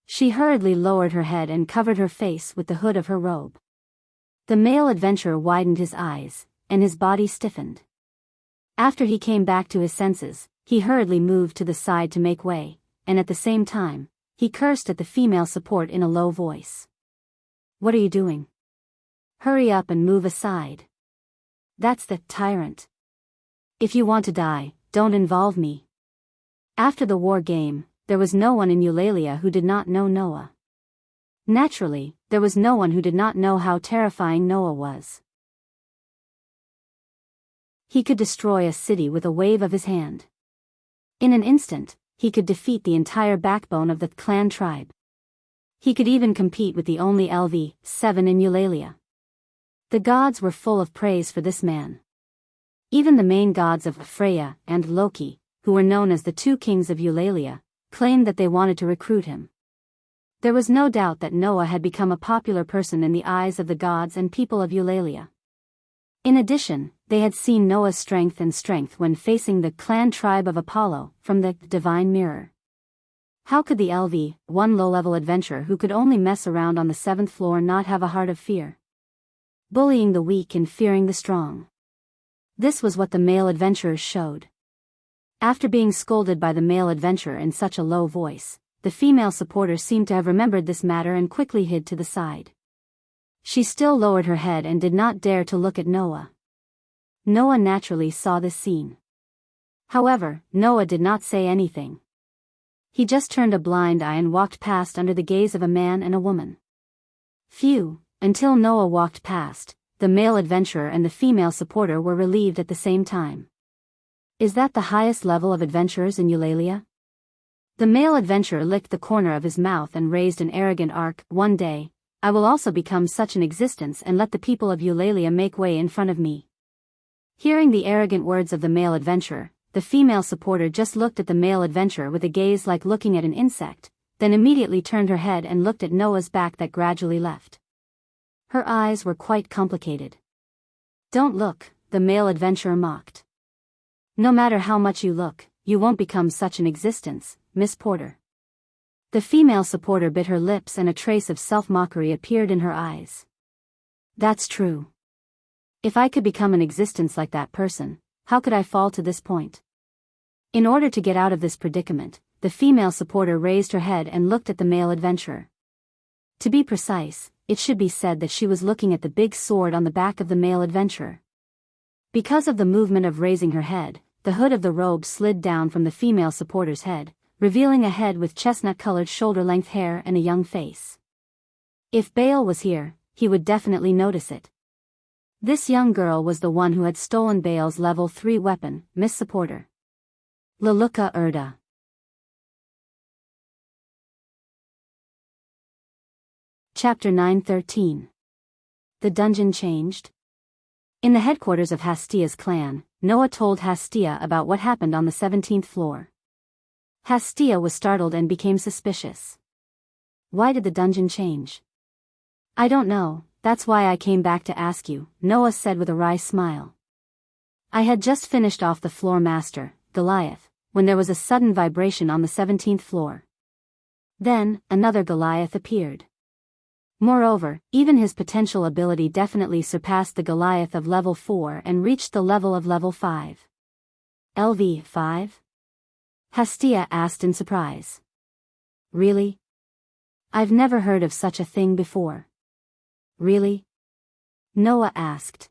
She hurriedly lowered her head and covered her face with the hood of her robe. The male adventurer widened his eyes, and his body stiffened. After he came back to his senses, he hurriedly moved to the side to make way, and at the same time, he cursed at the female support in a low voice. "What are you doing? Hurry up and move aside. That's the tyrant. If you want to die, don't involve me." After the war game, there was no one in Eulalia who did not know Noah. Naturally, there was no one who did not know how terrifying Noah was. He could destroy a city with a wave of his hand. In an instant, he could defeat the entire backbone of the clan tribe. He could even compete with the only LV7 in Eulalia. The gods were full of praise for this man. Even the main gods of Freya and Loki, who were known as the two kings of Eulalia, claimed that they wanted to recruit him. There was no doubt that Noah had become a popular person in the eyes of the gods and people of Eulalia. In addition, they had seen Noah's strength when facing the clan tribe of Apollo from the divine mirror. How could the LV1 low-level adventurer who could only mess around on the 7th floor not have a heart of fear? Bullying the weak and fearing the strong. This was what the male adventurers showed. After being scolded by the male adventurer in such a low voice, the female supporter seemed to have remembered this matter and quickly hid to the side. She still lowered her head and did not dare to look at Noah. Noah naturally saw this scene. However, Noah did not say anything. He just turned a blind eye and walked past under the gaze of a man and a woman. Phew, until Noah walked past, the male adventurer and the female supporter were relieved at the same time. Is that the highest level of adventurers in Eulalia? The male adventurer licked the corner of his mouth and raised an arrogant arc. "One day, I will also become such an existence and let the people of Eulalia make way in front of me." Hearing the arrogant words of the male adventurer, the female supporter just looked at the male adventurer with a gaze like looking at an insect, then immediately turned her head and looked at Noah's back that gradually left. Her eyes were quite complicated. "Don't look," the male adventurer mocked. "No matter how much you look, you won't become such an existence, Miss Porter." The female supporter bit her lips and a trace of self-mockery appeared in her eyes. "That's true. If I could become an existence like that person, how could I fall to this point?" In order to get out of this predicament, the female supporter raised her head and looked at the male adventurer. To be precise, it should be said that she was looking at the big sword on the back of the male adventurer. Because of the movement of raising her head, the hood of the robe slid down from the female supporter's head, revealing a head with chestnut-colored shoulder-length hair and a young face. If Baal was here, he would definitely notice it. This young girl was the one who had stolen Baal's level 3 weapon, Miss Supporter. Laluka Erda. Chapter 9:13. The dungeon changed. In the headquarters of Hastia's clan, Noah told Hastia about what happened on the 17th floor. Hastia was startled and became suspicious. "Why did the dungeon change?" "I don't know, that's why I came back to ask you," Noah said with a wry smile. "I had just finished off the floor master, Goliath, when there was a sudden vibration on the 17th floor. Then, another Goliath appeared. Moreover, even his potential ability definitely surpassed the Goliath of level 4 and reached the level of level 5. LV5? Hastia asked in surprise. "Really? I've never heard of such a thing before." "Really?" Noah asked.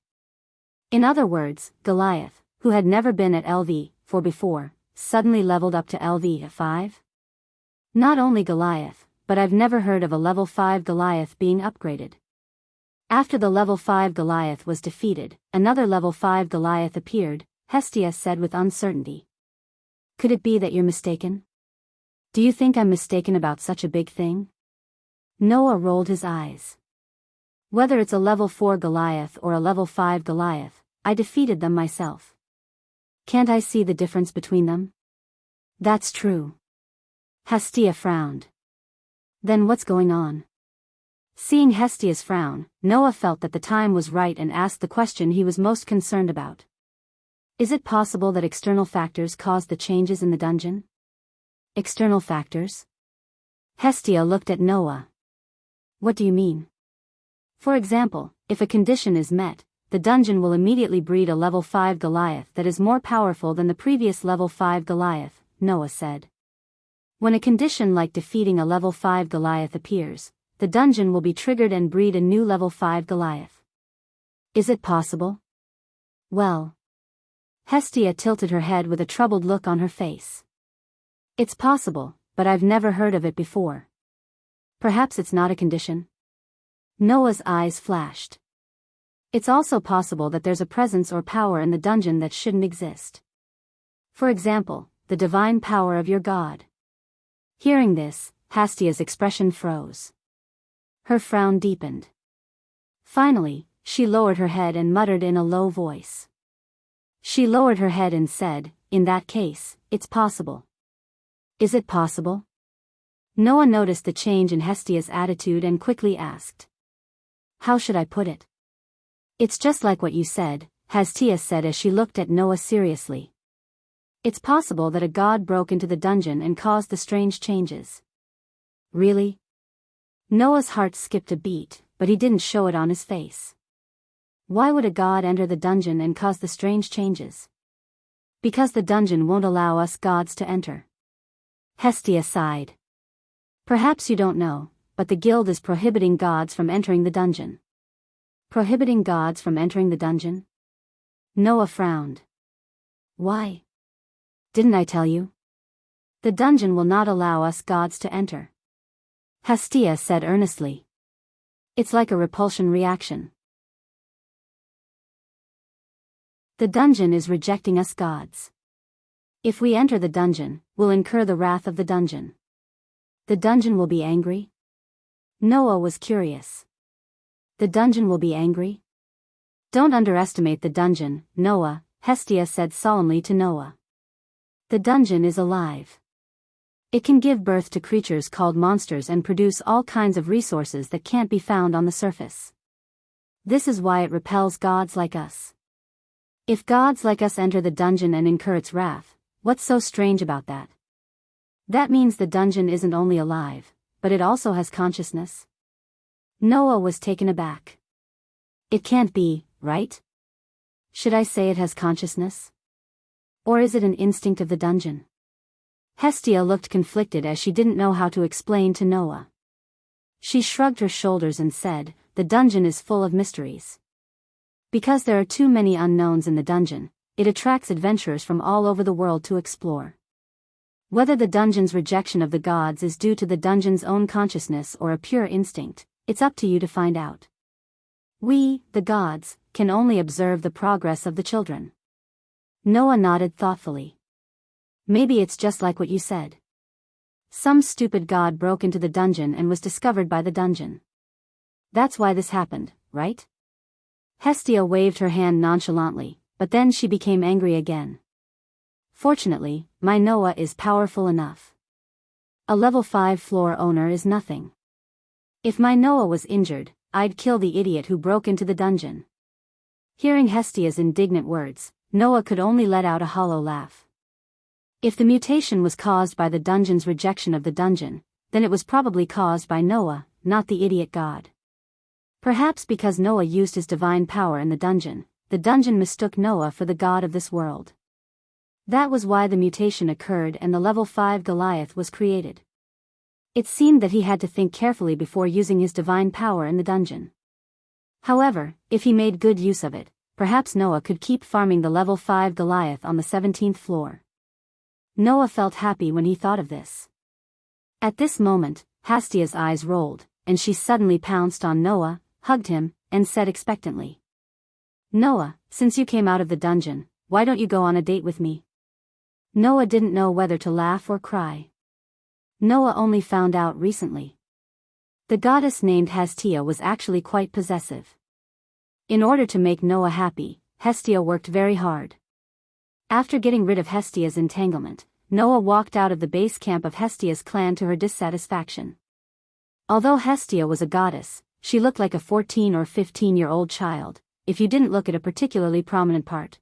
In other words, Goliath, who had never been at LV4 before, suddenly leveled up to LV5? Not only Goliath, but I've never heard of a level 5 Goliath being upgraded. After the level 5 Goliath was defeated, another level 5 Goliath appeared, Hestia said with uncertainty. Could it be that you're mistaken? Do you think I'm mistaken about such a big thing? Noah rolled his eyes. Whether it's a level 4 Goliath or a level 5 Goliath, I defeated them myself. Can't I see the difference between them? That's true. Hestia frowned. Then what's going on? Seeing Hestia's frown, Noah felt that the time was right and asked the question he was most concerned about. Is it possible that external factors caused the changes in the dungeon? External factors? Hestia looked at Noah. What do you mean? For example, if a condition is met, the dungeon will immediately breed a level 5 Goliath that is more powerful than the previous level 5 Goliath, Noah said. When a condition like defeating a level 5 Goliath appears, the dungeon will be triggered and breed a new level 5 Goliath. Is it possible? Well. Hestia tilted her head with a troubled look on her face. It's possible, but I've never heard of it before. Perhaps it's not a condition? Noah's eyes flashed. It's also possible that there's a presence or power in the dungeon that shouldn't exist. For example, the divine power of your god. Hearing this, Hestia's expression froze. Her frown deepened. Finally, she lowered her head and muttered in a low voice. She lowered her head and said, in that case, it's possible. Is it possible? Noah noticed the change in Hestia's attitude and quickly asked. How should I put it? It's just like what you said, Hestia said as she looked at Noah seriously. It's possible that a god broke into the dungeon and caused the strange changes. Really? Noah's heart skipped a beat, but he didn't show it on his face. Why would a god enter the dungeon and cause the strange changes? Because the dungeon won't allow us gods to enter. Hestia sighed. Perhaps you don't know, but the guild is prohibiting gods from entering the dungeon. Prohibiting gods from entering the dungeon? Noah frowned. Why? Didn't I tell you? The dungeon will not allow us gods to enter. Hestia said earnestly. It's like a repulsion reaction. The dungeon is rejecting us gods. If we enter the dungeon, we'll incur the wrath of the dungeon. The dungeon will be angry? Noah was curious. The dungeon will be angry? Don't underestimate the dungeon, Noah, Hestia said solemnly to Noah. The dungeon is alive. It can give birth to creatures called monsters and produce all kinds of resources that can't be found on the surface. This is why it repels gods like us. If gods like us enter the dungeon and incur its wrath, what's so strange about that? That means the dungeon isn't only alive, but it also has consciousness. Noah was taken aback. It can't be, right? Should I say it has consciousness? Or is it an instinct of the dungeon? Hestia looked conflicted as she didn't know how to explain to Noah. She shrugged her shoulders and said, the dungeon is full of mysteries. Because there are too many unknowns in the dungeon, it attracts adventurers from all over the world to explore. Whether the dungeon's rejection of the gods is due to the dungeon's own consciousness or a pure instinct, it's up to you to find out. We, the gods, can only observe the progress of the children. Noah nodded thoughtfully. Maybe it's just like what you said. Some stupid god broke into the dungeon and was discovered by the dungeon. That's why this happened, right? Hestia waved her hand nonchalantly, but then she became angry again. Fortunately, my Noah is powerful enough. A level 5 floor owner is nothing. If my Noah was injured, I'd kill the idiot who broke into the dungeon. Hearing Hestia's indignant words, Noah could only let out a hollow laugh. If the mutation was caused by the dungeon's rejection of the dungeon, then it was probably caused by Noah, not the idiot god. Perhaps because Noah used his divine power in the dungeon mistook Noah for the god of this world. That was why the mutation occurred and the level 5 Goliath was created. It seemed that he had to think carefully before using his divine power in the dungeon. However, if he made good use of it, perhaps Noah could keep farming the level 5 Goliath on the 17th floor. Noah felt happy when he thought of this. At this moment, Hestia's eyes rolled, and she suddenly pounced on Noah, hugged him, and said expectantly, "Noah, since you came out of the dungeon, why don't you go on a date with me?" Noah didn't know whether to laugh or cry. Noah only found out recently. The goddess named Hestia was actually quite possessive. In order to make Noah happy, Hestia worked very hard. After getting rid of Hestia's entanglement, Noah walked out of the base camp of Hestia's clan to her dissatisfaction. Although Hestia was a goddess, she looked like a 14 or 15-year-old child, if you didn't look at a particularly prominent part.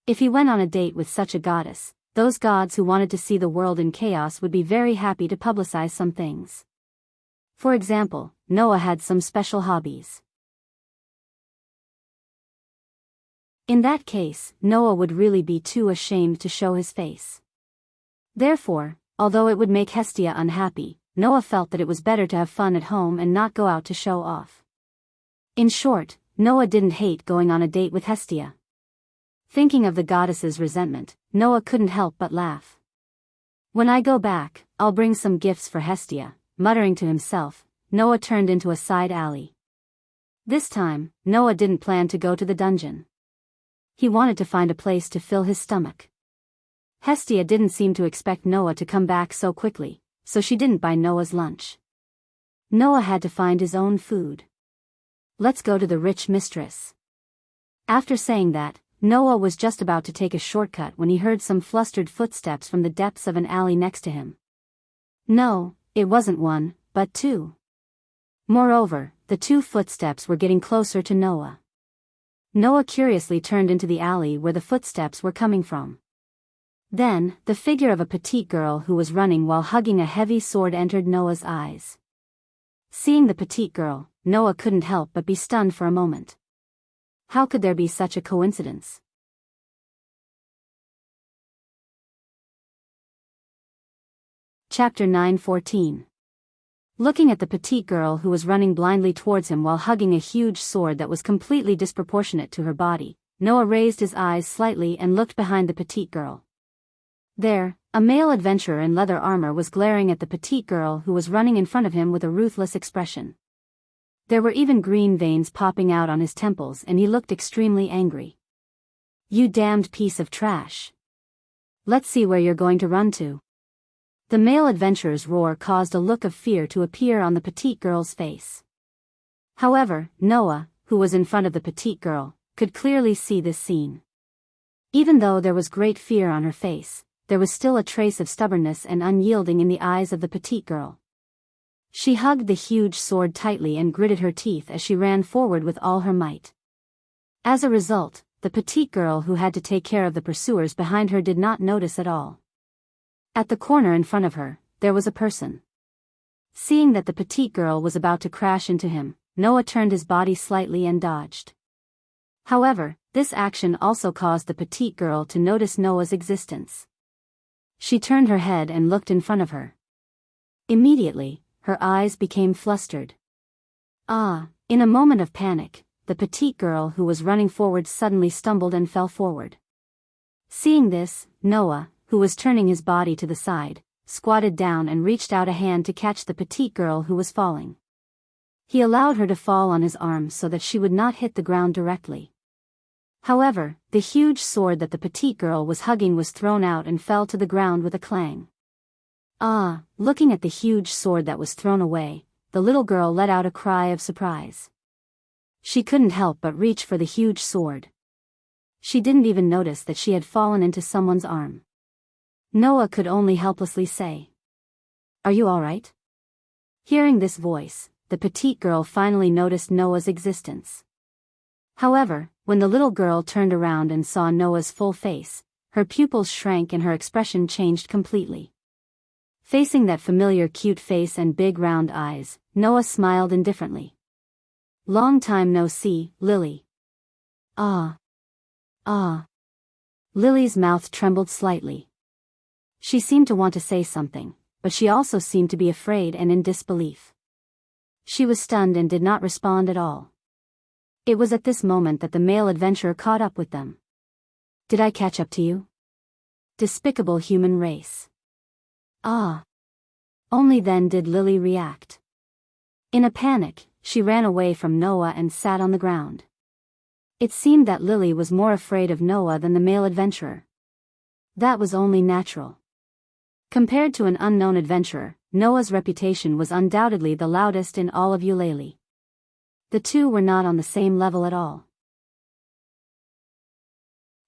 If he went on a date with such a goddess, those gods who wanted to see the world in chaos would be very happy to publicize some things. For example, Noah had some special hobbies. In that case, Noah would really be too ashamed to show his face. Therefore, although it would make Hestia unhappy, Noah felt that it was better to have fun at home and not go out to show off. In short, Noah didn't hate going on a date with Hestia. Thinking of the goddess's resentment, Noah couldn't help but laugh. "When I go back, I'll bring some gifts for Hestia," muttering to himself, Noah turned into a side alley. This time, Noah didn't plan to go to the dungeon. He wanted to find a place to fill his stomach. Hestia didn't seem to expect Noah to come back so quickly, so she didn't buy Noah's lunch. Noah had to find his own food. "Let's go to the rich mistress." After saying that, Noah was just about to take a shortcut when he heard some flustered footsteps from the depths of an alley next to him. No, it wasn't one, but two. Moreover, the two footsteps were getting closer to Noah. Noah curiously turned into the alley where the footsteps were coming from. Then, the figure of a petite girl who was running while hugging a heavy sword entered Noah's eyes. Seeing the petite girl, Noah couldn't help but be stunned for a moment. How could there be such a coincidence? Chapter 9:14. Looking at the petite girl who was running blindly towards him while hugging a huge sword that was completely disproportionate to her body, Noah raised his eyes slightly and looked behind the petite girl. There, a male adventurer in leather armor was glaring at the petite girl who was running in front of him with a ruthless expression. There were even green veins popping out on his temples and he looked extremely angry. "You damned piece of trash. Let's see where you're going to run to." The male adventurer's roar caused a look of fear to appear on the petite girl's face. However, Noah, who was in front of the petite girl, could clearly see this scene. Even though there was great fear on her face, there was still a trace of stubbornness and unyielding in the eyes of the petite girl. She hugged the huge sword tightly and gritted her teeth as she ran forward with all her might. As a result, the petite girl who had to take care of the pursuers behind her did not notice at all. At the corner in front of her, there was a person. Seeing that the petite girl was about to crash into him, Noah turned his body slightly and dodged. However, this action also caused the petite girl to notice Noah's existence. She turned her head and looked in front of her. Immediately, her eyes became flustered. In a moment of panic, the petite girl who was running forward suddenly stumbled and fell forward. Seeing this, Noah, who was turning his body to the side, squatted down and reached out a hand to catch the petite girl who was falling. He allowed her to fall on his arm so that she would not hit the ground directly. However, the huge sword that the petite girl was hugging was thrown out and fell to the ground with a clang. Looking at the huge sword that was thrown away, the little girl let out a cry of surprise. She couldn't help but reach for the huge sword. She didn't even notice that she had fallen into someone's arm. Noah could only helplessly say, "Are you all right?" Hearing this voice, the petite girl finally noticed Noah's existence. However, when the little girl turned around and saw Noah's full face, her pupils shrank and her expression changed completely. Facing that familiar cute face and big round eyes, Noah smiled indifferently. "Long time no see, Lily." Lily's mouth trembled slightly. She seemed to want to say something, but she also seemed to be afraid and in disbelief. She was stunned and did not respond at all. It was at this moment that the male adventurer caught up with them. "Did I catch up to you? Despicable human race." Only then did Lily react. In a panic, she ran away from Noah and sat on the ground. It seemed that Lily was more afraid of Noah than the male adventurer. That was only natural. Compared to an unknown adventurer, Noah's reputation was undoubtedly the loudest in all of Eulalie. The two were not on the same level at all.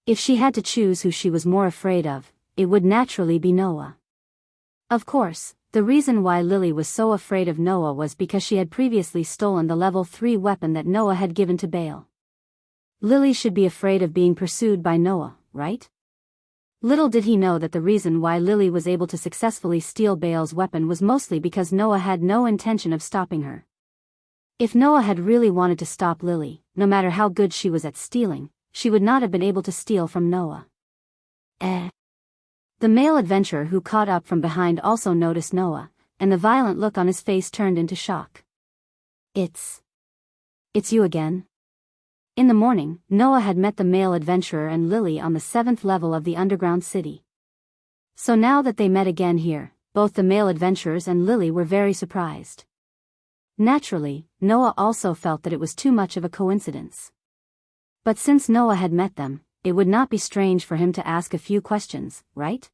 If she had to choose who she was more afraid of, it would naturally be Noah. Of course, the reason why Lily was so afraid of Noah was because she had previously stolen the level 3 weapon that Noah had given to Baal. Lily should be afraid of being pursued by Noah, right? Little did he know that the reason why Lily was able to successfully steal Baal's weapon was mostly because Noah had no intention of stopping her. If Noah had really wanted to stop Lily, no matter how good she was at stealing, she would not have been able to steal from Noah. The male adventurer who caught up from behind also noticed Noah, and the violent look on his face turned into shock. It's you again? In the morning, Noah had met the male adventurer and Lily on the 7th level of the underground city. So now that they met again here, both the male adventurers and Lily were very surprised. Naturally, Noah also felt that it was too much of a coincidence. But since Noah had met them, it would not be strange for him to ask a few questions, right?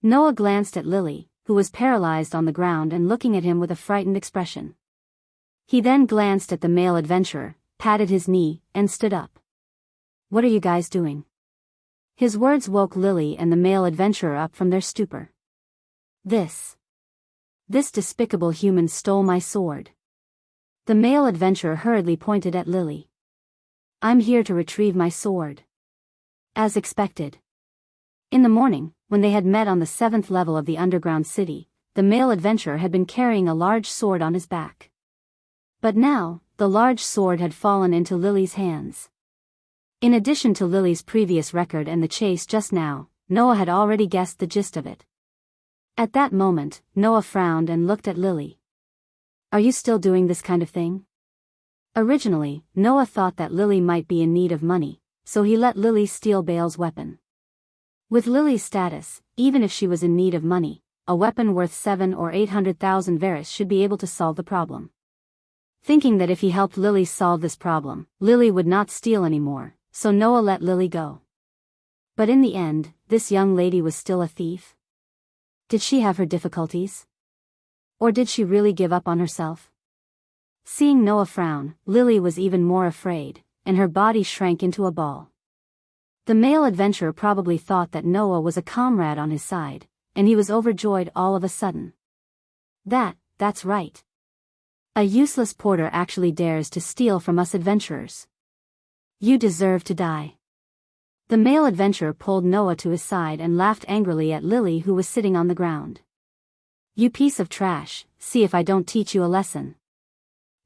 Noah glanced at Lily, who was paralyzed on the ground and looking at him with a frightened expression. He then glanced at the male adventurer, patted his knee, and stood up. "What are you guys doing?" His words woke Lily and the male adventurer up from their stupor. This despicable human stole my sword." The male adventurer hurriedly pointed at Lily. "I'm here to retrieve my sword." As expected. In the morning, when they had met on the 7th level of the underground city, the male adventurer had been carrying a large sword on his back. But now, the large sword had fallen into Lily's hands. In addition to Lily's previous record and the chase just now, Noah had already guessed the gist of it. At that moment, Noah frowned and looked at Lily. "Are you still doing this kind of thing?" Originally, Noah thought that Lily might be in need of money, so he let Lily steal Baal's weapon. With Lily's status, even if she was in need of money, a weapon worth 700,000 or 800,000 Varus should be able to solve the problem. Thinking that if he helped Lily solve this problem, Lily would not steal anymore, so Noah let Lily go. But in the end, this young lady was still a thief? Did she have her difficulties? Or did she really give up on herself? Seeing Noah frown, Lily was even more afraid, and her body shrank into a ball. The male adventurer probably thought that Noah was a comrade on his side, and he was overjoyed all of a sudden. That's right. A useless porter actually dares to steal from us adventurers. You deserve to die. The male adventurer pulled Noah to his side and laughed angrily at Lily, who was sitting on the ground. "You piece of trash, see if I don't teach you a lesson."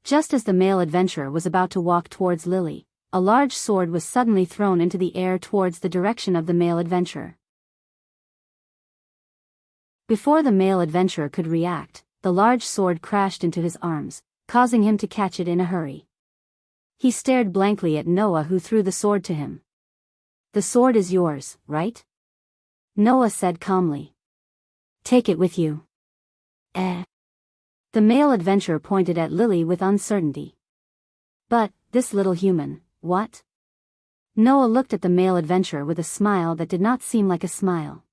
Just as the male adventurer was about to walk towards Lily, a large sword was suddenly thrown into the air towards the direction of the male adventurer. Before the male adventurer could react, the large sword crashed into his arms, causing him to catch it in a hurry. He stared blankly at Noah, who threw the sword to him. "The sword is yours, right?" Noah said calmly. "Take it with you." The male adventurer pointed at Lily with uncertainty. "But, this little human, what?" Noah looked at the male adventurer with a smile that did not seem like a smile.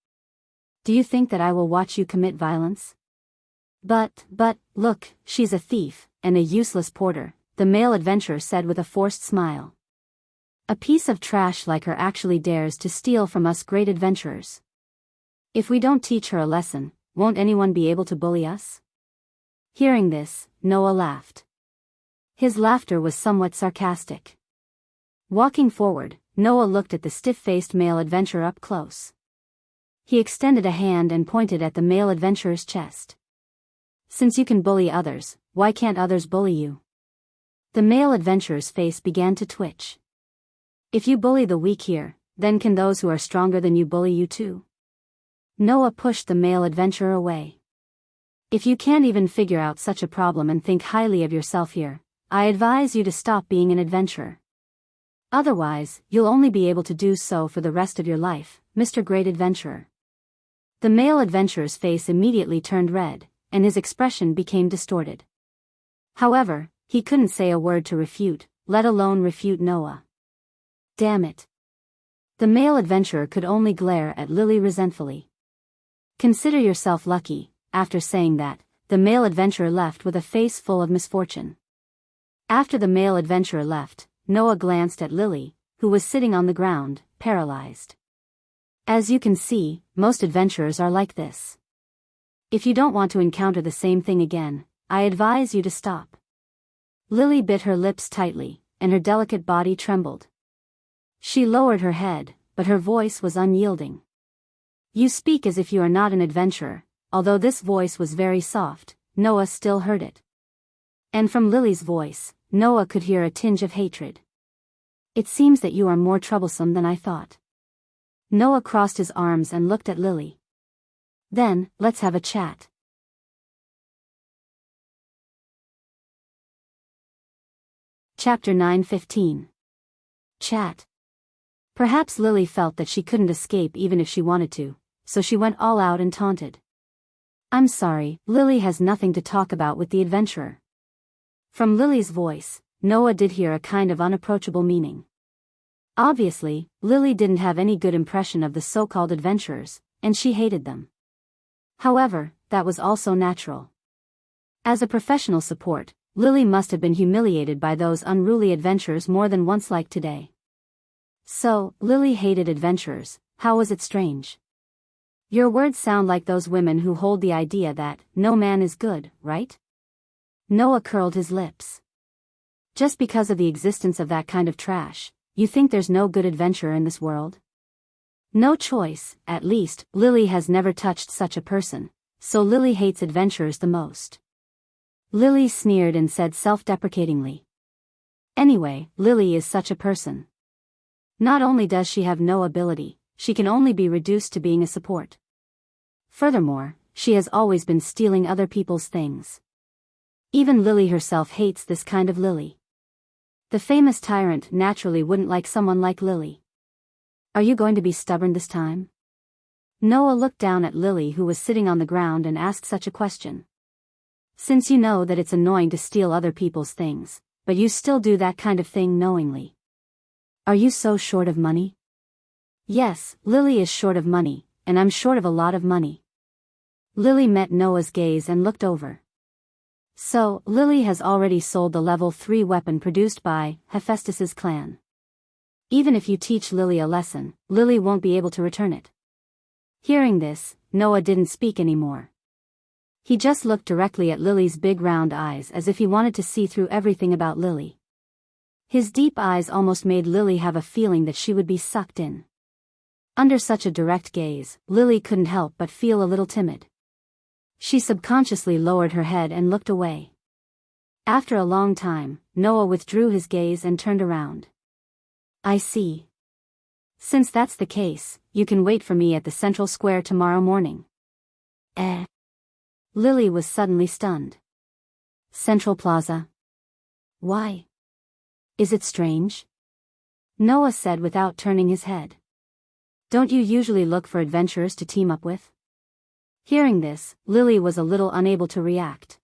"Do you think that I will watch you commit violence?" But, look, she's a thief, and a useless porter," the male adventurer said with a forced smile. "A piece of trash like her actually dares to steal from us great adventurers. If we don't teach her a lesson, won't anyone be able to bully us?" Hearing this, Noah laughed. His laughter was somewhat sarcastic. Walking forward, Noah looked at the stiff-faced male adventurer up close. He extended a hand and pointed at the male adventurer's chest. "Since you can bully others, why can't others bully you?" The male adventurer's face began to twitch. "If you bully the weak here, then can those who are stronger than you bully you too?" Noah pushed the male adventurer away. "If you can't even figure out such a problem and think highly of yourself here, I advise you to stop being an adventurer. Otherwise, you'll only be able to do so for the rest of your life, Mr. Great Adventurer." The male adventurer's face immediately turned red, and his expression became distorted. However, He couldn't say a word to refute, let alone refute Noah. Damn it. The male adventurer could only glare at Lily resentfully. Consider yourself lucky. After saying that, the male adventurer left with a face full of misfortune. After the male adventurer left, Noah glanced at Lily, who was sitting on the ground, paralyzed. As you can see, most adventurers are like this. If you don't want to encounter the same thing again, I advise you to stop. Lily bit her lips tightly, and her delicate body trembled. She lowered her head, but her voice was unyielding. You speak as if you are not an adventurer. Although this voice was very soft, Noah still heard it. And from Lily's voice, Noah could hear a tinge of hatred. It seems that you are more troublesome than I thought. Noah crossed his arms and looked at Lily. Then, let's have a chat. Chapter 9:15. Chat. Perhaps Lily felt that she couldn't escape even if she wanted to, so she went all out and taunted. I'm sorry, Lily has nothing to talk about with the adventurer. From Lily's voice, Noah did hear a kind of unapproachable meaning. Obviously, Lily didn't have any good impression of the so-called adventurers, and she hated them. However, that was also natural. As a professional support, Lily must have been humiliated by those unruly adventurers more than once like today. So, Lily hated adventurers. How was it strange? Your words sound like those women who hold the idea that no man is good, right? Noah curled his lips. Just because of the existence of that kind of trash, you think there's no good adventurer in this world? No choice, at least, Lily has never touched such a person, so Lily hates adventurers the most. Lily sneered and said self-deprecatingly. Anyway, Lily is such a person. Not only does she have no ability, she can only be reduced to being a support. Furthermore, she has always been stealing other people's things. Even Lily herself hates this kind of Lily. The famous tyrant naturally wouldn't like someone like Lily. Are you going to be stubborn this time? Noah looked down at Lily, who was sitting on the ground, and asked such a question. Since you know that it's annoying to steal other people's things, but you still do that kind of thing knowingly. Are you so short of money? Yes, Lily is short of money, and I'm short of a lot of money. Lily met Noah's gaze and looked over. So, Lily has already sold the level 3 weapon produced by Hephaestus's clan. Even if you teach Lily a lesson, Lily won't be able to return it. Hearing this, Noah didn't speak anymore. He just looked directly at Lily's big round eyes as if he wanted to see through everything about Lily. His deep eyes almost made Lily have a feeling that she would be sucked in. Under such a direct gaze, Lily couldn't help but feel a little timid. She subconsciously lowered her head and looked away. After a long time, Noah withdrew his gaze and turned around. I see. Since that's the case, you can wait for me at the central square tomorrow morning. Lily was suddenly stunned. Central Plaza? Why? Is it strange? Noah said without turning his head. Don't you usually look for adventurers to team up with? Hearing this, Lily was a little unable to react.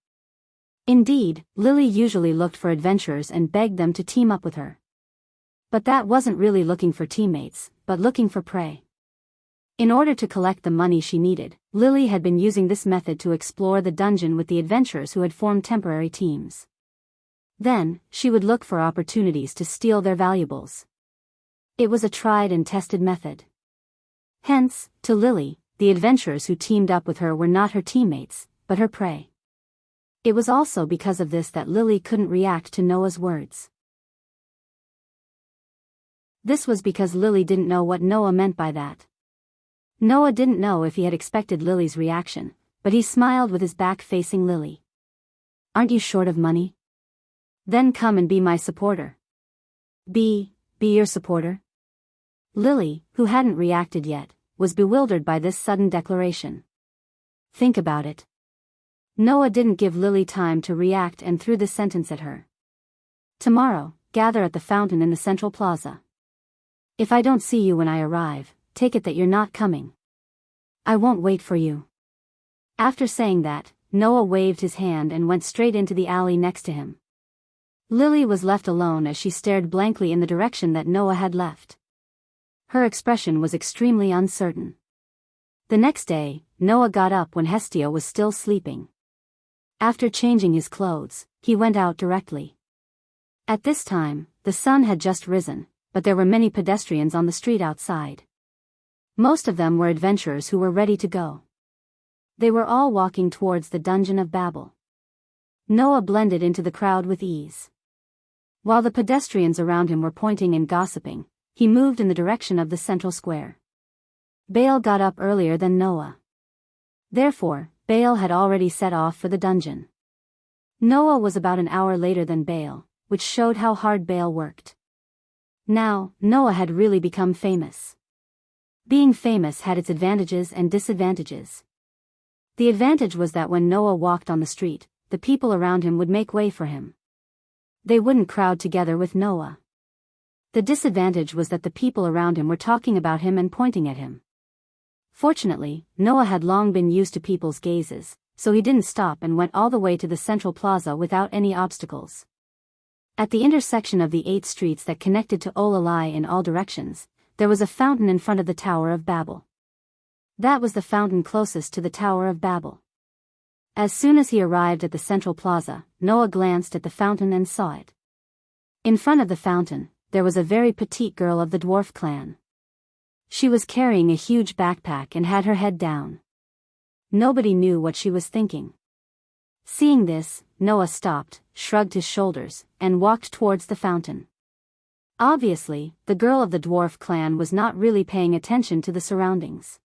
Indeed, Lily usually looked for adventurers and begged them to team up with her. But that wasn't really looking for teammates, but looking for prey. In order to collect the money she needed, Lily had been using this method to explore the dungeon with the adventurers who had formed temporary teams. Then, she would look for opportunities to steal their valuables. It was a tried and tested method. Hence, to Lily, the adventurers who teamed up with her were not her teammates, but her prey. It was also because of this that Lily couldn't react to Noah's words. This was because Lily didn't know what Noah meant by that. Noah didn't know if he had expected Lily's reaction, but he smiled with his back facing Lily. Aren't you short of money? Then come and be my supporter. Be your supporter? Lily, who hadn't reacted yet, was bewildered by this sudden declaration. Think about it. Noah didn't give Lily time to react and threw this sentence at her. Tomorrow, gather at the fountain in the central plaza. If I don't see you when I arrive, take it that you're not coming. I won't wait for you. After saying that, Noah waved his hand and went straight into the alley next to him. Lily was left alone as she stared blankly in the direction that Noah had left. Her expression was extremely uncertain. The next day, Noah got up when Hestia was still sleeping. After changing his clothes, he went out directly. At this time, the sun had just risen, but there were many pedestrians on the street outside. Most of them were adventurers who were ready to go. They were all walking towards the Dungeon of Babel. Noah blended into the crowd with ease. While the pedestrians around him were pointing and gossiping, he moved in the direction of the central square. Baal got up earlier than Noah. Therefore, Baal had already set off for the dungeon. Noah was about an hour later than Baal, which showed how hard Baal worked. Now, Noah had really become famous. Being famous had its advantages and disadvantages. The advantage was that when Noah walked on the street, the people around him would make way for him. They wouldn't crowd together with Noah. The disadvantage was that the people around him were talking about him and pointing at him. Fortunately, Noah had long been used to people's gazes, so he didn't stop and went all the way to the central plaza without any obstacles. At the intersection of the 8 streets that connected to Olalai in all directions, there was a fountain in front of the Tower of Babel. That was the fountain closest to the Tower of Babel. As soon as he arrived at the central plaza, Noah glanced at the fountain and saw it. In front of the fountain, there was a very petite girl of the dwarf clan. She was carrying a huge backpack and had her head down. Nobody knew what she was thinking. Seeing this, Noah stopped, shrugged his shoulders, and walked towards the fountain. Obviously, the girl of the dwarf clan was not really paying attention to the surroundings.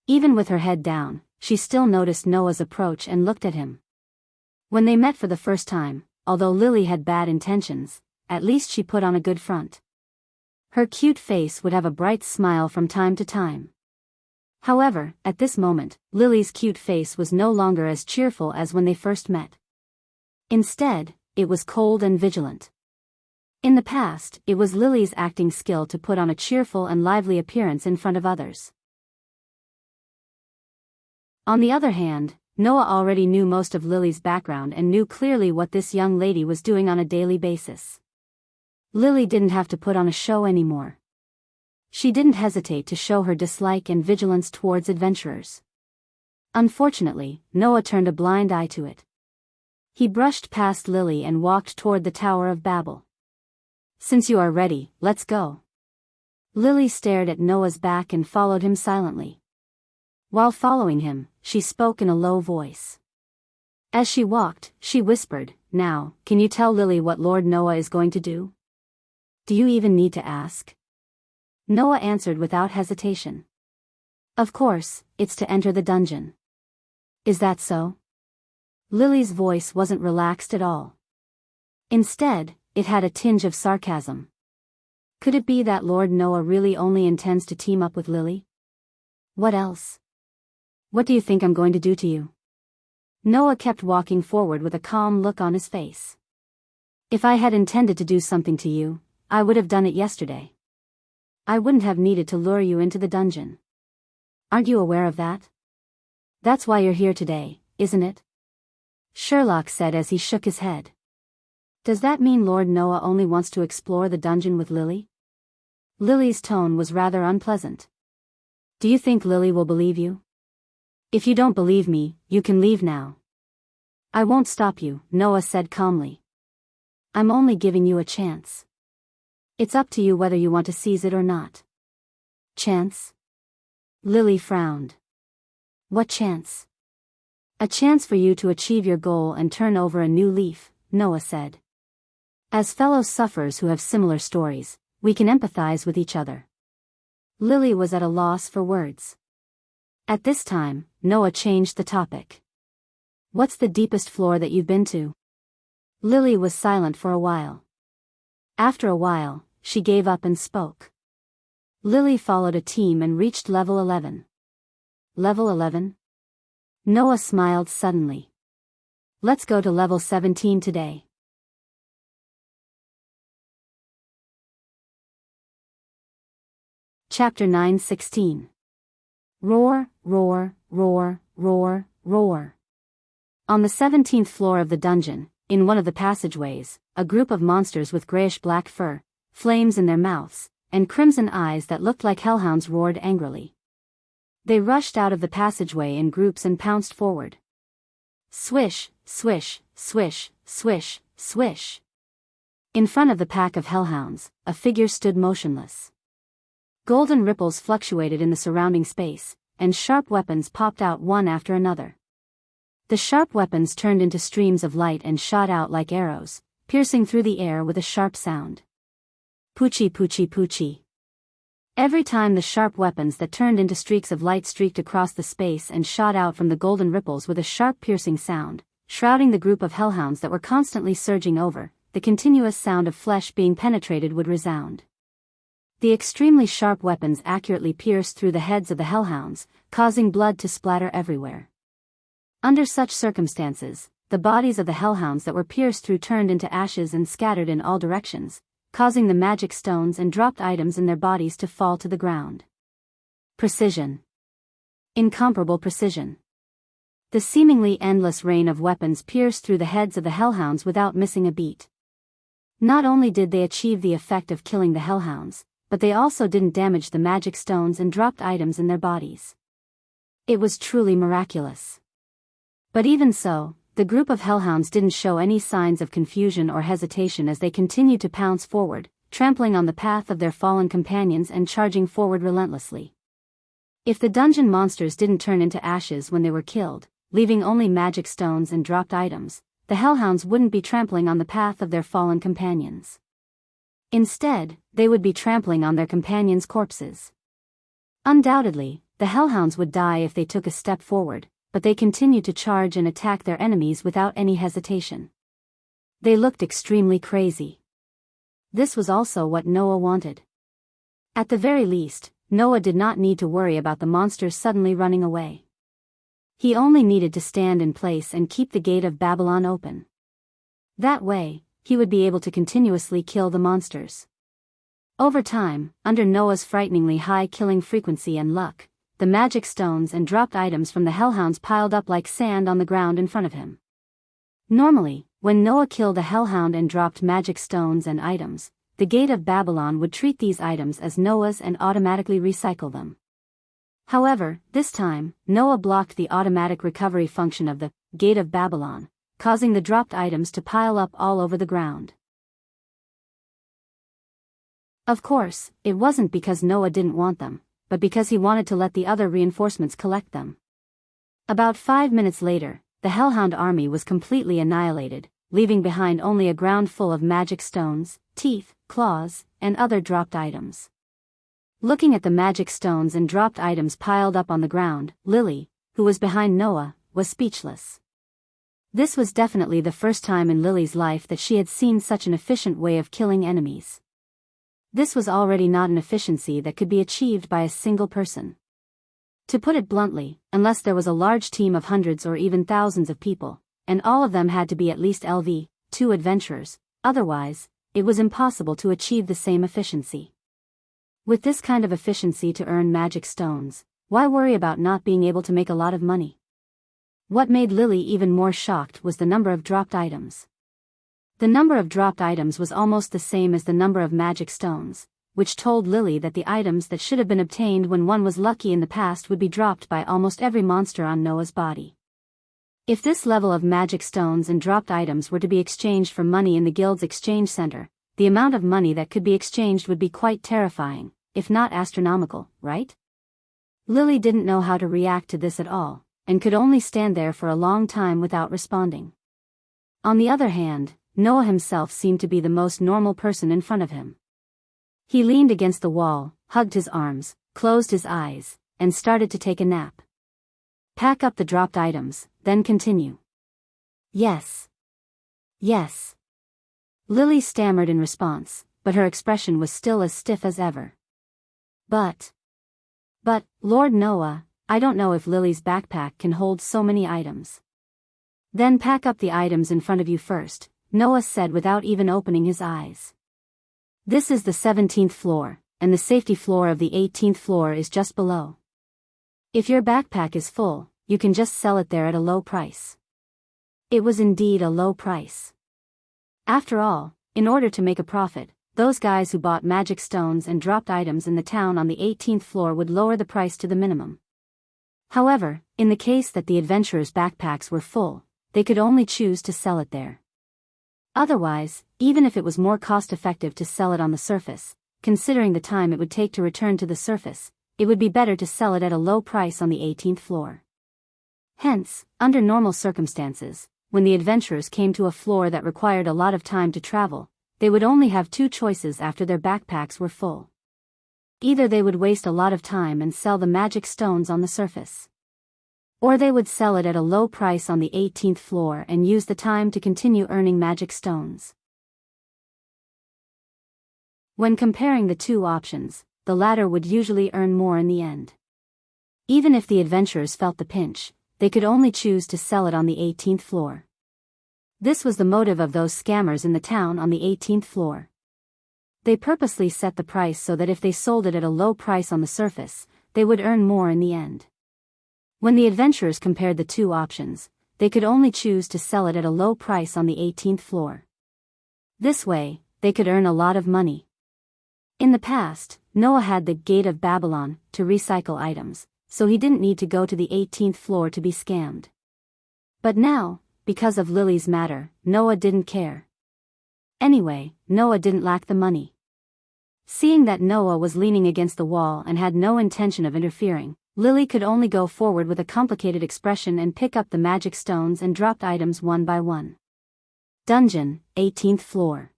Even with her head down, she still noticed Noah's approach and looked at him. When they met for the first time, although Lily had bad intentions, at least she put on a good front. Her cute face would have a bright smile from time to time. However, at this moment, Lily's cute face was no longer as cheerful as when they first met. Instead, it was cold and vigilant. In the past, it was Lily's acting skill to put on a cheerful and lively appearance in front of others. On the other hand, Noah already knew most of Lily's background and knew clearly what this young lady was doing on a daily basis. Lily didn't have to put on a show anymore. She didn't hesitate to show her dislike and vigilance towards adventurers. Unfortunately, Noah turned a blind eye to it. He brushed past Lily and walked toward the Tower of Babel. "Since you are ready, let's go." Lily stared at Noah's back and followed him silently. While following him, she spoke in a low voice. As she walked, she whispered, "Now, can you tell Lily what Lord Noah is going to do? Do you even need to ask?" Noah answered without hesitation. "Of course, it's to enter the dungeon." "Is that so?" Lily's voice wasn't relaxed at all. Instead, it had a tinge of sarcasm. Could it be that Lord Noah really only intends to team up with Lily? What else? "What do you think I'm going to do to you?" Noah kept walking forward with a calm look on his face. "If I had intended to do something to you, I would have done it yesterday. I wouldn't have needed to lure you into the dungeon. Aren't you aware of that? That's why you're here today, isn't it?" Sherlock said as he shook his head. "Does that mean Lord Noah only wants to explore the dungeon with Lily?" Lily's tone was rather unpleasant. "Do you think Lily will believe you? If you don't believe me, you can leave now." "I won't stop you," Noah said calmly. "I'm only giving you a chance. It's up to you whether you want to seize it or not." "Chance?" Lily frowned. "What chance?" "A chance for you to achieve your goal and turn over a new leaf," Noah said. "As fellow sufferers who have similar stories, we can empathize with each other." Lily was at a loss for words. At this time, Noah changed the topic. "What's the deepest floor that you've been to?" Lily was silent for a while. After a while, she gave up and spoke. Lily followed a team and reached level 11. Level 11? Noah smiled suddenly. "Let's go to level 17 today." Chapter 9:16. Roar, roar, roar, roar, roar. On the 17th floor of the dungeon, in one of the passageways, a group of monsters with grayish-black fur, flames in their mouths, and crimson eyes that looked like hellhounds roared angrily. They rushed out of the passageway in groups and pounced forward. Swish, swish, swish, swish, swish. In front of the pack of hellhounds, a figure stood motionless. Golden ripples fluctuated in the surrounding space, and sharp weapons popped out one after another. The sharp weapons turned into streams of light and shot out like arrows, piercing through the air with a sharp sound. Poochie poochie poochie. Every time the sharp weapons that turned into streaks of light streaked across the space and shot out from the golden ripples with a sharp piercing sound, shrouding the group of hellhounds that were constantly surging over, the continuous sound of flesh being penetrated would resound. The extremely sharp weapons accurately pierced through the heads of the hellhounds, causing blood to splatter everywhere. Under such circumstances, the bodies of the hellhounds that were pierced through turned into ashes and scattered in all directions, causing the magic stones and dropped items in their bodies to fall to the ground. Precision. Incomparable precision. The seemingly endless rain of weapons pierced through the heads of the hellhounds without missing a beat. Not only did they achieve the effect of killing the hellhounds, but they also didn't damage the magic stones and dropped items in their bodies. It was truly miraculous. But even so, the group of hellhounds didn't show any signs of confusion or hesitation as they continued to pounce forward, trampling on the path of their fallen companions and charging forward relentlessly. If the dungeon monsters didn't turn into ashes when they were killed, leaving only magic stones and dropped items, the hellhounds wouldn't be trampling on the path of their fallen companions. Instead, they would be trampling on their companions' corpses. Undoubtedly, the hellhounds would die if they took a step forward, but they continued to charge and attack their enemies without any hesitation. They looked extremely crazy. This was also what Noah wanted. At the very least, Noah did not need to worry about the monsters suddenly running away. He only needed to stand in place and keep the gate of Babylon open. That way, he would be able to continuously kill the monsters. Over time, under Noah's frighteningly high killing frequency and luck, the magic stones and dropped items from the hellhounds piled up like sand on the ground in front of him. Normally, when Noah killed a hellhound and dropped magic stones and items, the gate of Babylon would treat these items as Noah's and automatically recycle them. However, this time, Noah blocked the automatic recovery function of the gate of Babylon, causing the dropped items to pile up all over the ground. Of course, it wasn't because Noah didn't want them, but because he wanted to let the other reinforcements collect them. About 5 minutes later, the hellhound army was completely annihilated, leaving behind only a ground full of magic stones, teeth, claws, and other dropped items. Looking at the magic stones and dropped items piled up on the ground, Lily, who was behind Noah, was speechless. This was definitely the first time in Lily's life that she had seen such an efficient way of killing enemies. This was already not an efficiency that could be achieved by a single person. To put it bluntly, unless there was a large team of hundreds or even thousands of people, and all of them had to be at least LV2 adventurers, otherwise, it was impossible to achieve the same efficiency. With this kind of efficiency to earn magic stones, why worry about not being able to make a lot of money? What made Lily even more shocked was the number of dropped items. The number of dropped items was almost the same as the number of magic stones, which told Lily that the items that should have been obtained when one was lucky in the past would be dropped by almost every monster on Noah's body. If this level of magic stones and dropped items were to be exchanged for money in the guild's exchange center, the amount of money that could be exchanged would be quite terrifying, if not astronomical, right? Lily didn't know how to react to this at all, and could only stand there for a long time without responding. On the other hand, Noah himself seemed to be the most normal person in front of him. He leaned against the wall, hugged his arms, closed his eyes, and started to take a nap. Pack up the dropped items, then continue. Yes. Yes. Lily stammered in response, but her expression was still as stiff as ever. But, Lord Noah, I don't know if Lily's backpack can hold so many items. Then pack up the items in front of you first, Noah said without even opening his eyes. This is the 17th floor, and the safety floor of the 18th floor is just below. If your backpack is full, you can just sell it there at a low price. It was indeed a low price. After all, in order to make a profit, those guys who bought magic stones and dropped items in the town on the 18th floor would lower the price to the minimum. However, in the case that the adventurers' backpacks were full, they could only choose to sell it there. Otherwise, even if it was more cost-effective to sell it on the surface, considering the time it would take to return to the surface, it would be better to sell it at a low price on the 18th floor. Hence, under normal circumstances, when the adventurers came to a floor that required a lot of time to travel, they would only have two choices after their backpacks were full. Either they would waste a lot of time and sell the magic stones on the surface, or they would sell it at a low price on the 18th floor and use the time to continue earning magic stones. When comparing the two options, the latter would usually earn more in the end. Even if the adventurers felt the pinch, they could only choose to sell it on the 18th floor. This was the motive of those scammers in the town on the 18th floor. They purposely set the price so that if they sold it at a low price on the surface, they would earn more in the end. When the adventurers compared the two options, they could only choose to sell it at a low price on the 18th floor. This way, they could earn a lot of money. In the past, Noah had the Gate of Babylon to recycle items, so he didn't need to go to the 18th floor to be scammed. But now, because of Lily's matter, Noah didn't care. Anyway, Noah didn't lack the money. Seeing that Noah was leaning against the wall and had no intention of interfering, Lily could only go forward with a complicated expression and pick up the magic stones and dropped items one by one. Dungeon, 18th floor.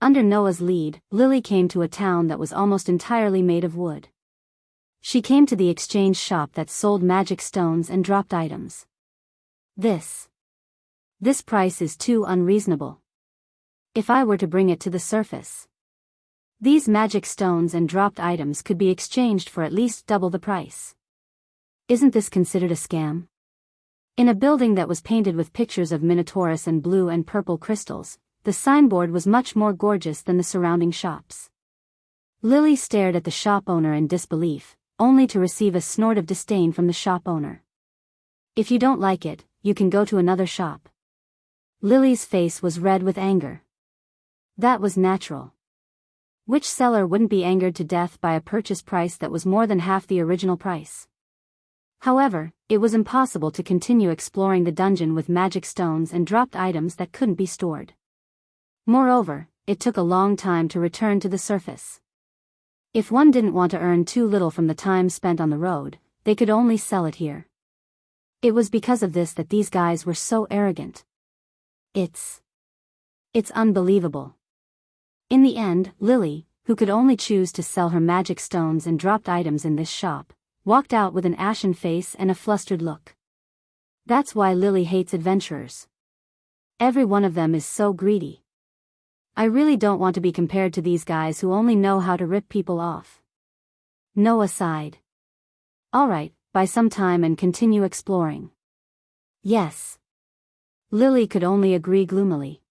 Under Noah's lead, Lily came to a town that was almost entirely made of wood. She came to the exchange shop that sold magic stones and dropped items. This price is too unreasonable. If I were to bring it to the surface, these magic stones and dropped items could be exchanged for at least double the price. Isn't this considered a scam? In a building that was painted with pictures of Minotaurus and blue and purple crystals, the signboard was much more gorgeous than the surrounding shops. Lily stared at the shop owner in disbelief, only to receive a snort of disdain from the shop owner. If you don't like it, you can go to another shop. Lily's face was red with anger. That was natural. Which seller wouldn't be angered to death by a purchase price that was more than half the original price? However, it was impossible to continue exploring the dungeon with magic stones and dropped items that couldn't be stored. Moreover, it took a long time to return to the surface. If one didn't want to earn too little from the time spent on the road, they could only sell it here. It was because of this that these guys were so arrogant. It's unbelievable. In the end, Lily, who could only choose to sell her magic stones and dropped items in this shop, walked out with an ashen face and a flustered look. That's why Lily hates adventurers. Every one of them is so greedy. I really don't want to be compared to these guys who only know how to rip people off. Noah sighed. Alright, buy some time and continue exploring. Yes. Lily could only agree gloomily.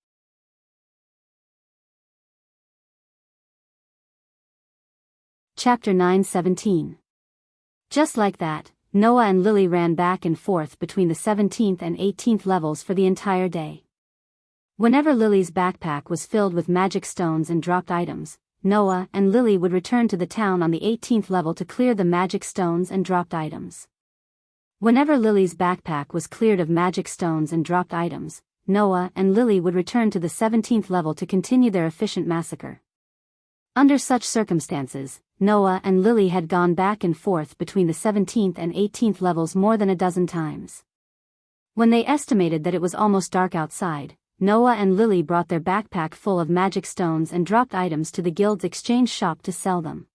Chapter 9:17. Just like that, Noah and Lily ran back and forth between the 17th and 18th levels for the entire day. Whenever Lily's backpack was filled with magic stones and dropped items, Noah and Lily would return to the town on the 18th level to clear the magic stones and dropped items. Whenever Lily's backpack was cleared of magic stones and dropped items, Noah and Lily would return to the 17th level to continue their efficient massacre. Under such circumstances, Noah and Lily had gone back and forth between the 17th and 18th levels more than a dozen times. When they estimated that it was almost dark outside, Noah and Lily brought their backpack full of magic stones and dropped items to the guild's exchange shop to sell them.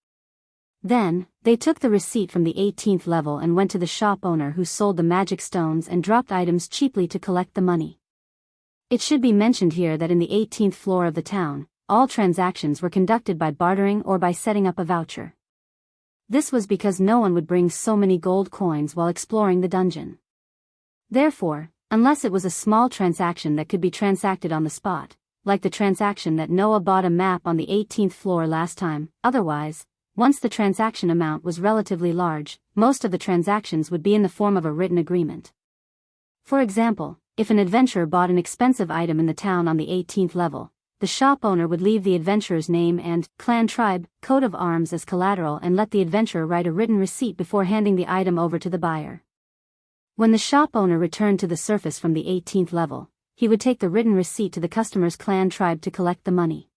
Then, they took the receipt from the 18th level and went to the shop owner who sold the magic stones and dropped items cheaply to collect the money. It should be mentioned here that in the 18th floor of the town, all transactions were conducted by bartering or by setting up a voucher. This was because no one would bring so many gold coins while exploring the dungeon. Therefore, unless it was a small transaction that could be transacted on the spot, like the transaction that Noah bought a map on the 18th floor last time, otherwise, once the transaction amount was relatively large, most of the transactions would be in the form of a written agreement. For example, If an adventurer bought an expensive item in the town on the 18th level, the shop owner would leave the adventurer's name and clan tribe, coat of arms as collateral and let the adventurer write a written receipt before handing the item over to the buyer. When the shop owner returned to the surface from the 18th level, he would take the written receipt to the customer's clan tribe to collect the money.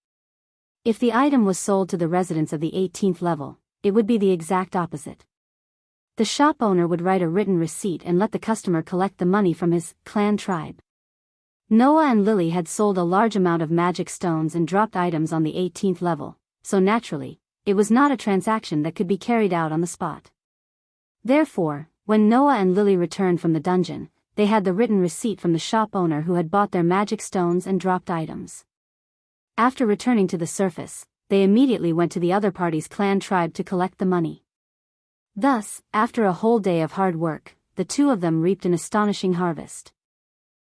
If the item was sold to the residents of the 18th level, it would be the exact opposite. The shop owner would write a written receipt and let the customer collect the money from his clan tribe. Noah and Lily had sold a large amount of magic stones and dropped items on the 18th level, so naturally, it was not a transaction that could be carried out on the spot. Therefore, when Noah and Lily returned from the dungeon, they had the written receipt from the shop owner who had bought their magic stones and dropped items. After returning to the surface, they immediately went to the other party's clan tribe to collect the money. Thus, after a whole day of hard work, the two of them reaped an astonishing harvest.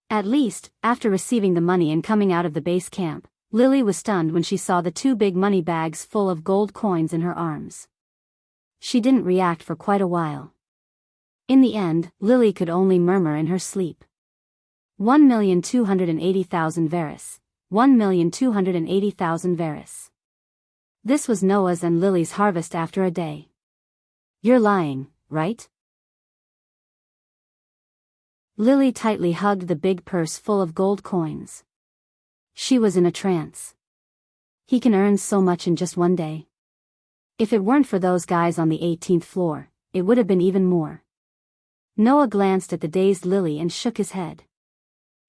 At least, after receiving the money and coming out of the base camp, Lily was stunned when she saw the two big money bags full of gold coins in her arms. She didn't react for quite a while. In the end, Lily could only murmur in her sleep. 1,280,000 Varus. 1,280,000 Varus. This was Noah's and Lily's harvest after a day. You're lying, right? Lily tightly hugged the big purse full of gold coins. She was in a trance. He can earn so much in just one day. If it weren't for those guys on the 18th floor, it would have been even more. Noah glanced at the dazed Lily and shook his head.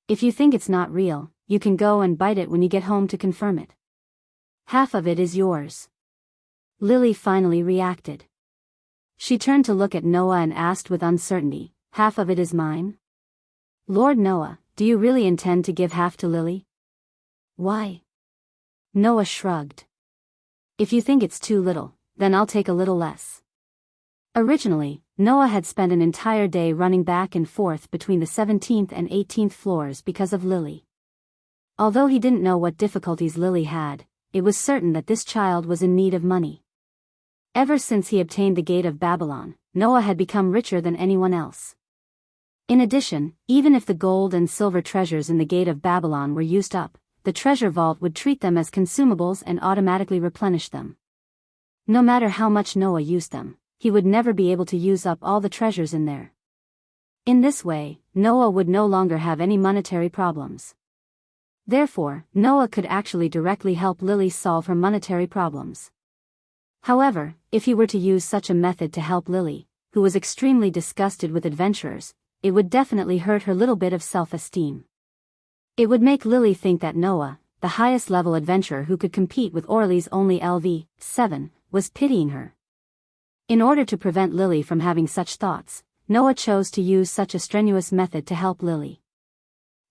If you think it's not real, you can go and bite it when you get home to confirm it. Half of it is yours. Lily finally reacted. She turned to look at Noah and asked with uncertainty, half of it is mine? Lord Noah, do you really intend to give half to Lily? Why? Noah shrugged. If you think it's too little, then I'll take a little less. Originally, Noah had spent an entire day running back and forth between the 17th and 18th floors because of Lily. Although he didn't know what difficulties Lily had, it was certain that this child was in need of money. Ever since he obtained the Gate of Babylon, Noah had become richer than anyone else. In addition, even if the gold and silver treasures in the Gate of Babylon were used up, the treasure vault would treat them as consumables and automatically replenish them. No matter how much Noah used them, he would never be able to use up all the treasures in there. In this way, Noah would no longer have any monetary problems. Therefore, Noah could actually directly help Lily solve her monetary problems. However, if he were to use such a method to help Lily, who was extremely disgusted with adventurers, it would definitely hurt her little bit of self-esteem. It would make Lily think that Noah, the highest level adventurer who could compete with Orly's only LV7, was pitying her. In order to prevent Lily from having such thoughts, Noah chose to use such a strenuous method to help Lily.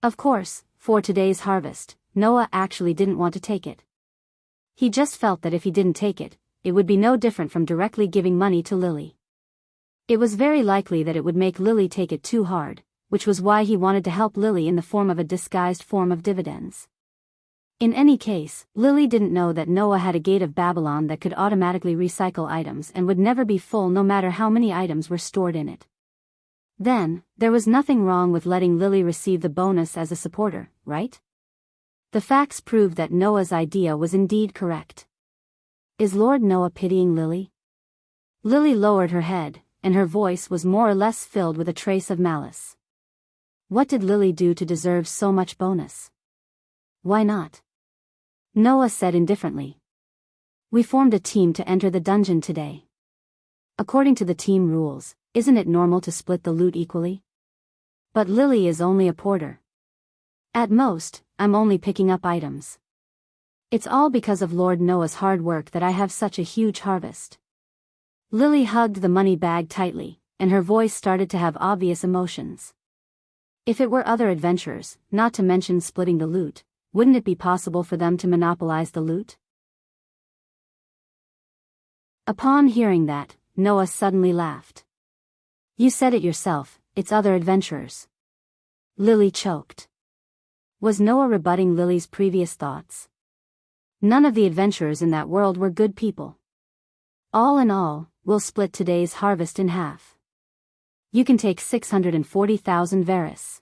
Of course, for today's harvest, Noah actually didn't want to take it. He just felt that if he didn't take it, it would be no different from directly giving money to Lily. It was very likely that it would make Lily take it too hard, which was why he wanted to help Lily in the form of a disguised form of dividends. In any case, Lily didn't know that Noah had a Gate of Babylon that could automatically recycle items and would never be full no matter how many items were stored in it. Then, there was nothing wrong with letting Lily receive the bonus as a supporter, right? The facts proved that Noah's idea was indeed correct. Is Lord Noah pitying Lily? Lily lowered her head, and her voice was more or less filled with a trace of malice. What did Lily do to deserve so much bonus? Why not? Noah said indifferently. We formed a team to enter the dungeon today. According to the team rules, isn't it normal to split the loot equally? But Lily is only a porter. At most, I'm only picking up items. It's all because of Lord Noah's hard work that I have such a huge harvest. Lily hugged the money bag tightly, and her voice started to have obvious emotions. If it were other adventurers, not to mention splitting the loot, wouldn't it be possible for them to monopolize the loot? Upon hearing that, Noah suddenly laughed. You said it yourself, it's other adventurers. Lily choked. Was Noah rebutting Lily's previous thoughts? None of the adventurers in that world were good people. All in all, we'll split today's harvest in half. You can take 640,000 Varus.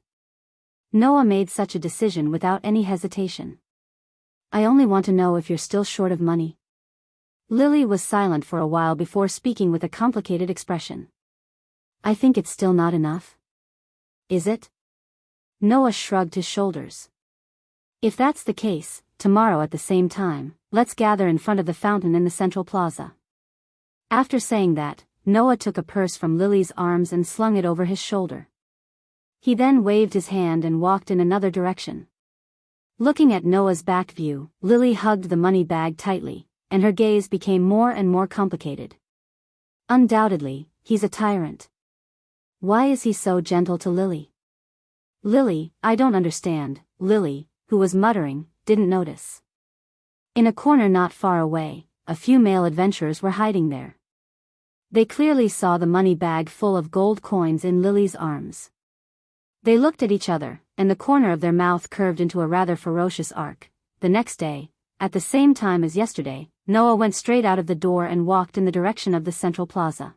Noah made such a decision without any hesitation. I only want to know if you're still short of money. Lily was silent for a while before speaking with a complicated expression. I think it's still not enough. Is it? Noah shrugged his shoulders. If that's the case, tomorrow at the same time, let's gather in front of the fountain in the central plaza. After saying that, Noah took a purse from Lily's arms and slung it over his shoulder. He then waved his hand and walked in another direction. Looking at Noah's back view, Lily hugged the money bag tightly, and her gaze became more and more complicated. Undoubtedly, he's a tyrant. Why is he so gentle to Lily? Lily, I don't understand. Lily, who was muttering, didn't notice. In a corner not far away, a few male adventurers were hiding there. They clearly saw the money bag full of gold coins in Lily's arms. They looked at each other, and the corner of their mouth curved into a rather ferocious arc. The next day, at the same time as yesterday, Noah went straight out of the door and walked in the direction of the central plaza.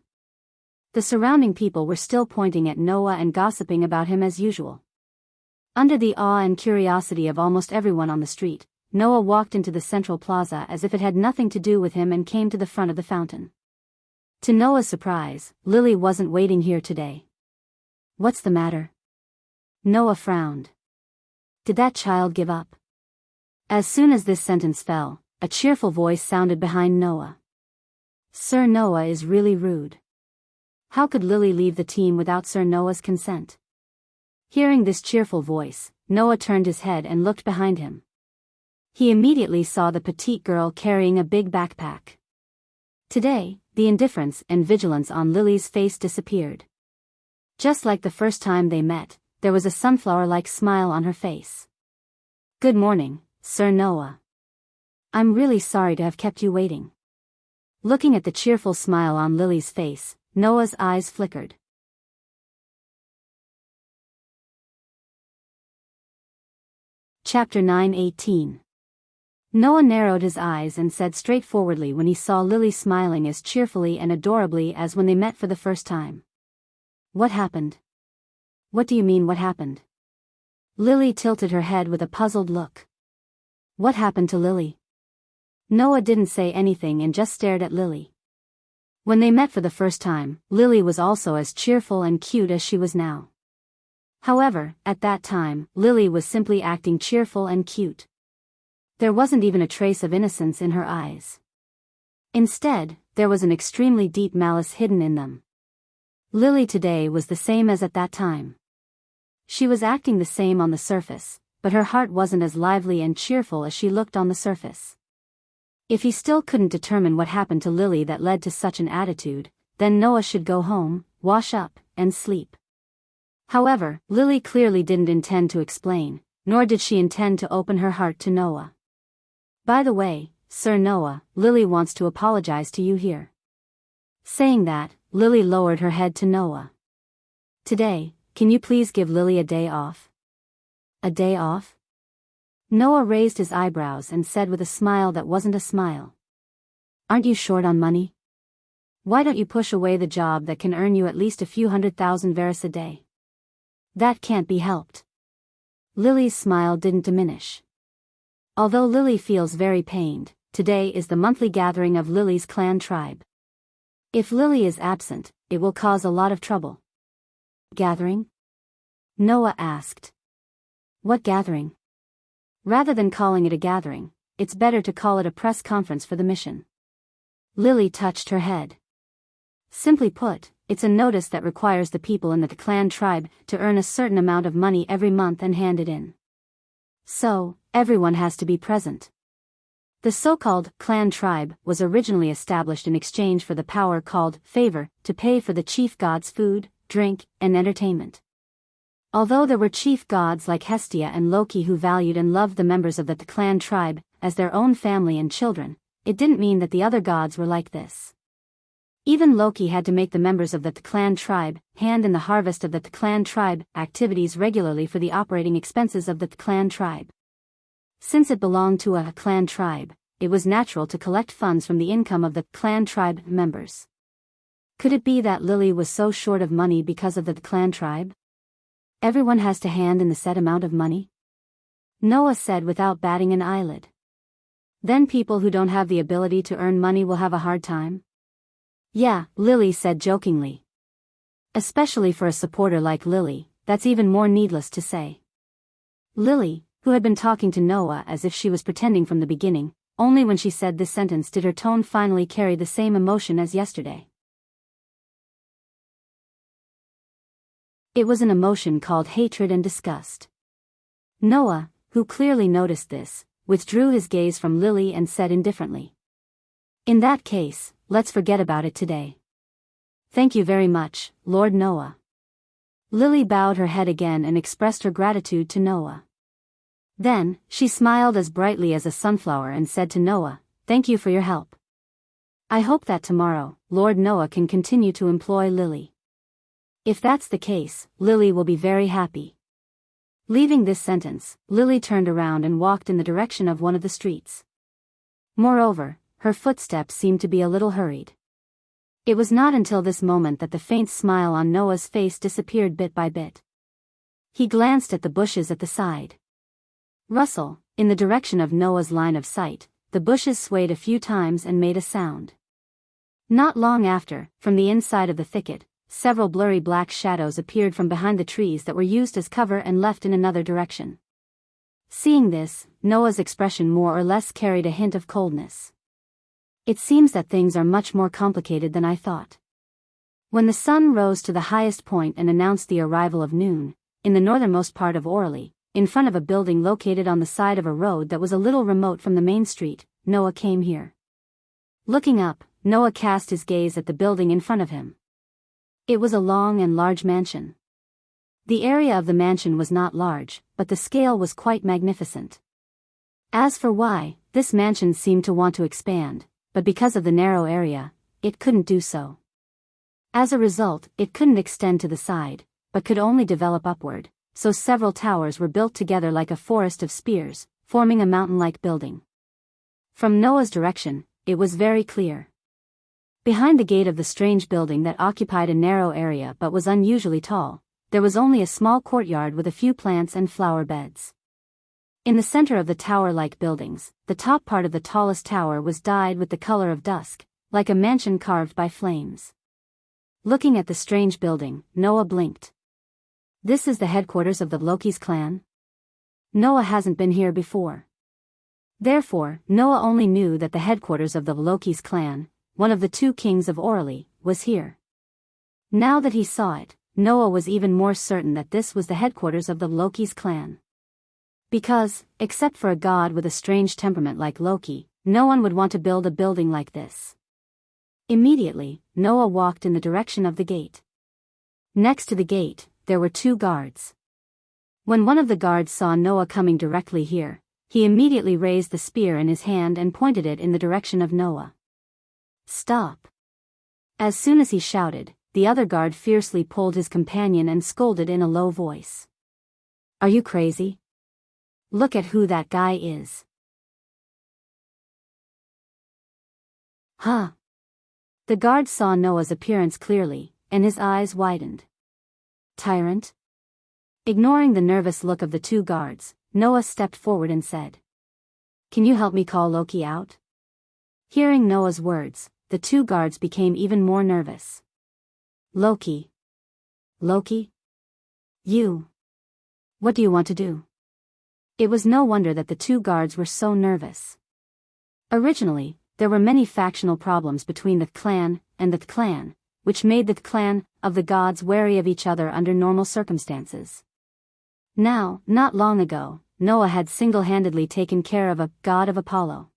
The surrounding people were still pointing at Noah and gossiping about him as usual. Under the awe and curiosity of almost everyone on the street, Noah walked into the central plaza as if it had nothing to do with him and came to the front of the fountain. To Noah's surprise, Lily wasn't waiting here today. What's the matter? Noah frowned. Did that child give up? As soon as this sentence fell, a cheerful voice sounded behind Noah. Sir Noah is really rude. How could Lily leave the team without Sir Noah's consent? Hearing this cheerful voice, Noah turned his head and looked behind him. He immediately saw the petite girl carrying a big backpack. Today, the indifference and vigilance on Lily's face disappeared. Just like the first time they met, there was a sunflower-like smile on her face. Good morning, Sir Noah. I'm really sorry to have kept you waiting. Looking at the cheerful smile on Lily's face, Noah's eyes flickered. Chapter 9:18. Noah narrowed his eyes and said straightforwardly when he saw Lily smiling as cheerfully and adorably as when they met for the first time. What happened? What do you mean what happened? Lily tilted her head with a puzzled look. What happened to Lily? Noah didn't say anything and just stared at Lily. When they met for the first time, Lily was also as cheerful and cute as she was now. However, at that time, Lily was simply acting cheerful and cute. There wasn't even a trace of innocence in her eyes. Instead, there was an extremely deep malice hidden in them. Lily today was the same as at that time. She was acting the same on the surface, but her heart wasn't as lively and cheerful as she looked on the surface. If he still couldn't determine what happened to Lily that led to such an attitude, then Noah should go home, wash up, and sleep. However, Lily clearly didn't intend to explain, nor did she intend to open her heart to Noah. By the way, Sir Noah, Lily wants to apologize to you here. Saying that, Lily lowered her head to Noah. Today, can you please give Lily a day off? A day off? Noah raised his eyebrows and said with a smile that wasn't a smile. Aren't you short on money? Why don't you push away the job that can earn you at least a few 100,000 veris a day? That can't be helped. Lily's smile didn't diminish. Although Lily feels very pained, today is the monthly gathering of Lily's clan tribe. If Lily is absent, it will cause a lot of trouble. Gathering? Noah asked. What gathering? Rather than calling it a gathering, it's better to call it a press conference for the mission. Lily touched her head. Simply put, it's a notice that requires the people in the clan tribe to earn a certain amount of money every month and hand it in. So, everyone has to be present. The so-called clan tribe was originally established in exchange for the power called favor to pay for the chief god's food, drink, and entertainment. Although there were chief gods like Hestia and Loki who valued and loved the members of the clan tribe as their own family and children, it didn't mean that the other gods were like this. Even Loki had to make the members of the clan tribe hand in the harvest of the clan tribe activities regularly for the operating expenses of the clan tribe. Since it belonged to a clan tribe, it was natural to collect funds from the income of the clan tribe members. Could it be that Lily was so short of money because of the clan tribe? Everyone has to hand in the set amount of money? Noah said without batting an eyelid. Then people who don't have the ability to earn money will have a hard time? Yeah, Lily said jokingly. Especially for a supporter like Lily, that's even more needless to say. Lily, who had been talking to Noah as if she was pretending from the beginning, only when she said this sentence did her tone finally carry the same emotion as yesterday. It was an emotion called hatred and disgust. Noah, who clearly noticed this, withdrew his gaze from Lily and said indifferently, "In that case, let's forget about it today." "Thank you very much, Lord Noah." Lily bowed her head again and expressed her gratitude to Noah. Then, she smiled as brightly as a sunflower and said to Noah, "Thank you for your help. I hope that tomorrow, Lord Noah can continue to employ Lily. If that's the case, Lily will be very happy." Leaving this sentence, Lily turned around and walked in the direction of one of the streets. Moreover, her footsteps seemed to be a little hurried. It was not until this moment that the faint smile on Noah's face disappeared bit by bit. He glanced at the bushes at the side. Rustle, in the direction of Noah's line of sight, the bushes swayed a few times and made a sound. Not long after, from the inside of the thicket, several blurry black shadows appeared from behind the trees that were used as cover and left in another direction. Seeing this, Noah's expression more or less carried a hint of coldness. "It seems that things are much more complicated than I thought." When the sun rose to the highest point and announced the arrival of noon, in the northernmost part of Orly, in front of a building located on the side of a road that was a little remote from the main street, Noah came here. Looking up, Noah cast his gaze at the building in front of him. It was a long and large mansion. The area of the mansion was not large, but the scale was quite magnificent. As for why, this mansion seemed to want to expand, but because of the narrow area, it couldn't do so. As a result, it couldn't extend to the side, but could only develop upward, so several towers were built together like a forest of spears, forming a mountain-like building. From Noah's direction, it was very clear. Behind the gate of the strange building that occupied a narrow area but was unusually tall, there was only a small courtyard with a few plants and flower beds. In the center of the tower-like buildings, the top part of the tallest tower was dyed with the color of dusk, like a mansion carved by flames. Looking at the strange building, Noah blinked. This is the headquarters of the Loki's clan? Noah hasn't been here before. Therefore, Noah only knew that the headquarters of the Loki's clan, one of the two kings of Orly, was here. Now that he saw it, Noah was even more certain that this was the headquarters of the Loki's clan. Because, except for a god with a strange temperament like Loki, no one would want to build a building like this. Immediately, Noah walked in the direction of the gate. Next to the gate, there were two guards. When one of the guards saw Noah coming directly here, he immediately raised the spear in his hand and pointed it in the direction of Noah. "Stop!" As soon as he shouted, the other guard fiercely pulled his companion and scolded in a low voice. "Are you crazy? Look at who that guy is." Huh? The guard saw Noah's appearance clearly, and his eyes widened. "Tyrant?" Ignoring the nervous look of the two guards, Noah stepped forward and said, "Can you help me call Loki out?" Hearing Noah's words, the two guards became even more nervous. "Loki? Loki? You? What do you want to do?" It was no wonder that the two guards were so nervous. Originally, there were many factional problems between the clan and the clan, which made the clan of the gods wary of each other under normal circumstances. Now, not long ago, Noah had single-handedly taken care of a god of Apollo.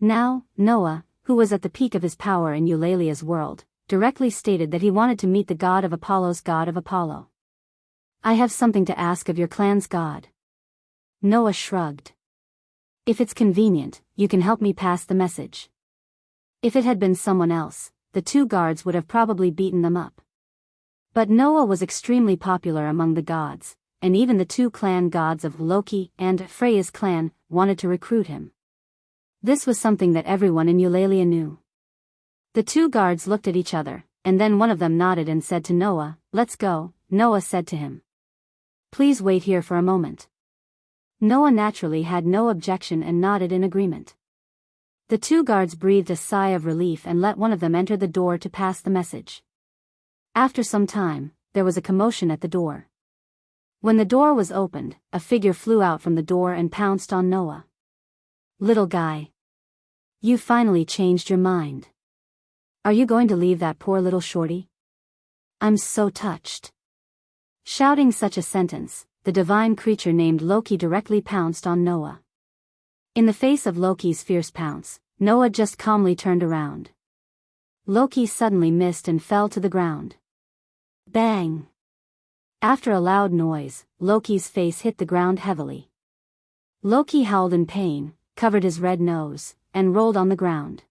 Now, Noah, who was at the peak of his power in Eulalia's world, directly stated that he wanted to meet the god of Apollo's god of Apollo. "I have something to ask of your clan's god." Noah shrugged. "If it's convenient, you can help me pass the message." If it had been someone else, the two guards would have probably beaten them up. But Noah was extremely popular among the gods, and even the two clan gods of Loki and Freya's clan wanted to recruit him. This was something that everyone in Eulalia knew. The two guards looked at each other, and then one of them nodded and said to Noah, "Let's go," Noah said to him. Please wait here for a moment. Noah naturally had no objection and nodded in agreement. The two guards breathed a sigh of relief and let one of them enter the door to pass the message. After some time, there was a commotion at the door. When the door was opened, a figure flew out from the door and pounced on Noah. Little guy. You finally changed your mind. Are you going to leave that poor little shorty? I'm so touched. Shouting such a sentence, the divine creature named Loki directly pounced on Noah. In the face of Loki's fierce pounce, Noah just calmly turned around. Loki suddenly missed and fell to the ground. Bang! After a loud noise, Loki's face hit the ground heavily. Loki howled in pain, covered his red nose, and rolled on the ground.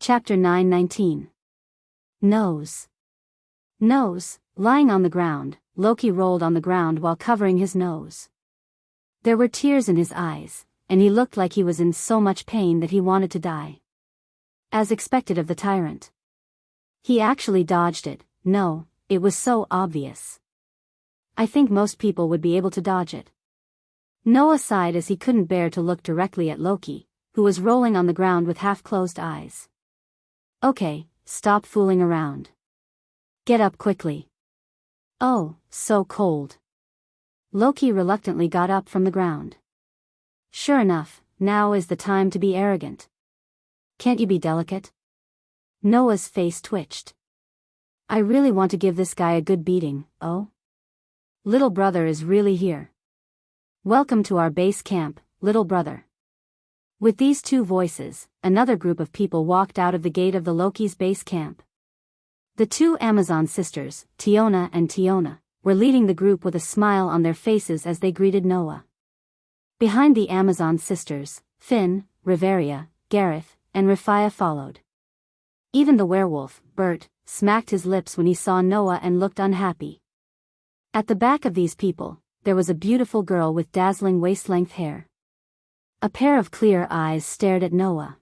Chapter 9:19. Nose. Lying on the ground, Loki rolled on the ground while covering his nose. There were tears in his eyes, and he looked like he was in so much pain that he wanted to die. As expected of the tyrant. He actually dodged it. No, it was so obvious. I think most people would be able to dodge it. Noah sighed as he couldn't bear to look directly at Loki, who was rolling on the ground with half-closed eyes. Okay, stop fooling around. Get up quickly. Oh, so cold. Loki reluctantly got up from the ground. Sure enough, now is the time to be arrogant. Can't you be delicate? Noah's face twitched. I really want to give this guy a good beating. Oh? Little brother is really here. Welcome to our base camp, little brother. With these two voices, another group of people walked out of the gate of the Loki's base camp. The two Amazon sisters, Tiona and Tiona, were leading the group with a smile on their faces as they greeted Noah. Behind the Amazon sisters, Finn, Riveria, Gareth, and Rafia followed. Even the werewolf, Bert, smacked his lips when he saw Noah and looked unhappy. At the back of these people, there was a beautiful girl with dazzling waist-length hair. A pair of clear eyes stared at Noah.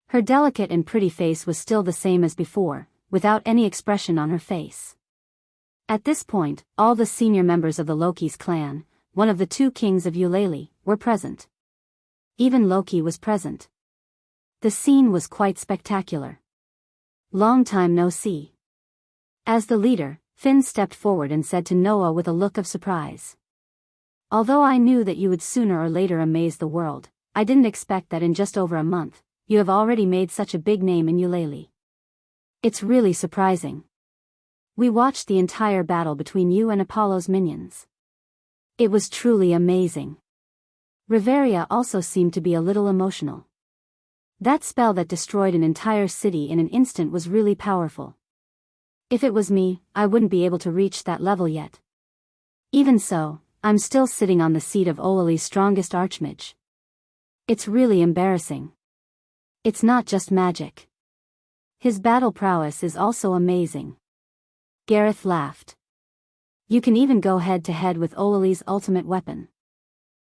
Her delicate and pretty face was still the same as before, without any expression on her face. At this point, all the senior members of the Loki's clan, one of the two kings of Eulalie, were present. Even Loki was present. The scene was quite spectacular. Long time no see. As the leader, Finn stepped forward and said to Noah with a look of surprise. Although I knew that you would sooner or later amaze the world, I didn't expect that in just over a month, you have already made such a big name in Eulalie. It's really surprising. We watched the entire battle between you and Apollo's minions. It was truly amazing. Riveria also seemed to be a little emotional. That spell that destroyed an entire city in an instant was really powerful. If it was me, I wouldn't be able to reach that level yet. Even so, I'm still sitting on the seat of Eulalie's strongest archmage. It's really embarrassing. It's not just magic. His battle prowess is also amazing. Gareth laughed. You can even go head-to-head with Eulalie's ultimate weapon.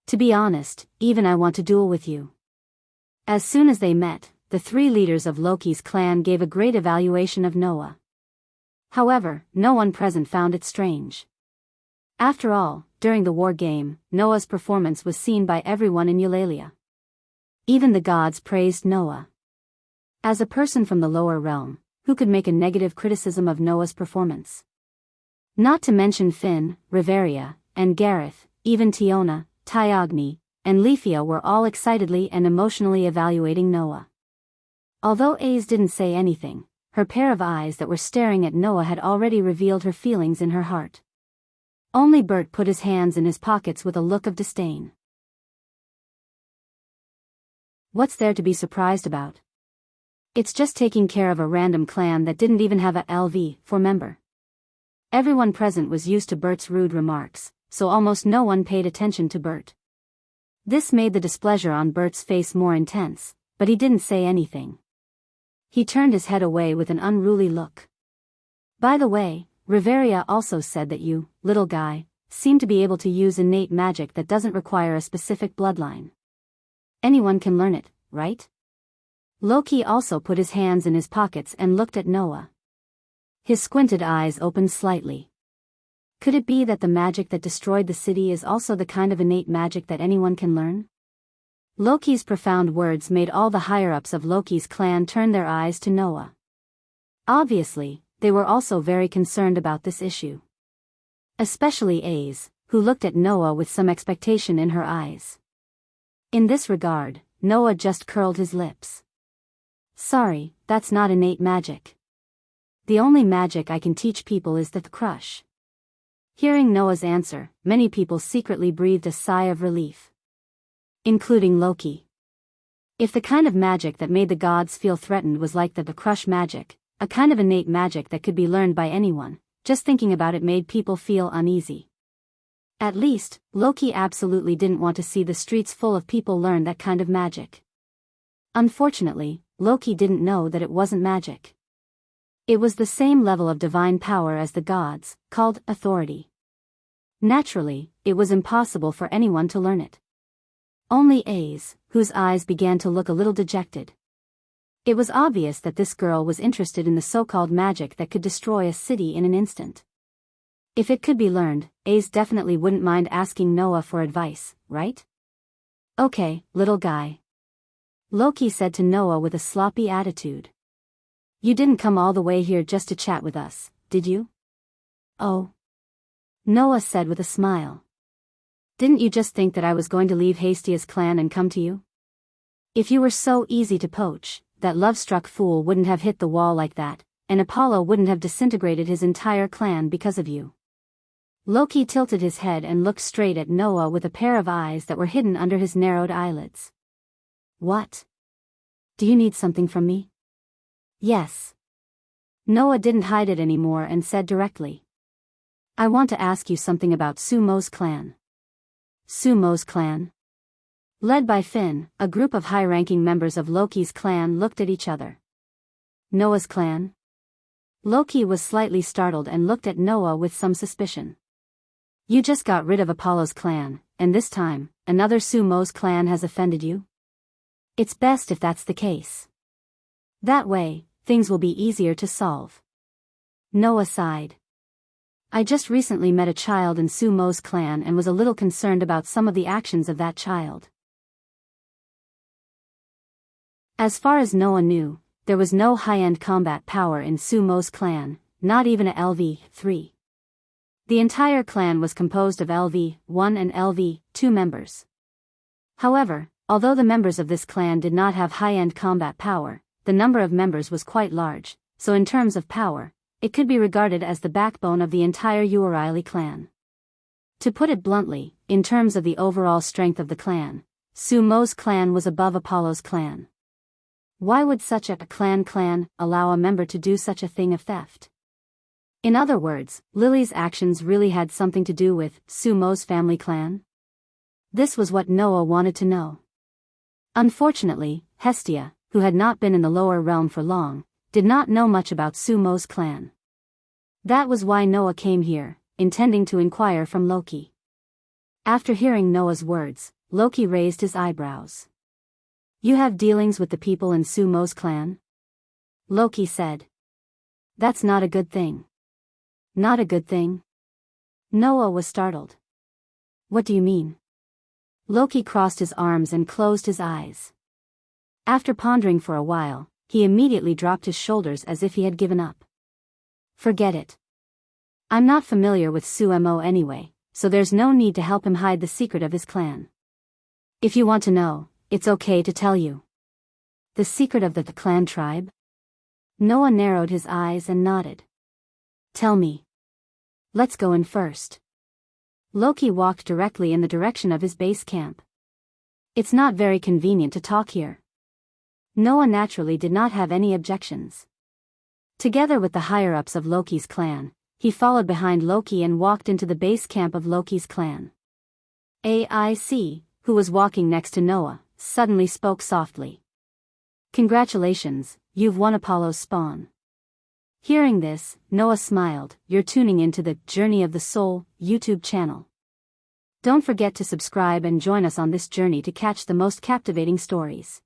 To be honest, even I want to duel with you. As soon as they met, the three leaders of Loki's clan gave a great evaluation of Noah. However, no one present found it strange. After all, during the war game, Noah's performance was seen by everyone in Eulalia. Even the gods praised Noah. As a person from the lower realm, who could make a negative criticism of Noah's performance? Not to mention Finn, Riveria, and Gareth, even Tiona, Tyogni, and Leafia were all excitedly and emotionally evaluating Noah. Although Aze didn't say anything, her pair of eyes that were staring at Noah had already revealed her feelings in her heart. Only Bert put his hands in his pockets with a look of disdain. What's there to be surprised about? It's just taking care of a random clan that didn't even have a LV4 member. Everyone present was used to Bert's rude remarks, so almost no one paid attention to Bert. This made the displeasure on Bert's face more intense, but he didn't say anything. He turned his head away with an unruly look. By the way, Riveria also said that you, little guy, seem to be able to use innate magic that doesn't require a specific bloodline. Anyone can learn it, right? Loki also put his hands in his pockets and looked at Noah. His squinted eyes opened slightly. Could it be that the magic that destroyed the city is also the kind of innate magic that anyone can learn? Loki's profound words made all the higher-ups of Loki's clan turn their eyes to Noah. Obviously, they were also very concerned about this issue. Especially Aze, who looked at Noah with some expectation in her eyes. In this regard, Noah just curled his lips. Sorry, that's not innate magic. The only magic I can teach people is the crush. Hearing Noah's answer, many people secretly breathed a sigh of relief. Including Loki. If the kind of magic that made the gods feel threatened was like the crush magic, a kind of innate magic that could be learned by anyone, just thinking about it made people feel uneasy. At least, Loki absolutely didn't want to see the streets full of people learn that kind of magic. Unfortunately, Loki didn't know that it wasn't magic. It was the same level of divine power as the gods, called authority. Naturally, it was impossible for anyone to learn it. Only Aze, whose eyes began to look a little dejected. It was obvious that this girl was interested in the so-called magic that could destroy a city in an instant. If it could be learned, Aze definitely wouldn't mind asking Noah for advice, right? Okay, little guy. Loki said to Noah with a sloppy attitude. You didn't come all the way here just to chat with us, did you? Oh. Noah said with a smile. Didn't you just think that I was going to leave Hesty's clan and come to you? If you were so easy to poach, that love-struck fool wouldn't have hit the wall like that, and Apollo wouldn't have disintegrated his entire clan because of you. Loki tilted his head and looked straight at Noah with a pair of eyes that were hidden under his narrowed eyelids. What? Do you need something from me? Yes. Noah didn't hide it anymore and said directly. I want to ask you something about Sumo's clan. Sumo's clan? Led by Finn, a group of high-ranking members of Loki's clan looked at each other. Noah's clan? Loki was slightly startled and looked at Noah with some suspicion. You just got rid of Apollo's clan, and this time, another Sumo's clan has offended you? It's best if that's the case. That way, things will be easier to solve. Noah sighed. I just recently met a child in Sumo's clan and was a little concerned about some of the actions of that child. As far as Noah knew, there was no high-end combat power in Sumo's clan, not even a LV-3. The entire clan was composed of LV-1 and LV-2 members. However, although the members of this clan did not have high-end combat power, the number of members was quite large, so in terms of power, it could be regarded as the backbone of the entire O'Reilly clan. To put it bluntly, in terms of the overall strength of the clan, Sumo's clan was above Apollo's clan. Why would such a clan allow a member to do such a thing of theft? In other words, Lily's actions really had something to do with Sumo's family clan? This was what Noah wanted to know. Unfortunately, Hestia, who had not been in the lower realm for long, did not know much about Sumo's clan. That was why Noah came here, intending to inquire from Loki. After hearing Noah's words, Loki raised his eyebrows. You have dealings with the people in Sumo's clan? Loki said. That's not a good thing. Not a good thing? Noah was startled. What do you mean? Loki crossed his arms and closed his eyes. After pondering for a while, he immediately dropped his shoulders as if he had given up. Forget it. I'm not familiar with Sumo anyway, so there's no need to help him hide the secret of his clan. If you want to know, it's okay to tell you. The secret of the clan tribe? Noah narrowed his eyes and nodded. Tell me. Let's go in first. Loki walked directly in the direction of his base camp. It's not very convenient to talk here. Noah naturally did not have any objections. Together with the higher-ups of Loki's clan, he followed behind Loki and walked into the base camp of Loki's clan. AIC, who was walking next to Noah, suddenly spoke softly. Congratulations, you've won Apollo's spawn. Hearing this, Noah smiled. You're tuning into the Journey of the Soul YouTube channel. Don't forget to subscribe and join us on this journey to catch the most captivating stories.